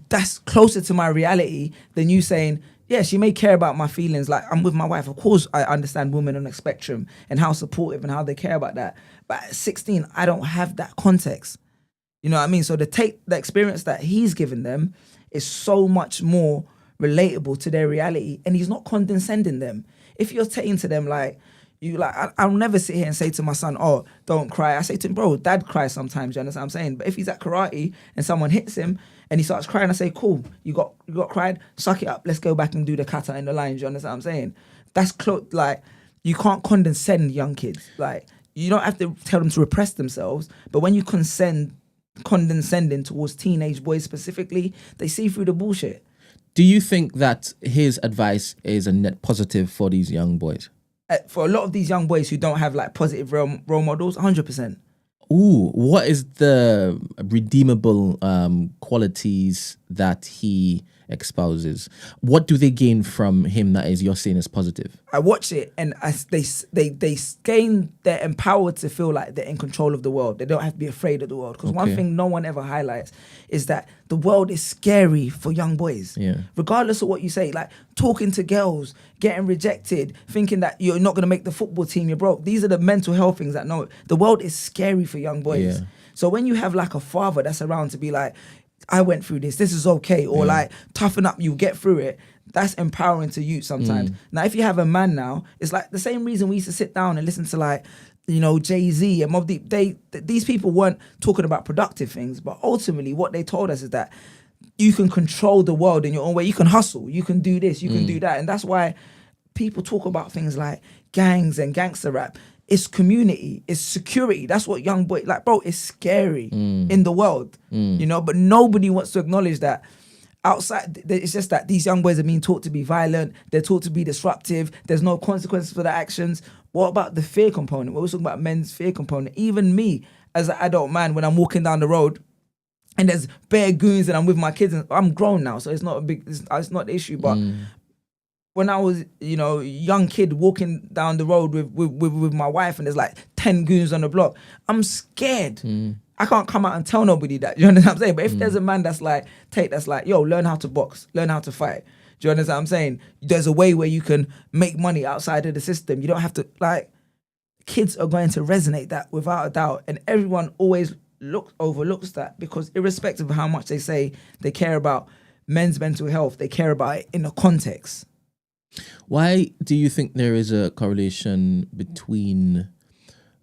that's closer to my reality than you saying, yeah, she may care about my feelings. Like, I'm with my wife. Of course, I understand women on the spectrum and how supportive and how they care about that. But at 16, I don't have that context. You know what I mean? So the experience that he's given them is so much more relatable to their reality, and he's not condescending them. If you're saying to them like, I'll never sit here and say to my son, oh, don't cry. I say to him, bro, dad cries sometimes, you understand what I'm saying? But if he's at karate and someone hits him and he starts crying, I say, cool, you got cried, suck it up, let's go back and do the kata in the lines, you understand what I'm saying? That's like, you can't condescend young kids. Like, you don't have to tell them to repress themselves, but when you condescending towards teenage boys specifically, they see through the bullshit. Do you think that his advice is a net positive for these young boys? For a lot of these young boys who don't have like positive role models, 100%. Ooh, what is the redeemable qualities that he espouses? What do they gain from him that is you're saying is positive? I watch it and they gain, they're empowered to feel like they're in control of the world. They don't have to be afraid of the world. Because one thing no one ever highlights is that the world is scary for young boys. Yeah. Regardless of what you say, like talking to girls, getting rejected, thinking that you're not going to make the football team, you're broke. These are the mental health things that the world is scary for young boys. Yeah. So when you have like a father that's around to be like, I went through this is okay, or like toughen up, you get through it, that's empowering to youth sometimes. Now if you have a man now, it's like the same reason we used to sit down and listen to like, you know, Jay-Z and Mobb Deep. These people weren't talking about productive things, but ultimately what they told us is that you can control the world in your own way. You can hustle, you can do this, you can do that. And that's why people talk about things like gangs and gangster rap. It's community, it's security. That's what young boy, like, bro, it's scary in the world, you know, but nobody wants to acknowledge that outside. It's just that these young boys are being taught to be violent. They're taught to be disruptive. There's no consequences for their actions. What about the fear component? We're always talking about men's fear component. Even me as an adult man, when I'm walking down the road and there's bare goons and I'm with my kids, and I'm grown now, so it's not the issue, but when I was, you know, young kid walking down the road with my wife and there's like 10 goons on the block, I'm scared. I can't come out and tell nobody that. You understand what I'm saying? But if there's a man that's like, yo, learn how to box, learn how to fight. Do you understand what I'm saying? There's a way where you can make money outside of the system. You don't have to, like, kids are going to resonate that without a doubt. And everyone always overlooks that, because irrespective of how much they say they care about men's mental health, they care about it in a context. Why do you think there is a correlation between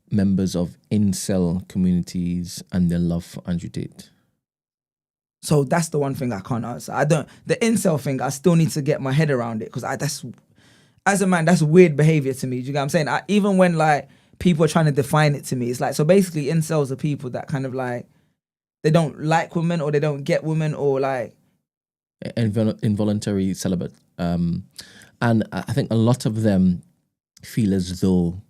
members of incel communities and their love for Andrew Tate? So that's the one thing I can't answer. The incel thing, I still need to get my head around it, because as a man, that's weird behavior to me. Do you get what I'm saying? Even when like people are trying to define it to me, it's like, so basically incels are people that kind of like, they don't like women or they don't get women, or like involuntary celibate. And I think a lot of them feel as though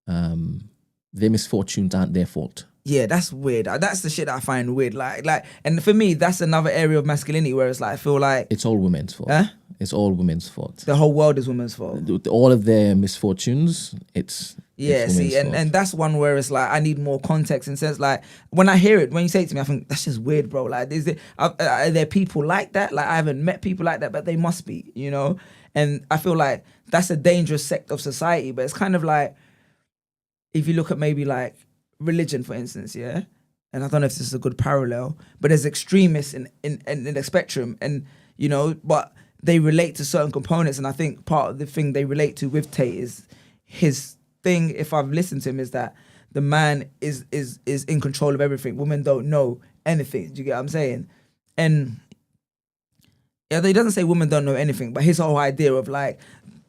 their misfortunes aren't their fault. Yeah, that's weird. That's the shit that I find weird. Like, and for me, that's another area of masculinity where it's like, I feel like it's all women's fault. It's all women's fault. The whole world is women's fault. All of their misfortunes, it's see, and that's one where it's like, I need more context, in sense like, when I hear it, when you say it to me, I think that's just weird, bro. Like, are there people like that? Like, I haven't met people like that, but they must be, you know? And I feel like that's a dangerous sect of society. But it's kind of like, if you look at maybe like religion, for instance, yeah? And I don't know if this is a good parallel, but there's extremists in the spectrum, and, you know, but they relate to certain components. And I think part of the thing they relate to with Tate is his thing, if I've listened to him, is that the man is in control of everything. Women don't know anything. Do you get what I'm saying? And yeah, he doesn't say women don't know anything, but his whole idea of like,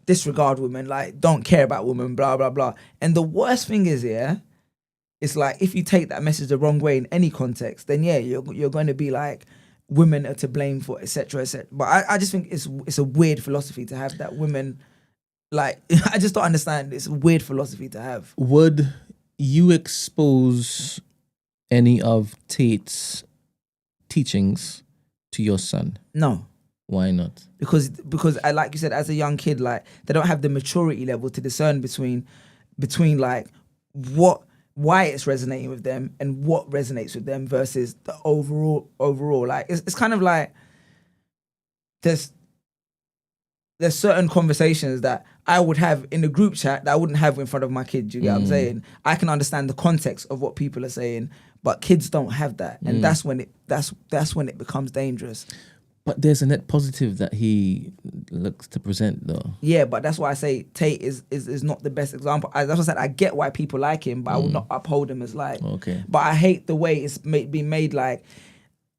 disregard women, like, don't care about women, blah, blah, blah. And the worst thing is, yeah, it's like, if you take that message the wrong way in any context, then yeah, you're going to be like, women are to blame for, etc., etc. But I just think it's a weird philosophy to have, that women, like, I just don't understand. It's a weird philosophy to have. Would you expose any of Tate's teachings to your son? No. Why not? Because I, like you said, as a young kid, like, they don't have the maturity level to discern between like why it's resonating with them and what resonates with them versus the overall. Like, it's kind of like there's certain conversations that I would have in the group chat that I wouldn't have in front of my kids. You get what I'm saying? I can understand the context of what people are saying, but kids don't have that, and that's when it becomes dangerous. But there's a net positive that he looks to present, though. Yeah, but that's why I say Tate is not the best example. That's what I said. I get why people like him, but I will not uphold him as like. Okay. But I hate the way it's been made like.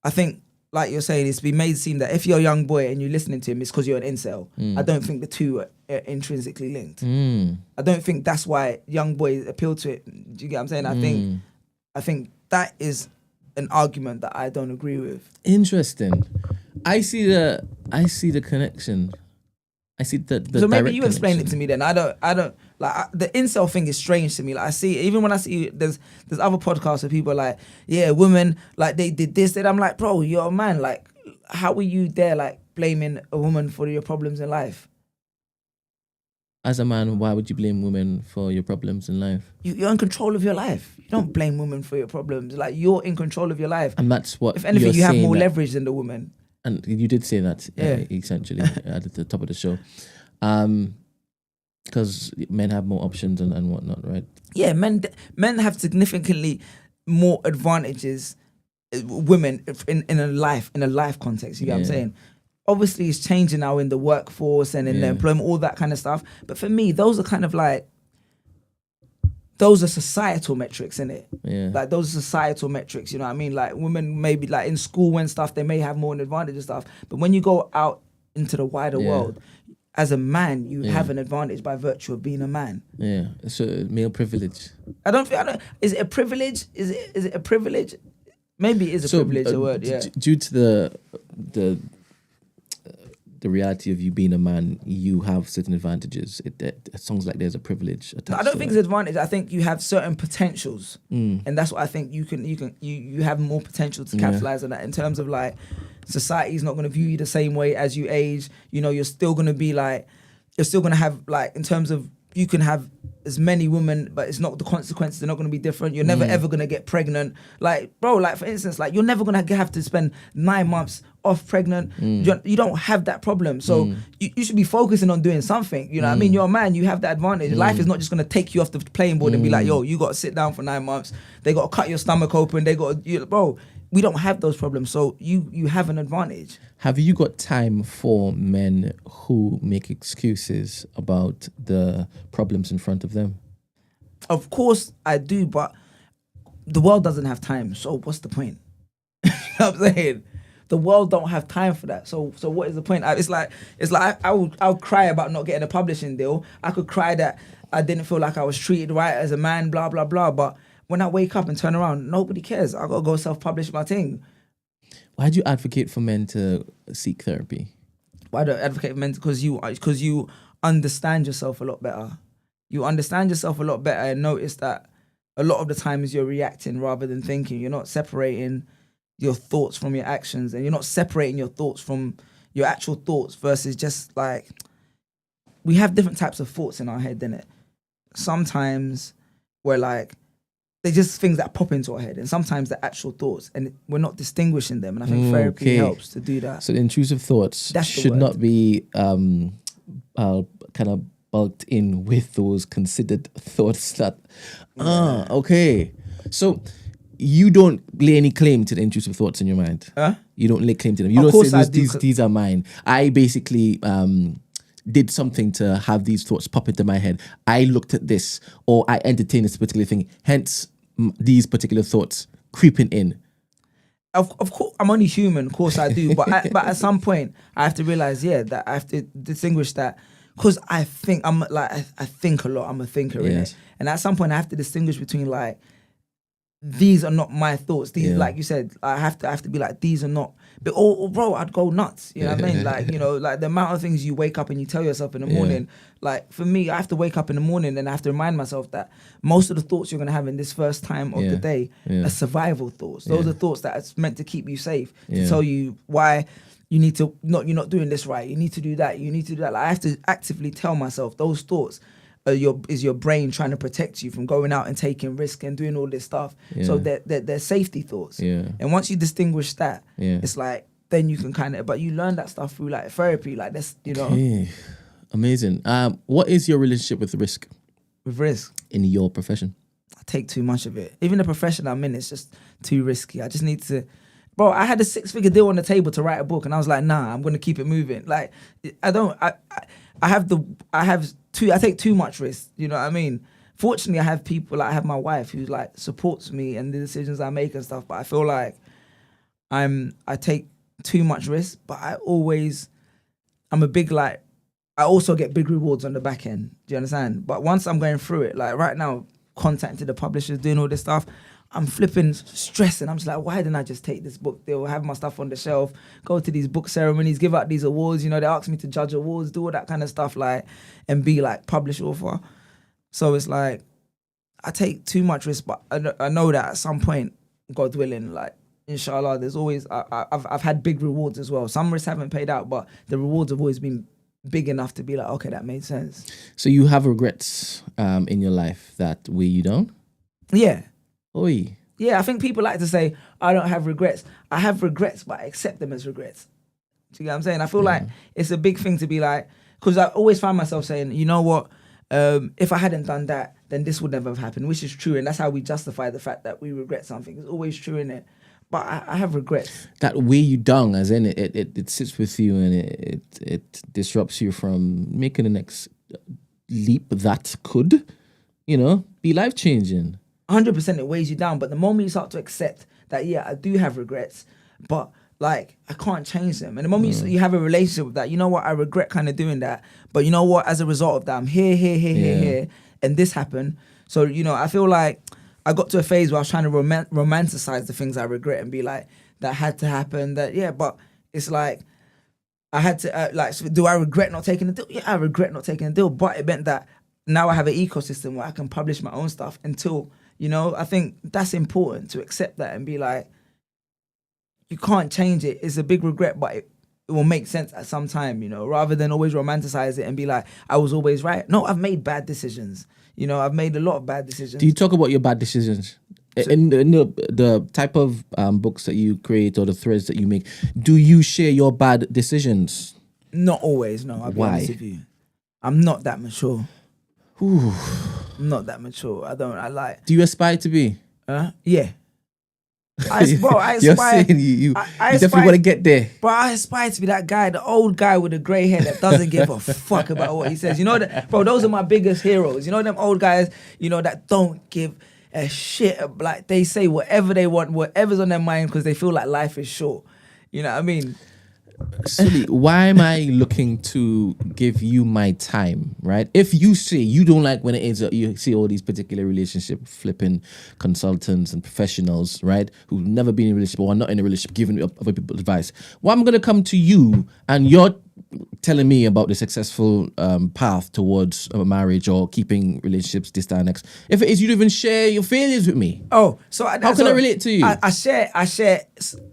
I think, like you're saying, it's been made seem that if you're a young boy and you're listening to him, it's because you're an incel. I don't think the two are intrinsically linked. I don't think that's why young boys appeal to it. Do you get what I'm saying? I think that is an argument that I don't agree with. Interesting. I see the connection. I see the so maybe direct you explain connection. it to me then. I don't like the incel thing is strange to me. Like I see even when I see there's other podcasts where people are like, yeah, women like they did this, that I'm like, bro, you're a man. Like, how are you there like blaming a woman for your problems in life? As a man, why would you blame women for your problems in life? You're in control of your life. You don't blame women for your problems. Like you're in control of your life. And that's what. If anything, you're you have saying more that- leverage than the woman. And you did say that, Yeah. essentially, at the top of the show. Because men have more options and whatnot, right? Yeah, men have significantly more advantages. Women in a life context. You get what I'm saying? Obviously, it's changing now in the workforce and in the employment, all that kind of stuff. But for me, those are kind of like those are societal metrics, innit? Yeah. Like those are societal metrics. You know what I mean? Like women maybe like in school and stuff, they may have more an advantage and stuff. But when you go out into the wider world, as a man, you have an advantage by virtue of being a man. Yeah. So male privilege. Is it a privilege? Is it a privilege? Maybe it is a privilege, a word, yeah. Due to the reality of you being a man, you have certain advantages. It sounds like there's a privilege attached. I don't to think it. it's advantage. I think you have certain potentials, and that's what I think you have more potential to capitalize on that. In terms of like, society's not going to view you the same way as you age. You know, you're still going to be like, you're still going to have like, in terms of you can have as many women, but it's not the consequences are not going to be different. You're never ever going to get pregnant. Like, bro, like for instance, like you're never going to have to spend 9 months off pregnant. You don't have that problem. So you should be focusing on doing something. You know what I mean? You're a man, you have that advantage. Life is not just going to take you off the playing board and be like, yo, you got to sit down for 9 months. They got to cut your stomach open. They got to, bro, we don't have those problems. So you have an advantage. Have you got time for men who make excuses about the problems in front of them? Of course I do, but the world doesn't have time. So what's the point? You know what I'm saying? The world don't have time for that. So what is the point? It's like I'll cry about not getting a publishing deal. I could cry that I didn't feel like I was treated right as a man, blah, blah, blah. But when I wake up and turn around, nobody cares. I got to go self-publish my thing. Why do you advocate for men to seek therapy? Why do I advocate for men? Because you understand yourself a lot better. You understand yourself a lot better and notice that a lot of the times you're reacting rather than thinking. You're not separating your thoughts from your actions, and you're not separating your thoughts from your actual thoughts versus just like, we have different types of thoughts in our head, innit? Sometimes we're like, they're just things that pop into our head, and sometimes they're actual thoughts, and we're not distinguishing them. And I think therapy helps to do that. So the intrusive thoughts That's the should word. not be kind of bulked in with those considered thoughts that, okay. So you don't lay any claim to the intrusive thoughts in your mind. Huh? You don't lay claim to them. You Of don't course say I do, these are mine. I basically did something to have these thoughts pop into my head. I looked at this, or I entertained this particular thing. Hence, these particular thoughts creeping in. Of course, I'm only human. Of course, I do. But at some point, I have to realize, that I have to distinguish that, because I think I think a lot. I'm a thinker, innit? And at some point, I have to distinguish between like, these are not my thoughts. These, like you said, I have to be like, these are not. But bro, I'd go nuts. You know what I mean? Like, like the amount of things you wake up and you tell yourself in the morning. Like for me, I have to wake up in the morning and I have to remind myself that most of the thoughts you're gonna have in this first time of the day are survival thoughts. Those are thoughts that are meant to keep you safe, to tell you why you need to you're not doing this right. You need to do that. You need to do that. Like, I have to actively tell myself those thoughts. Is your brain trying to protect you from going out and taking risk and doing all this stuff? So they're safety thoughts. And once you distinguish that, it's like then you can but you learn that stuff through like therapy, like this, Okay. Amazing. What is your relationship with risk? With risk in your profession? I take too much of it. Even the profession I'm in, it's just too risky. I just need to. bro, I had a 6-figure deal on the table to write a book, and I was like, nah, I'm gonna keep it moving. Like, I take too much risk. You know what I mean? Fortunately, I have people, like I have my wife who like supports me and the decisions I make and stuff. But I feel like I take too much risk. But I'm a big like. I also get big rewards on the back end. Do you understand? But once I'm going through it, like right now, contacting the publishers, doing all this stuff, I'm flipping stressing. I'm just like, why didn't I just take this book deal, have my stuff on the shelf, go to these book ceremonies, give out these awards? You know, they ask me to judge awards, do all that kind of stuff, like, and be like published author. So it's like, I take too much risk, but I know that at some point, God willing, like, inshallah, there's always, I've had big rewards as well. Some risks haven't paid out, but the rewards have always been big enough to be like, okay, that made sense. So you have regrets in your life that weigh you down? Yeah. Oi. Yeah, I think people like to say, I don't have regrets. I have regrets, but I accept them as regrets. Do you get what I'm saying? I feel like it's a big thing to be like, because I always find myself saying, you know what, if I hadn't done that, then this would never have happened, which is true. And that's how we justify the fact that we regret something. It's always true, innit? But I have regrets. That weigh you down, as in it sits with you and it disrupts you from making the next leap that could, be life-changing. 100% it weighs you down, but the moment you start to accept that, yeah, I do have regrets, but like I can't change them, and the moment you have a relationship with that, you know what, I regret kind of doing that, but you know what, as a result of that, I'm here, and this happened. So I feel like I got to a phase where I was trying to romanticize the things I regret and be like, that had to happen. But it's like I had to so do I regret not taking the deal? Yeah, I regret not taking the deal, but it meant that now I have an ecosystem where I can publish my own stuff until. I think that's important to accept that and be like, you can't change it. It's a big regret, but it will make sense at some time, rather than always romanticize it and be like, I was always right. No, I've made bad decisions. I've made a lot of bad decisions. Do you talk about your bad decisions? In the type of books that you create or the threads that you make, do you share your bad decisions? Not always, no. I'll be honest with you. I'm not that mature. Ooh. I'm not that mature. I like. Do you aspire to be? Yeah. I aspire. You're saying you definitely want to get there. But I aspire to be that guy, the old guy with the grey hair that doesn't give a fuck about what he says. Bro, those are my biggest heroes. Them old guys, that don't give a shit. Like, they say whatever they want, whatever's on their mind, because they feel like life is short. You know what I mean? Suli, why am I looking to give you my time, right? If you say you don't like when it is, you see all these particular relationship flipping consultants and professionals, right, who've never been in a relationship or are not in a relationship, giving other people advice. Well, I'm going to come to you and you're telling me about the successful path towards a marriage or keeping relationships this, that, and next. If it is, you don't even share your failures with me. Oh, so how can I relate to you? I share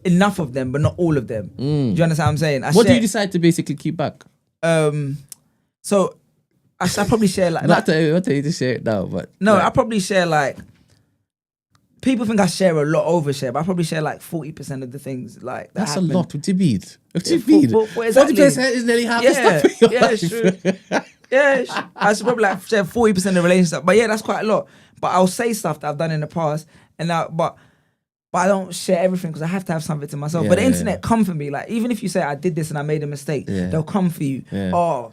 enough of them, but not all of them. Do you understand what I'm saying? What do you decide to basically keep back? So I probably share like. Not tell you to share it now, but no, I probably share like. People think I share a lot, overshare, but I probably share like 40% of the things like that. That's happen. a lot. What do you mean? Exactly. 40% is nearly half the stuff in your life. It's true. I should probably like share 40% of the relationship. But yeah, that's quite a lot. But I'll say stuff that I've done in the past, and but I don't share everything because I have to have something to myself. But the internet come for me. Like, even if you say I did this and I made a mistake, they'll come for you. Yeah. Oh,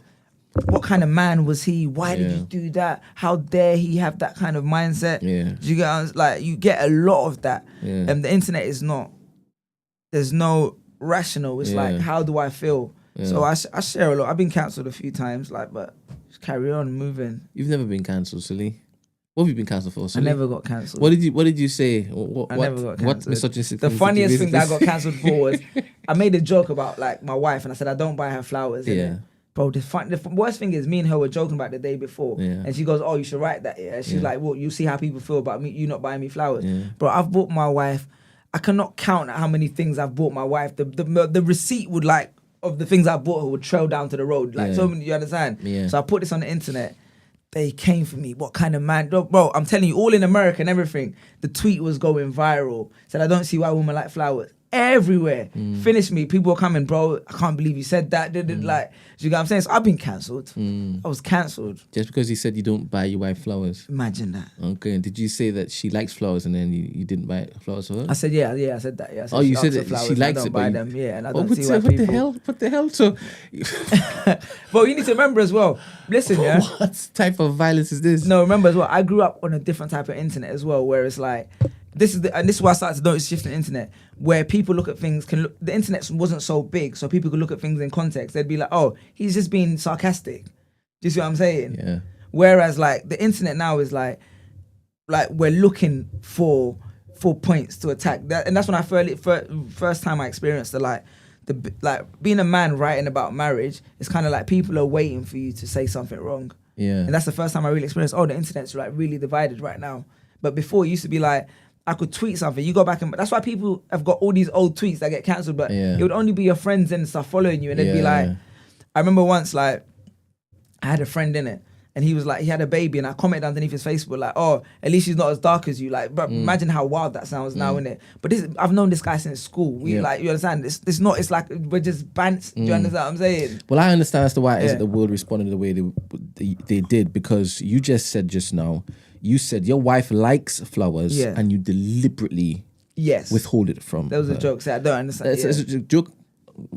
what kind of man was he? Why did you do that? How dare he have that kind of mindset? You get like, you get a lot of that. And the internet is not. There's no rational. It's like, how do I feel? So I share a lot. I've been cancelled a few times, but just carry on moving. You've never been cancelled, Suli. What have you been cancelled for, Suli? I never got cancelled. What did you say? I never got cancelled. What misogynistic? The funniest thing that I got cancelled for was I made a joke about like my wife, and I said I don't buy her flowers. Bro, the worst thing is me and her were joking about the day before, and she goes, "Oh, you should write that." Yeah, she's like, "Well, you see how people feel about me, you not buying me flowers." Bro, I've bought my wife. I cannot count how many things I've bought my wife. The receipt would like of the things I bought her would trail down to the road. Like so many, you understand? So I put this on the internet. They came for me. What kind of man? Bro, I'm telling you, all in America and everything. The tweet was going viral. Said, I don't see why women like flowers. everywhere. Finish me. People were coming, bro. I can't believe you said that. Like, you know what I'm saying? So I've been cancelled. I was cancelled. Just because you said you don't buy your wife flowers. Imagine that. Okay. And did you say that she likes flowers and then you didn't buy flowers for her? I said, yeah, I said that. Yeah. I said You said asks for that flowers she and I likes don't it, buy but them. Yeah, and I Oh, don't what see the- why what the people... hell? What the hell? So, But you need to remember as well. Listen, yeah. what type of violence is this? No, remember as well. I grew up on a different type of internet as well, where it's like this is why I started to notice shift in the internet, where people look at things. The internet wasn't so big, so people could look at things in context. They'd be like, "Oh, he's just being sarcastic." Do you see what I'm saying? Yeah. Whereas like the internet now is like we're looking for points to attack. And that's when I first time I experienced the being a man writing about marriage. It's kind of like people are waiting for you to say something wrong. Yeah. And that's the first time I really experienced, the internet's like really divided right now. But before it used to be like, I could tweet something, you go back and that's why people have got all these old tweets that get cancelled, but it would only be your friends and stuff following you. And they'd be like, I remember once like, I had a friend in it and he was like, he had a baby and I commented underneath his Facebook like, oh, at least she's not as dark as you. Like, but imagine how wild that sounds now, innit? But I've known this guy since school. We like, you understand? It's not, it's like, we're just bants. Do you understand what I'm saying? Well, I understand as to why it is that the world responded the way they did, because you just said just now, you said your wife likes flowers and you deliberately withhold it from There was her. a joke, so I don't understand. It's a joke.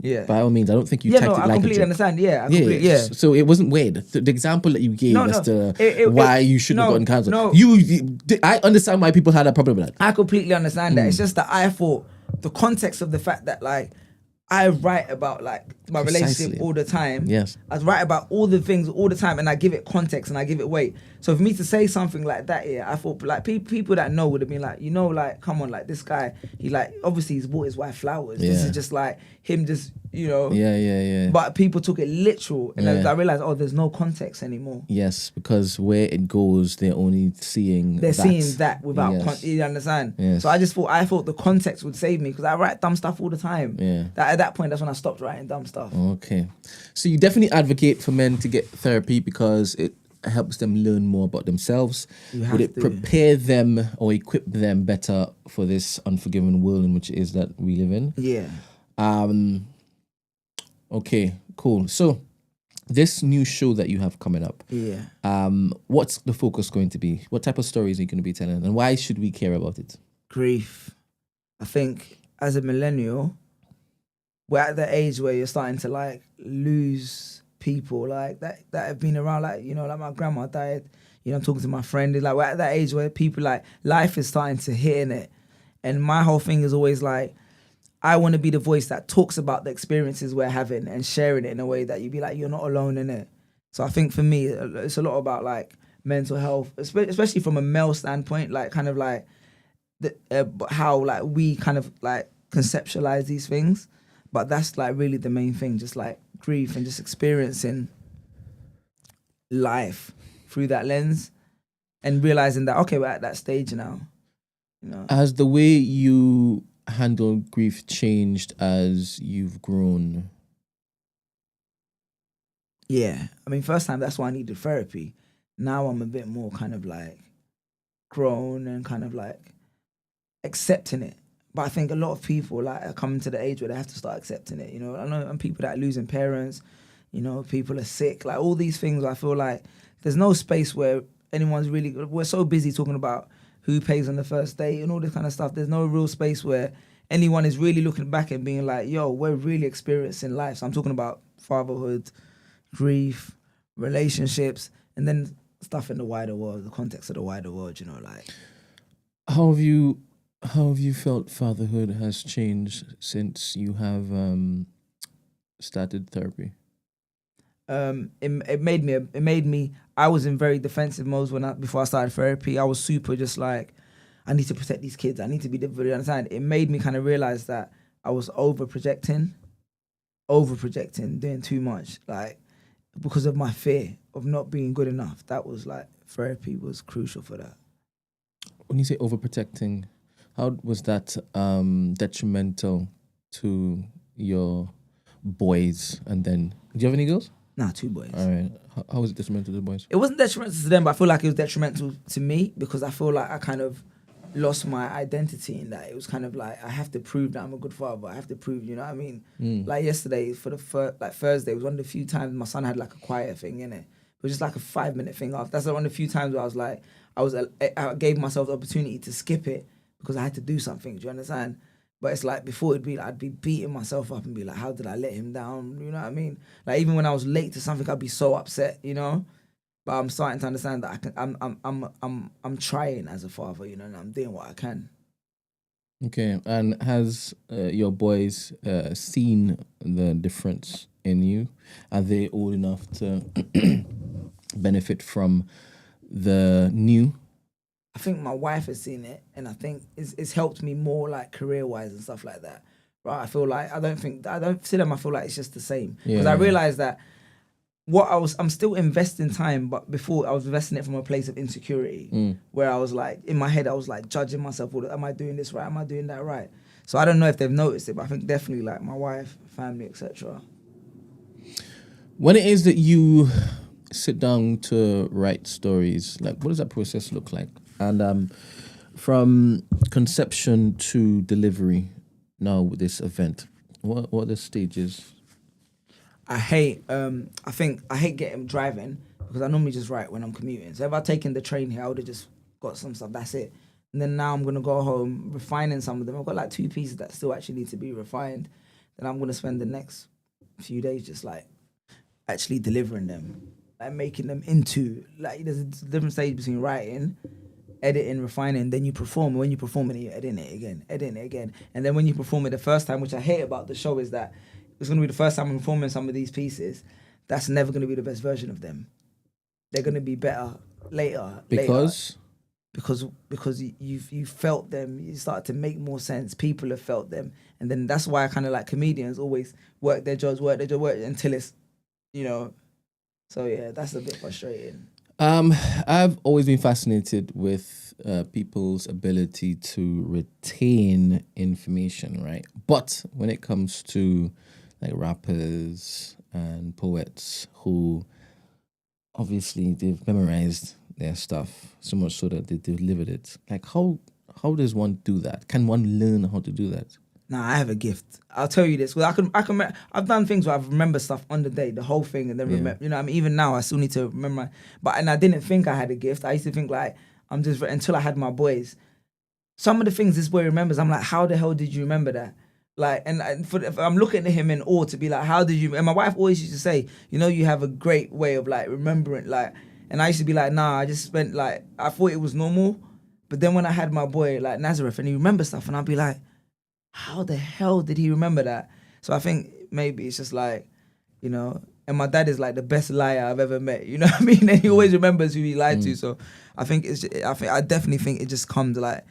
Yeah. By all means, I don't think you Yeah, tacked no, it I like completely a joke. understand. Yeah, I completely, yeah. So it wasn't weird. The example that you gave as to why you shouldn't have gotten cancelled. No. I understand why people had a problem with that. I completely understand that. It's just that I thought the context of the fact that like I write about like my relationship all the time. Yes. I write about all the things all the time and I give it context and I give it weight. So for me to say something like that here, I thought like people that know would have been like, like, come on, like this guy, he like, obviously he's bought his wife flowers. This is just like him just, Yeah. But people took it literal and I realized, there's no context anymore. Yes, because where it goes, they're only seeing seeing that without you understand? Yes. So I thought the context would save me because I write dumb stuff all the time. Yeah. At that point, that's when I stopped writing dumb stuff. Okay. So you definitely advocate for men to get therapy because it helps them learn more about themselves. Would it prepare them or equip them better for this unforgiving world in which it is that we live in? Yeah. Okay, cool. So this new show that you have coming up, what's the focus going to be? What type of stories are you going to be telling? And why should we care about it? Grief. I think as a millennial, we're at the age where you're starting to like lose people like that have been around, like, like my grandma died, I'm talking to my friend, like we're at that age where people like life is starting to hit in it. And my whole thing is always like, I want to be the voice that talks about the experiences we're having and sharing it in a way that you'd be like, you're not alone in it. So I think for me, it's a lot about like mental health, especially from a male standpoint, like kind of like how like we kind of like conceptualize these things. But that's like really the main thing, just like grief and just experiencing life through that lens and realizing that, okay, we're at that stage now. Has the way you handle grief changed as you've grown? Yeah. I mean, first time, that's why I needed therapy. Now I'm a bit more kind of like grown and kind of like accepting it. But I think a lot of people like are coming to the age where they have to start accepting it. I know and people that are losing parents, people are sick, like all these things. I feel like there's no space where anyone's really. We're so busy talking about who pays on the first date and all this kind of stuff. There's no real space where anyone is really looking back and being like, yo, we're really experiencing life. So I'm talking about fatherhood, grief, relationships, and then stuff in the wider world, the context of the wider world, like. How have you felt fatherhood has changed since you have started therapy? It made me. I was in very defensive mode before I started therapy. I was super just like, I need to protect these kids. I need to be different. You understand? It made me kind of realize that I was over projecting, doing too much, like because of my fear of not being good enough. That was like therapy was crucial for that. When you say overprotecting, how was that detrimental to your boys? And then, do you have any girls? Nah, 2 boys. All right. How was it detrimental to the boys? It wasn't detrimental to them, but I feel like it was detrimental to me because I feel like I kind of lost my identity in that. It was kind of like, I have to prove that I'm a good father. I have to prove, you know what I mean? Like yesterday, for the like Thursday, was one of the few times my son had like a choir thing in it. It was just like a 5-minute thing off. That's one of the few times where I was like, I gave myself the opportunity to skip it because I had to do something. Do you understand? But it's like before it'd be like, I'd be beating myself up and be like, how did I let him down? You know what I mean? Like even when I was late to something, I'd be so upset, you know? But I'm starting to understand that I'm trying as a father, you know, and I'm doing what I can. Okay, and has your boys seen the difference in you? Are they old enough to benefit from the new? I think my wife has seen it, and I think it's helped me more, like career-wise and stuff like that. Right? I feel like I don't see them. I feel like it's just the same because I realized that I'm still investing time, but before I was investing it from a place of insecurity, where I was like, in my head, I was like judging myself. Am I doing this right? Am I doing that right? So I don't know if they've noticed it, but I think definitely like my wife, family, etc. When it is that you sit down to write stories, like what does that process look like? And from conception to delivery, now with this event, what are the stages? I hate getting driving because I normally just write when I'm commuting. So if I'd taken the train here, I would have just got some stuff, that's it. And then now I'm going to go home refining some of them. I've got like 2 pieces that still actually need to be refined. Then I'm going to spend the next few days just like actually delivering them, like making them into, like there's a different stage between writing, editing, refining, then you perform. When you perform it, you editing it again. And then when you perform it the first time, which I hate about the show is that it's going to be the first time I'm performing some of these pieces. That's never going to be the best version of them. They're going to be better later. Because you've felt them. You start to make more sense. People have felt them. And then that's why I kind of like comedians always work their jobs until it's, you know. So yeah, that's a bit frustrating. I've always been fascinated with people's ability to retain information, right? But when it comes to like rappers and poets who obviously they've memorized their stuff so much so that they delivered it. Like how does one do that? Can one learn how to do that? Nah, I have a gift. I'll tell you this. Well, I've done things where I've remembered stuff on the day, the whole thing, and then remember. You know, I mean, even now I still need to remember. And I didn't think I had a gift. I used to think like until I had my boys. Some of the things this boy remembers, I'm like, how the hell did you remember that? Like, and I'm looking at him in awe to be like, how did you? And my wife always used to say, you know, you have a great way of like remembering, like. And I used to be like, nah, I just spent like, I thought it was normal. But then when I had my boy like Nazareth and he remembers stuff, and I'd be like, how the hell did he remember that? So I think maybe it's just like, you know, and my dad is like the best liar I've ever met. You know what I mean? And he always remembers who he lied to. So I definitely think it just comes like,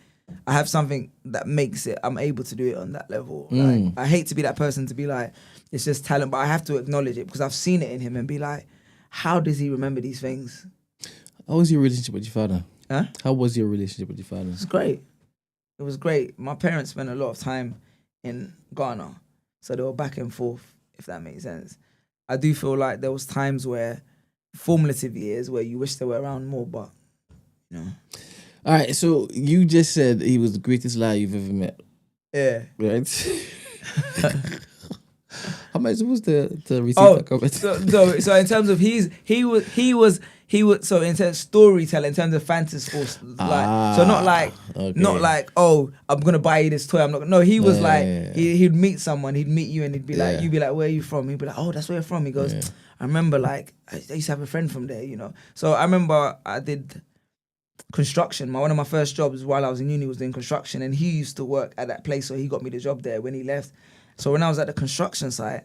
I have something that makes it, I'm able to do it on that level. Like, I hate to be that person to be like, it's just talent, but I have to acknowledge it because I've seen it in him and be like, how does he remember these things? How was your relationship with your father? Huh? How was your relationship with your father? It's great. It was great. My parents spent a lot of time in Ghana, so they were back and forth, if that makes sense. I do feel like there was times where, formative years, where you wish they were around more, but, you know. All right, so you just said he was the greatest liar you've ever met. Yeah. Right? How am I supposed to receive that comment? So in terms of he was so in terms of storytelling, in terms of fantasy force, like so not like oh, I'm gonna buy you this toy. I'm not. No, he was he'd meet someone, he'd meet you, and he'd be like, you'd be like, where are you from? He'd be like, oh, that's where you're from. He goes, I remember like I used to have a friend from there, you know. So I remember I did construction. One of my first jobs while I was in uni was doing construction, and he used to work at that place, so he got me the job there when he left. So when I was at the construction site,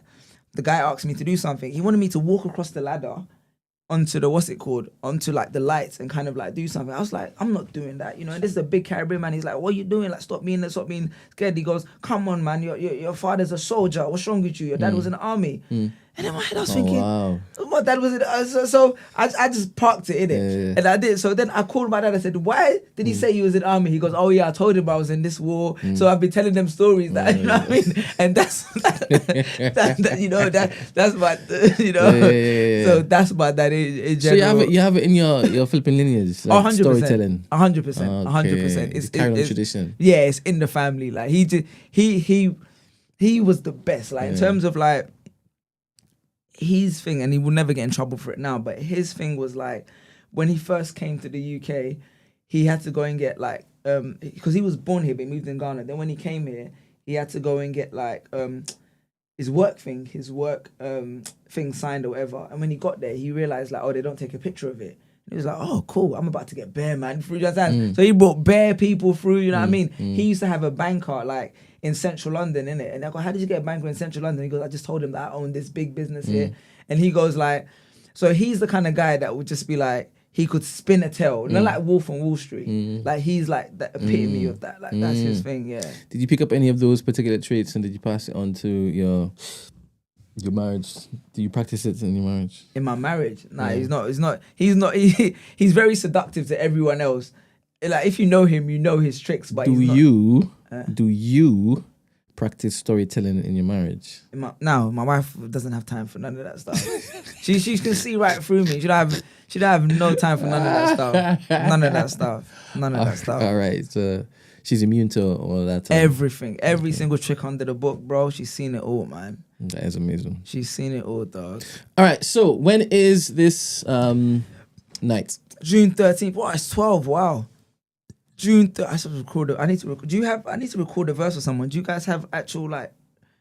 the guy asked me to do something. He wanted me to walk across the ladder onto the, onto like the lights and kind of like do something. I was like, I'm not doing that, you know. And this is a big Caribbean man. He's like, what are you doing? Like, stop being scared. He goes, come on, man. Your father's a soldier. What's wrong with you? Your dad was in the army. And in my head, I was Oh, thinking, wow. my dad was in it. So I just parked it in it. Yeah. And I did. So then I called my dad. I said, why did he say he was in army? He goes, oh, yeah, I told him I was in this war. So I've been telling them stories that, you know what I mean? And that's, that's my, Yeah. So that's my dad in general. So you have it in your Philippine lineage, like 100%. storytelling. 100%. Okay. 100%. You carry on tradition. Yeah, it's in the family. Like he was the best. Like in terms of like his thing, and he will never get in trouble for it now, but his thing was like when he first came to the UK, he had to go and get like because he was born here but he moved in Ghana. Then when he came here, he had to go and get like his work thing signed or whatever. And when he got there, he realized like, oh, they don't take a picture of it. And he was like, oh, cool, I'm about to get bear man through. You understand? So he brought bear people through. You know what I mean? He used to have a banker like in central London, innit? And I go, how did you get a banker in central London? He goes, I just told him that I own this big business here. And he goes like, so he's the kind of guy that would just be like, he could spin a tale, not like Wolf on Wall Street. Like he's like the epitome of that. Like that's his thing. Yeah. Did you pick up any of those particular traits and did you pass it on to your marriage? Do you practice it in your marriage? In my marriage, nah, he's very seductive to everyone else. Like if you know him, you know his tricks. But do you practice storytelling in your marriage? No, my wife doesn't have time for none of that stuff. she can see right through me. She don't have no time for none of that stuff. None of that stuff. All right, so she's immune to all that. Everything, every single trick under the book, bro. She's seen it all, man. That is amazing. She's seen it all, dog. All right, so when is this night? June 13th. Wow, it's 12. Wow. June. I should record it. I need to record. I need to record a verse or someone. Do you guys have actual like?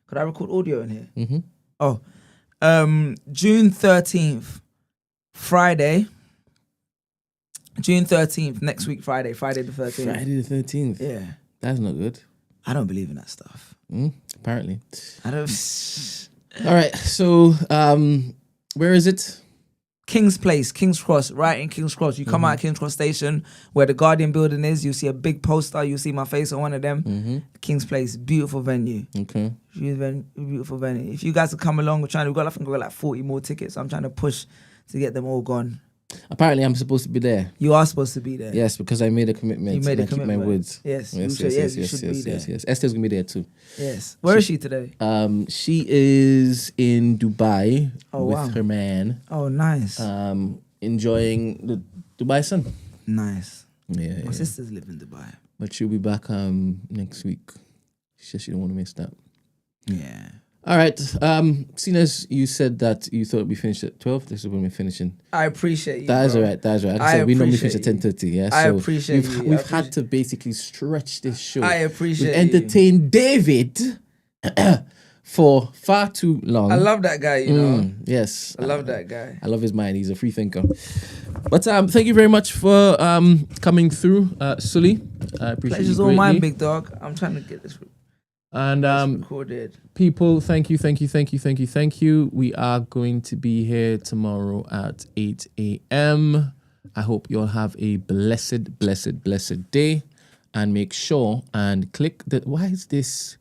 Could I record audio in here? Mm-hmm. Oh, June 13th, Friday. June 13th, next week, Friday the 13th. Friday the 13th. Yeah, that's not good. I don't believe in that stuff. Apparently, I don't. All right, so where is it? King's Place, King's Cross, right in King's Cross. You come out of King's Cross Station, where the Guardian building is, you see a big poster, you see my face on one of them. King's Place, beautiful venue. Okay. Beautiful venue. If you guys could come along, I think we've got like 40 more tickets. I'm trying to push to get them all gone. Apparently, I'm supposed to be there. You are supposed to be there. Yes, because I made a commitment. You made a commitment. I keep my words. Yes. Yes. Esther's gonna be there too. Yes. Where is she today? She is in Dubai with her man. Oh, nice. Enjoying the Dubai sun. Nice. Yeah. My sisters live in Dubai. But she'll be back next week. She said she don't want to miss that. Yeah. All right. Seeing as you said that you thought we finished at 12, this is when we're finishing. I appreciate you. That is all right. Like I said, we normally finish at 10:30. Yeah. I appreciate you. We've had to basically stretch this show. I appreciate We've entertained David for far too long. I love that guy, you know. Yes. I love that guy. I love his mind. He's a free thinker. But thank you very much for coming through, Suli. I appreciate Pleasure's you all mine, greatly. big dog. I'm trying to get this. And recorded. People, thank you. We are going to be here tomorrow at 8 a.m. I hope you all have a blessed day. And make sure and click that. Why is this?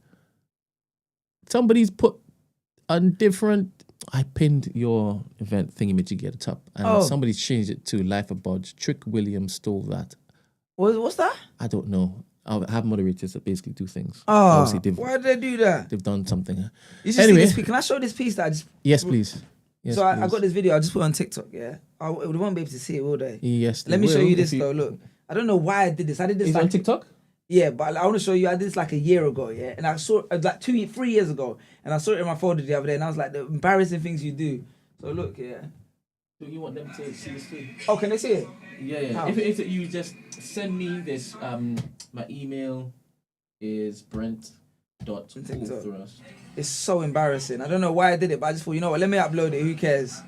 Somebody's put a different. I pinned your event thingamajiggy at the top, and somebody's changed it to Life of Bodge. Trick Williams stole that. What's that? I don't know. I have moderators that basically do things. Oh, why did they do that? They've done something. You should see this piece. Can I show this piece that I just... Yes, please. Yes, so I got this video. I just put it on TikTok, yeah? They won't be able to see it, will they? Yes, Let me show you this, though. Look. I don't know why I did this. I did this Is it on TikTok? Yeah, but I want to show you. I did this like a year ago, yeah? And I saw it like 3 years ago. And I saw it in my folder the other day. And I was like, the embarrassing things you do. So look, yeah. Do you want them to see this too? Oh, can they see it? Yeah. How? If you just send me this, my email is brent.thrust. It's so embarrassing. I don't know why I did it, but I just thought, you know what, let me upload it. Who cares?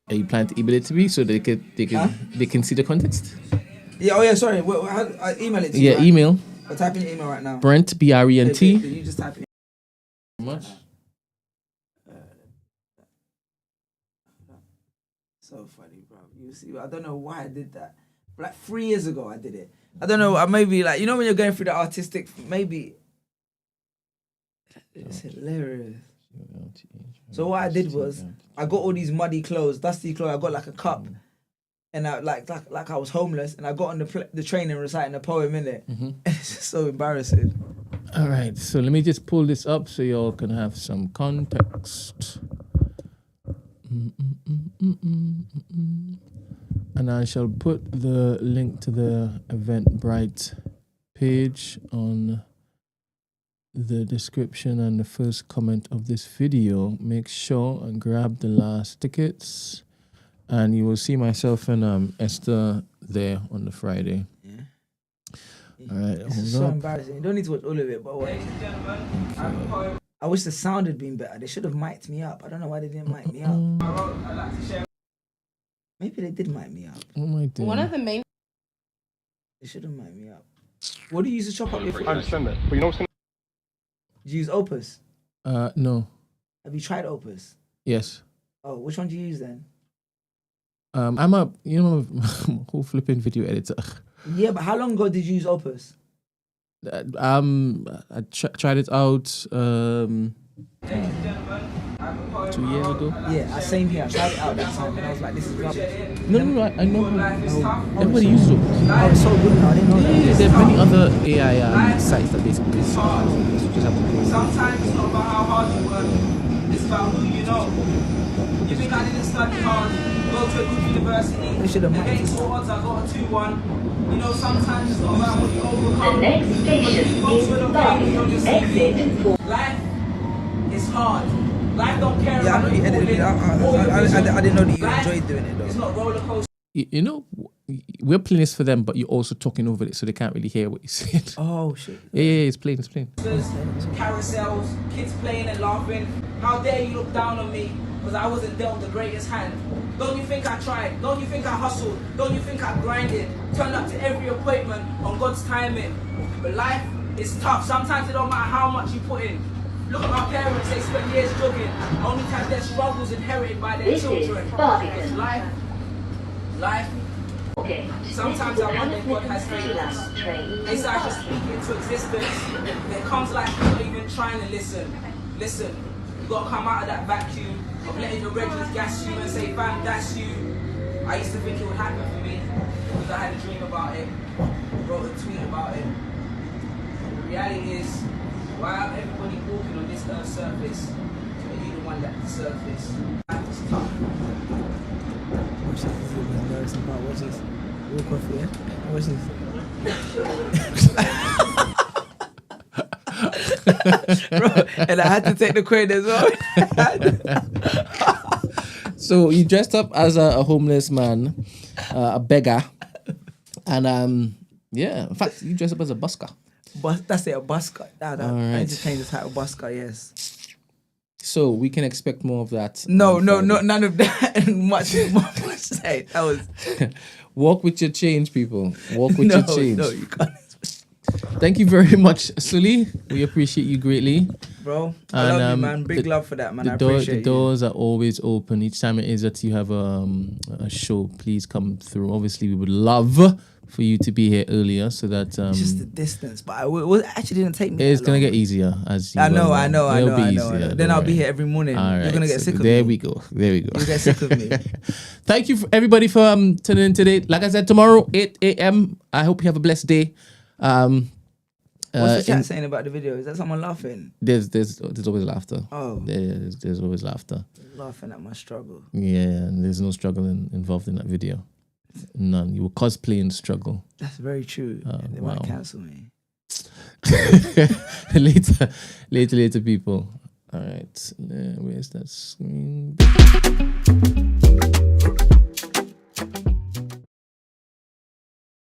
Are you planning to email it to me so they can see the context? Yeah. Oh yeah. Sorry. I email it to you. Yeah, right? email. I'll type in your email right now. Brent BRENT. You just type it. How much? So funny, bro. You see, I don't know why I did that. Like 3 years ago, I did it. I don't know. Maybe like when you're going through the artistic, maybe it's hilarious. So what I did was I got all these muddy clothes, dusty clothes. I got like a cup, and I like I was homeless, and I got on the train and reciting a poem in it. It's just so embarrassing. All right, so let me just pull this up so y'all can have some context. And I shall put the link to the Eventbrite page on the description and the first comment of this video. Make sure and grab the last tickets, and you will see myself and Esther there on the Friday. All right, This is so embarrassing. You don't need to watch all of it, but wait. I wish the sound had been better. They should have mic'd me up. I don't know why they didn't mic me up. Maybe they did mic me up. Oh my God. One of the main. They should have mic'd me up. What do you use to chop up your food? I understand that, but you know what's gonna. Do you use Opus? No. Have you tried Opus? Yes. Oh, which one do you use then? I'm a whole flipping video editor. Yeah, but how long ago did you use Opus? I tried it out 2 years ago. Yeah, same here. I tried it out that time and I was like, this is rubbish. No, I know how everybody uses it. Oh, it's so good now. I didn't know that. There are many other AI sites that basically just have to Sometimes it's not about how hard you work, it's about who you know. You think I didn't study hard, go to a good university, against all odds I got a 2-1. You know, sometimes it's not about what you overcome. The next station is exit. Life is hard. Life don't care Yeah, I know you edited it. I didn't know that you enjoyed doing it though. It's not roller coaster. You know, we're playing this for them, but you're also talking over it, so they can't really hear what you're saying. Oh shit! Yeah, it's playing. Carousels, kids playing and laughing. How dare you look down on me? Because I wasn't dealt the greatest hand. Don't you think I tried? Don't you think I hustled? Don't you think I grinded? Turned up to every appointment on God's timing. But life is tough. Sometimes it don't matter how much you put in. Look at my parents, they spent years jogging, only to have their struggles inherited by their children. Life. Okay. Sometimes I wonder if God has failed us. They say I just speak into existence. There comes like you're not even trying to listen. Listen, you gotta come out of that vacuum of letting your regulars gas you and say, fam, that's you. I used to think it would happen for me because I had a dream about it, wrote a tweet about it. The reality is, why everybody walking on this earth's surface, are you the one that deserves this? Life is tough. Watch this. Walk off here. Watch this. Bro, and I had to take the crane as well. So you dressed up as a homeless man, a beggar, and in fact, you dressed up as a busker. That's it, a busker. All I right. need to change the title, busker. Yes. So we can expect more of that. No, none of that. And much say. That was. Walk with your change, people. Walk with your change. No, you can't. Thank you very much, Suli. We appreciate you greatly. Bro, I love you, man. Big love for that, man. I appreciate the doors are always open. Each time it is that you have a show, please come through. Obviously, we would love for you to be here earlier so that it's just the distance, but it actually didn't take me. It's gonna get easier as you. I know. Easier, then I'll be here every morning. All You're gonna get sick of me. There we go. You'll get sick of me. Thank you everybody for tuning in today. Like I said, tomorrow 8 a.m. I hope you have a blessed day. What's the chat saying about the video? Is that someone laughing? There's always laughter. Oh, there's always laughter. Laughing at my struggle. Yeah, and there's no struggle involved in that video. None. You were cosplaying struggle. That's very true. They might cancel me. later, people. All right. Where's that screen?